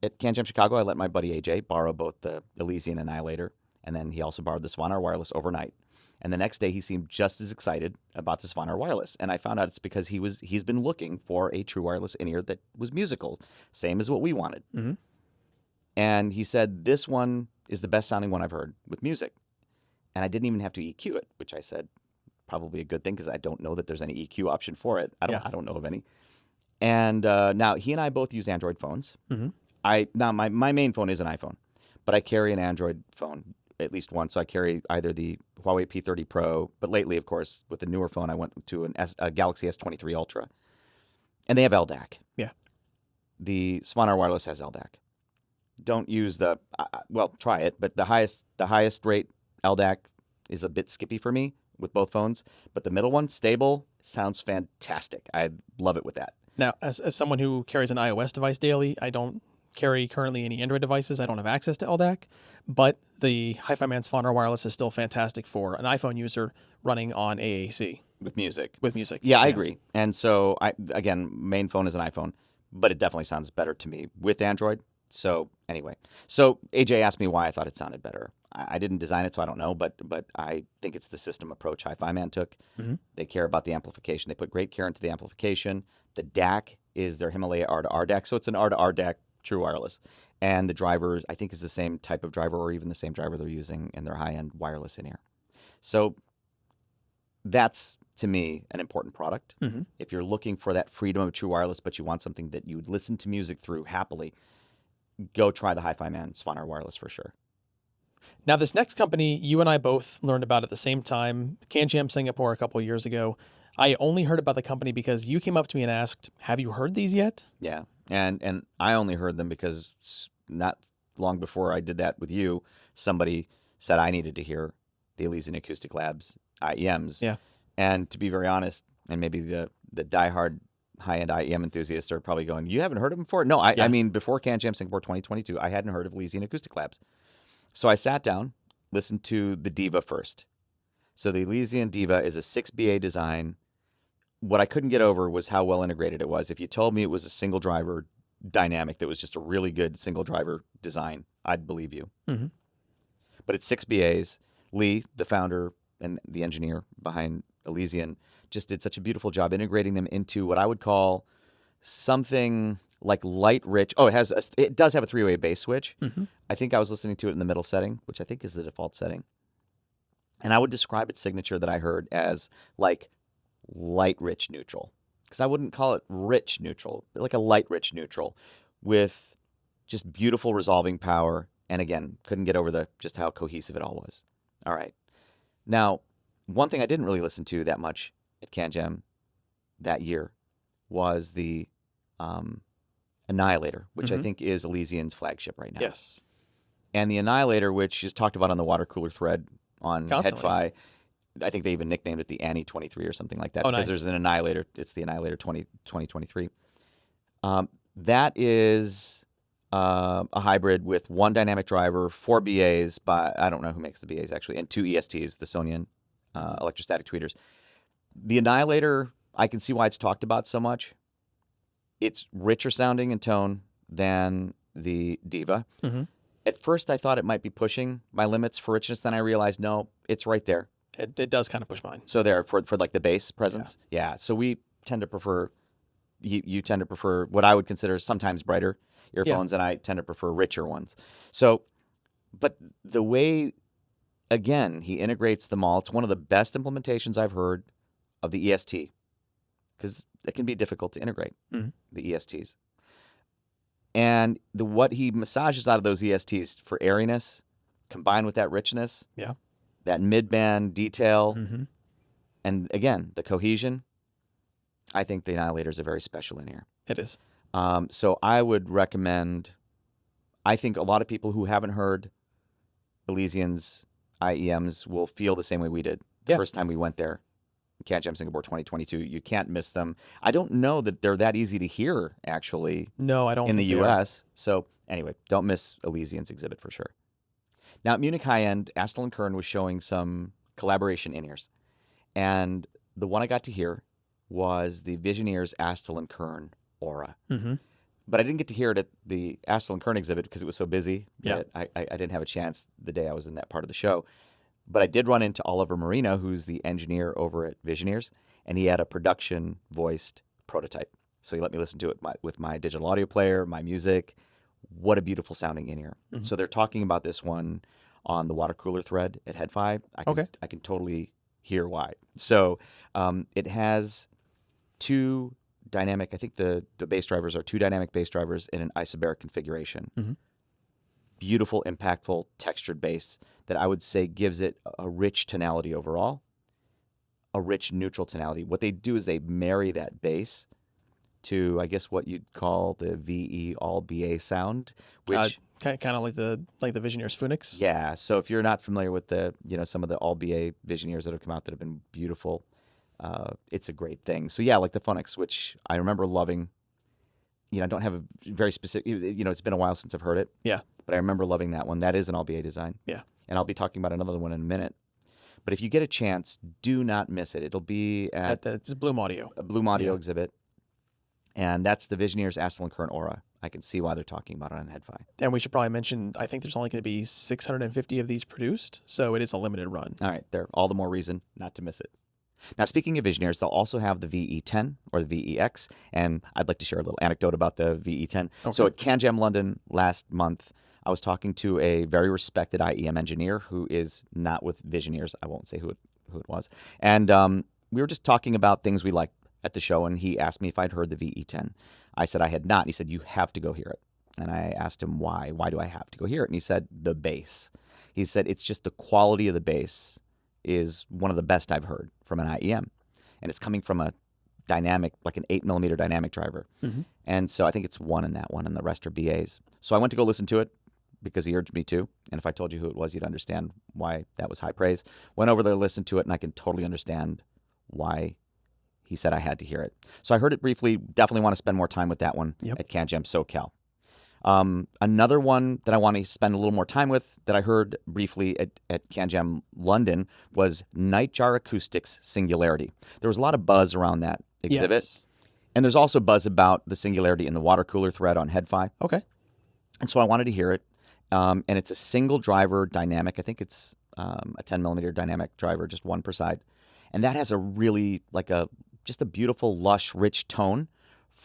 at CanJam Chicago, I let my buddy AJ borrow both the Elysian Annihilator, and then he also borrowed the Svanner Wireless overnight. And the next day, he seemed just as excited about the Svanner Wireless. And I found out it's because he's been looking for a true wireless in-ear that was musical, same as what we wanted. Mm-hmm. And he said, this one is the best sounding one I've heard with music. And I didn't even have to EQ it, which I said probably a good thing because I don't know that there's any EQ option for it. I don't know of any. And now he and I both use Android phones. Mm-hmm. My main phone is an iPhone, but I carry an Android phone, at least one. So I carry either the Huawei P30 Pro, but lately, of course, with the newer phone, I went to a Galaxy S23 Ultra, and they have LDAC. Yeah. The Svanner Wireless has LDAC. Don't use try it, but the highest rate LDAC is a bit skippy for me with both phones, but the middle one, stable, sounds fantastic. I love it with that. Now, as someone who carries an iOS device daily, I don't carry currently any Android devices. I don't have access to LDAC, but the Hi-Fi Man Svanner Wireless is still fantastic for an iPhone user running on AAC. With music. Yeah, I agree. And so, again, main phone is an iPhone, but it definitely sounds better to me with Android. So anyway, AJ asked me why I thought it sounded better. I didn't design it, so I don't know, but I think it's the system approach Hi-Fi Man took. Mm-hmm. They care about the amplification. They put great care into the amplification. The DAC is their Himalaya R2R DAC, so it's an R2R DAC true wireless. And the driver, I think, is the same type of driver or even the same driver they're using in their high-end wireless in-ear. So that's, to me, an important product. Mm-hmm. If you're looking for that freedom of true wireless, but you want something that you would listen to music through happily, go try the Hi-Fi Man Svanner Wireless for sure. Now, this next company, you and I both learned about at the same time, CanJam Singapore a couple of years ago. I only heard about the company because you came up to me and asked, have you heard these yet? Yeah, and I only heard them because not long before I did that with you, somebody said I needed to hear the Elysian Acoustic Labs IEMs. Yeah. And to be very honest, and maybe the diehard high-end IEM enthusiasts are probably going, you haven't heard of them before? No, I mean, before CanJam Singapore 2022, I hadn't heard of Elysian Acoustic Labs. So I sat down, listened to the Diva first. So the Elysian Diva is a 6BA design. What I couldn't get over was how well integrated it was. If you told me it was a single driver dynamic that was just a really good single driver design, I'd believe you. Mm-hmm. But it's 6BAs. Lee, the founder and the engineer behind Elysian, just did such a beautiful job integrating them into what I would call something like light rich. Oh, it does have a 3-way bass switch. Mm-hmm. I think I was listening to it in the middle setting, which I think is the default setting. And I would describe its signature that I heard as like light rich neutral, because I wouldn't call it rich neutral, but like a light rich neutral with just beautiful resolving power. And again, couldn't get over just how cohesive it all was. All right. Now, one thing I didn't really listen to that much at CanJam that year was the Annihilator, which I think is Elysian's flagship right now. Yes. And the Annihilator, which is talked about on the water cooler thread on Constantly. HeadFi, I think they even nicknamed it the Annie 23 or something like that, Oh, because nice. there's an Annihilator. It's the Annihilator 2023. That is a hybrid with one dynamic driver, 4 BAs by, I don't know who makes the BAs actually, and 2 ESTs, the Sonian electrostatic tweeters. The Annihilator, I can see why it's talked about so much. It's richer sounding in tone than the Diva. Mm-hmm. At first, I thought it might be pushing my limits for richness. Then I realized, no, it's right there. It does kind of push mine. So there, for like the bass presence. Yeah. So we tend to prefer, you tend to prefer what I would consider sometimes brighter earphones, and I tend to prefer richer ones. So, but the way, again, he integrates them all, it's one of the best implementations I've heard of the EST, because it can be difficult to integrate, the ESTs. And what he massages out of those ESTs for airiness, combined with that richness, that mid-band detail, and again, the cohesion, I think the Annihilator is a very special in-ear. It is. So I would recommend, I think a lot of people who haven't heard Elysian's IEMs will feel the same way we did the first time we went there. CanJam Singapore 2022. You can't miss them. I don't know that they're that easy to hear, actually. No, I don't. In the think they are. U.S. So anyway, don't miss Elysian's exhibit for sure. Now at Munich High End, astell&kern was showing some collaboration in-ears, and the one I got to hear was the Visioneers astell&kern Aura. But I didn't get to hear it at the astell&kern exhibit because it was so busy that I didn't have a chance the day I was in that part of the show. But I did run into Oliver Marino, who's the engineer over at Visioneers, and he had a production-voiced prototype. So he let me listen to it with my digital audio player, my music. What a beautiful sounding in-ear. So they're talking about this one on the water cooler thread at HeadFi. I can totally hear why. So it has 2 dynamic, I think the bass drivers are 2 dynamic bass drivers in an isobaric configuration. Beautiful, impactful, textured bass that I would say gives it a rich tonality overall, a rich neutral tonality. What they do is they marry that bass to, I guess, what you'd call the VE all BA sound, which kind of like the Visioneers Phoenix. Yeah. So if you're not familiar with the some of the all BA Visioneers that have come out that have been beautiful, it's a great thing. So yeah, like the Phoenix, which I remember loving. I don't have a very specific. It's been a while since I've heard it. Yeah. But I remember loving that one. That is an all BA design. Yeah. And I'll be talking about another one in a minute. But if you get a chance, do not miss it. It'll be at It's Bloom Audio. a Bloom Audio exhibit. And that's the Visioneers astell&kern Aura. I can see why they're talking about it on HeadFi. And we should probably mention, I think there's only going to be 650 of these produced, so it is a limited run. All right, there. All the more reason not to miss it. Now, speaking of Visioneers, they'll also have the VE10 or the VEX, and I'd like to share a little anecdote about the VE10. Okay. So at CanJam London last month, I was talking to a very respected IEM engineer who is not with Visioneers. I won't say who it was. And we were just talking about things we liked at the show, and he asked me if I'd heard the VE10. I said I had not. He said, you have to go hear it. And I asked him why. Why do I have to go hear it? And he said, the bass. He said, it's just the quality of the bass is one of the best I've heard from an IEM. And it's coming from a dynamic, like an 8mm dynamic driver. And so I think it's one in that one, and the rest are BAs. So I went to go listen to it because he urged me to. And if I told you who it was, you'd understand why that was high praise. Went over there, listened to it, and I can totally understand why he said I had to hear it. So I heard it briefly. Definitely want to spend more time with that one at CanJam SoCal. Another one that I want to spend a little more time with that I heard briefly at CanJam London was Nightjar Acoustics Singularity. There was a lot of buzz around that exhibit. Yes. And there's also buzz about the Singularity in the water cooler thread on HeadFi. Okay. And so I wanted to hear it. And it's a single driver dynamic. I think it's a 10mm dynamic driver, just one per side. And that has a really, just a beautiful, lush, rich tone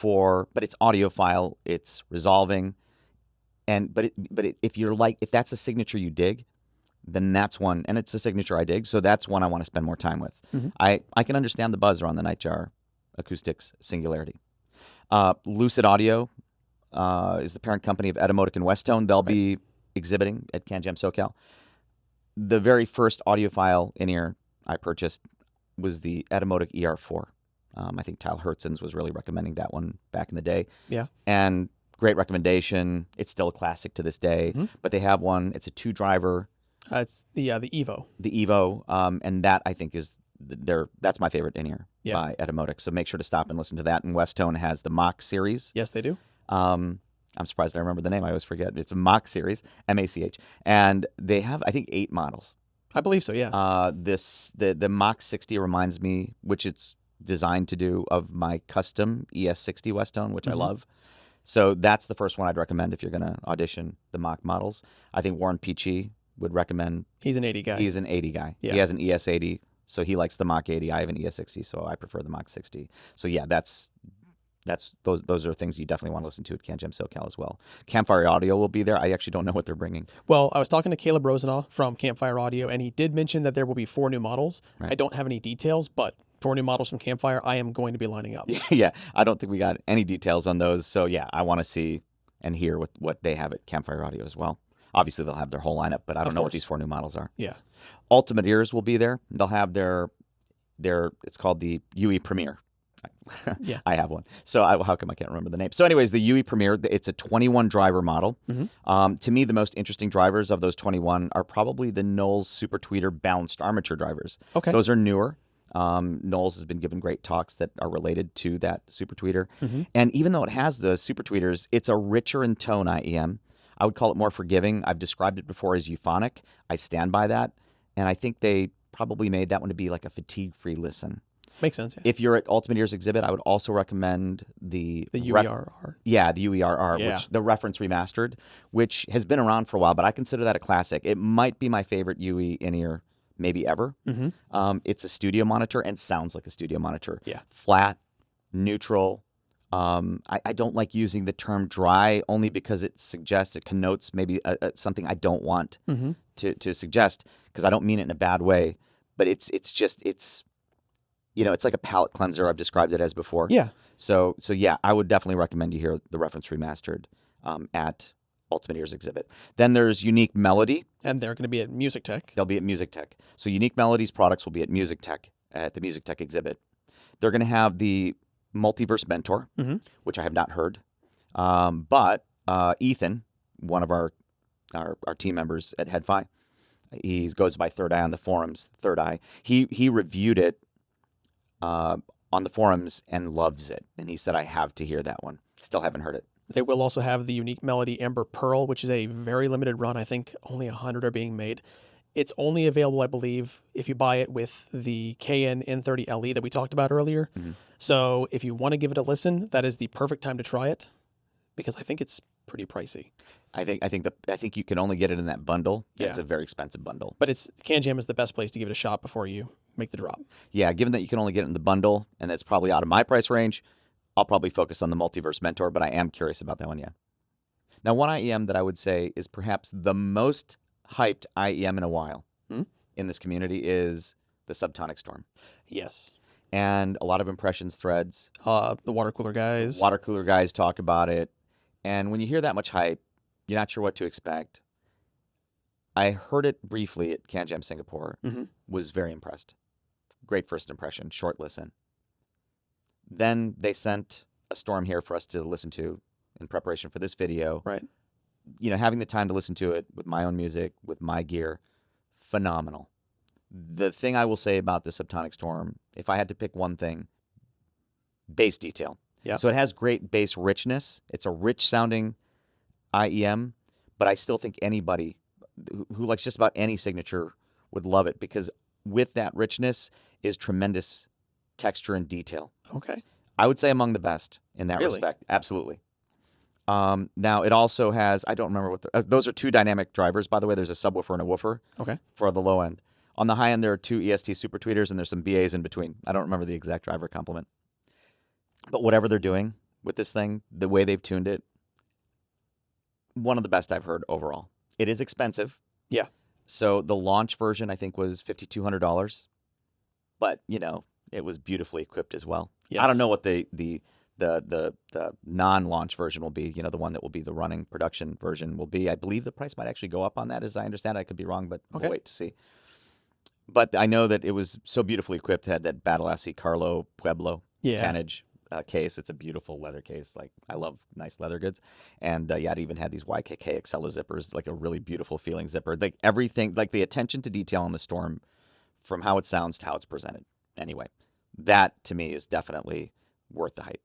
but it's audiophile, it's resolving. But if that's a signature you dig, then that's one, and it's a signature I dig, so that's one I want to spend more time with. I can understand the buzz around the Nightjar Acoustics Singularity. Lucid Audio is the parent company of Etymotic and Westone. They'll be exhibiting at CanJam SoCal. The very first audiophile in-ear I purchased was the Etymotic ER4. I think Tyler Hertzens was really recommending that one back in the day. Yeah. And great recommendation. It's still a classic to this day. Mm-hmm. But they have one. It's a 2-driver. It's the Evo. The Evo. And that, I think, is that's my favorite in-ear by Etymotic. So make sure to stop and listen to that. And Westone has the Mach series. Yes, they do. I'm surprised I remember the name. I always forget. It's a Mach series, M-A-C-H. And they have, I think, 8 models. I believe so, yeah. The Mach 60 reminds me, which it's designed to do, of my custom ES60 Westone, which I love. So that's the first one I'd recommend if you're going to audition the Mach models. I think Warren Peachy would recommend. He's an 80 guy. He's an 80 guy. Yeah. He has an ES80, so he likes the Mach 80. I have an ES60, so I prefer the Mach 60. So yeah, those are things you definitely want to listen to at CanJam SoCal as well. Campfire Audio will be there. I actually don't know what they're bringing. Well, I was talking to Caleb Rosenau from Campfire Audio, and he did mention that there will be 4 new models. Right. I don't have any details, but 4 new models from Campfire, I am going to be lining up. Yeah, I don't think we got any details on those. So yeah, I want to see and hear what they have at Campfire Audio as well. Obviously, they'll have their whole lineup, but I don't know what these 4 new models are. Yeah. Ultimate Ears will be there. They'll have their it's called the UE Premier. Yeah. I have one. So how come I can't remember the name? So anyways, the UE Premier, it's a 21 driver model. To me, the most interesting drivers of those 21 are probably the Knowles Super Tweeter balanced armature drivers. Okay. Those are newer. Knowles has been given great talks that are related to that Super Tweeter. And even though it has the Super Tweeters, it's a richer in tone IEM. I would call it more forgiving. I've described it before as euphonic. I stand by that. And I think they probably made that one to be like a fatigue-free listen. Makes sense. Yeah. If you're at Ultimate Ears exhibit, I would also recommend the UERR. The UERR, Yeah. which the reference remastered, which has been around for a while, but I consider that a classic. It might be my favorite UE in-ear maybe ever. It's a studio monitor and sounds like a studio monitor. Yeah. Flat, neutral. I don't like using the term dry only because it connotes maybe something I don't want to suggest, because I don't mean it in a bad way, but it's like a palate cleanser. I've described it as before. Yeah. So yeah, I would definitely recommend you hear the reference remastered at Ultimate Ears exhibit. Then there's Unique Melody. And they're going to be at Music Tech. They'll be at Music Tech. So Unique Melody's products will be at Music Tech, at the Music Tech exhibit. They're going to have the Multiverse Mentor, which I have not heard. But Ethan, one of our team members at HeadFi, he goes by Third Eye on the forums. Third Eye. He reviewed it on the forums and loves it. And he said, I have to hear that one. Still haven't heard it. They will also have the Unique Melody Ember Pearl, which is a very limited run. I think only 100 are being made. It's only available, I believe, if you buy it with the KN N30 LE that we talked about earlier. So if you want to give it a listen, that is the perfect time to try it, because I think it's pretty pricey. I think you can only get it in that bundle. Yeah. It's a very expensive bundle. But CanJam is the best place to give it a shot before you make the drop. Yeah, given that you can only get it in the bundle, and that's probably out of my price range, I'll probably focus on the Multiverse Mentor, but I am curious about that one, yeah. Now, one IEM that I would say is perhaps the most hyped IEM in a while in this community is the Subtonic Storm. Yes. And a lot of impressions threads. The water cooler guys. Water cooler guys talk about it. And when you hear that much hype, you're not sure what to expect. I heard it briefly at CanJam Singapore. Was very impressed. Great first impression, short listen. Then they sent a storm here for us to listen to in preparation for this video. Right. Having the time to listen to it with my own music, with my gear, phenomenal. The thing I will say about the Subtonic Storm, if I had to pick one thing, bass detail. Yeah. So it has great bass richness. It's a rich sounding IEM, but I still think anybody who likes just about any signature would love it, because with that richness is tremendous texture and detail. Okay. I would say among the best in that respect. Absolutely. Now, it also has, I don't remember what those are 2 dynamic drivers. By the way, there's a subwoofer and a woofer for the low end. On the high end, there are 2 EST Super Tweeters, and there's some BAs in between. I don't remember the exact driver complement. But whatever they're doing with this thing, the way they've tuned it, one of the best I've heard overall. It is expensive. Yeah. So the launch version, I think, was $5,200. But, it was beautifully equipped as well. Yes. I don't know what the non-launch version will be, the one that will be the running production version will be. I believe the price might actually go up on that, as I understand it. I could be wrong, but we'll wait to see. But I know that it was so beautifully equipped, had that Battle SC Carlo Pueblo Yeah. 10-inch case. It's a beautiful leather case. Like, I love nice leather goods. And yeah, it even had these YKK Excella zippers, like a really beautiful feeling zipper. Like everything, like the attention to detail on the Storm, from how it sounds to how it's presented. Anyway, that to me is definitely worth the hype.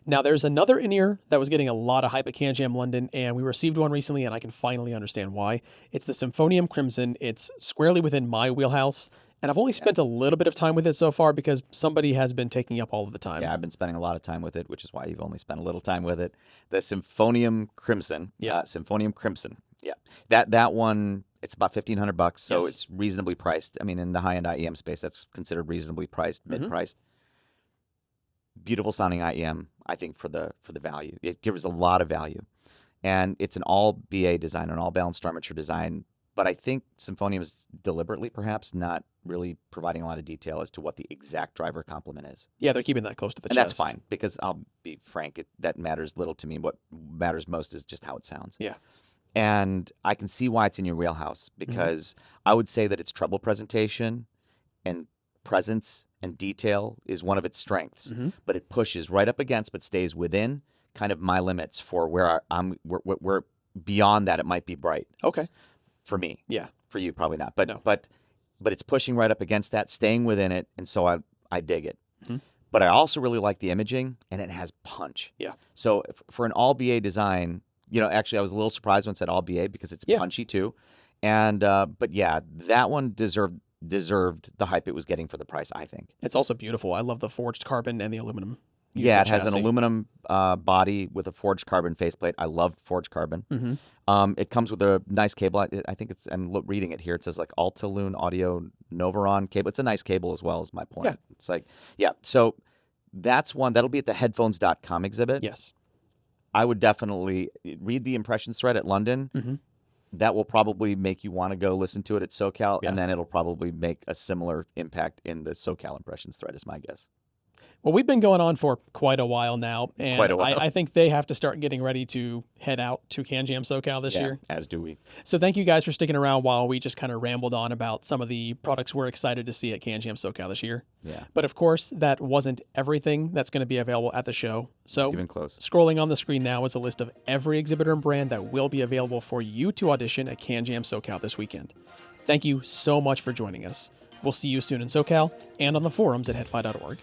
Now, there's another in-ear that was getting a lot of hype at CanJam London, and we received one recently, and I can finally understand why. It's the Symphonium Crimson. It's squarely within my wheelhouse, and I've only spent a little bit of time with it so far because somebody has been taking up all of the time. Yeah, I've been spending a lot of time with it, which is why you've only spent a little time with it. The Symphonium Crimson. Yeah. Symphonium Crimson. Yeah. That one, it's about $1,500, so Yes. it's reasonably priced. I mean, in the high-end IEM space, that's considered reasonably priced, mid-priced. Beautiful sounding IEM, I think, for the value. It gives a lot of value. And it's an all BA design, an all balanced armature design. But I think Symphonium is deliberately perhaps not really providing a lot of detail as to what the exact driver complement is. Yeah, they're keeping that close to the And chest. that's fine, because I'll be frank, that matters little to me. What matters most is just how it sounds. Yeah. And I can see why it's in your wheelhouse, because I would say that its treble presentation and presence and detail is one of its strengths, but it pushes right up against, but stays within kind of my limits for where where beyond that it might be bright. Okay. For me. Yeah. For you, probably not. But No. but it's pushing right up against that, staying within it, and so I dig it. But I also really like the imaging, and it has punch. Yeah. So for an all BA design, actually I was a little surprised when it said all BA because it's punchy too. And but yeah, that one deserved the hype it was getting for the price, I think. It's also beautiful. I love the forged carbon and the aluminum. used Yeah, in it the has an chassis. aluminum body with a forged carbon faceplate. I love forged carbon. It comes with a nice cable. I think I'm reading it here. It says like Altaloon Audio Novaron cable. It's a nice cable as well, is my point. Yeah. It's like, so that's one. That'll be at the headphones.com exhibit. Yes. I would definitely read the impressions thread at London. That will probably make you want to go listen to it at SoCal, and then it'll probably make a similar impact in the SoCal impressions thread, is my guess. Well, we've been going on for quite a while now, and Quite a while. I think they have to start getting ready to head out to CanJam SoCal this year. As do we. So thank you guys for sticking around while we just kind of rambled on about some of the products we're excited to see at CanJam SoCal this year. Yeah. But of course, that wasn't everything that's going to be available at the show. So Even close. scrolling on the screen now is a list of every exhibitor and brand that will be available for you to audition at CanJam SoCal this weekend. Thank you so much for joining us. We'll see you soon in SoCal and on the forums at headfi.org.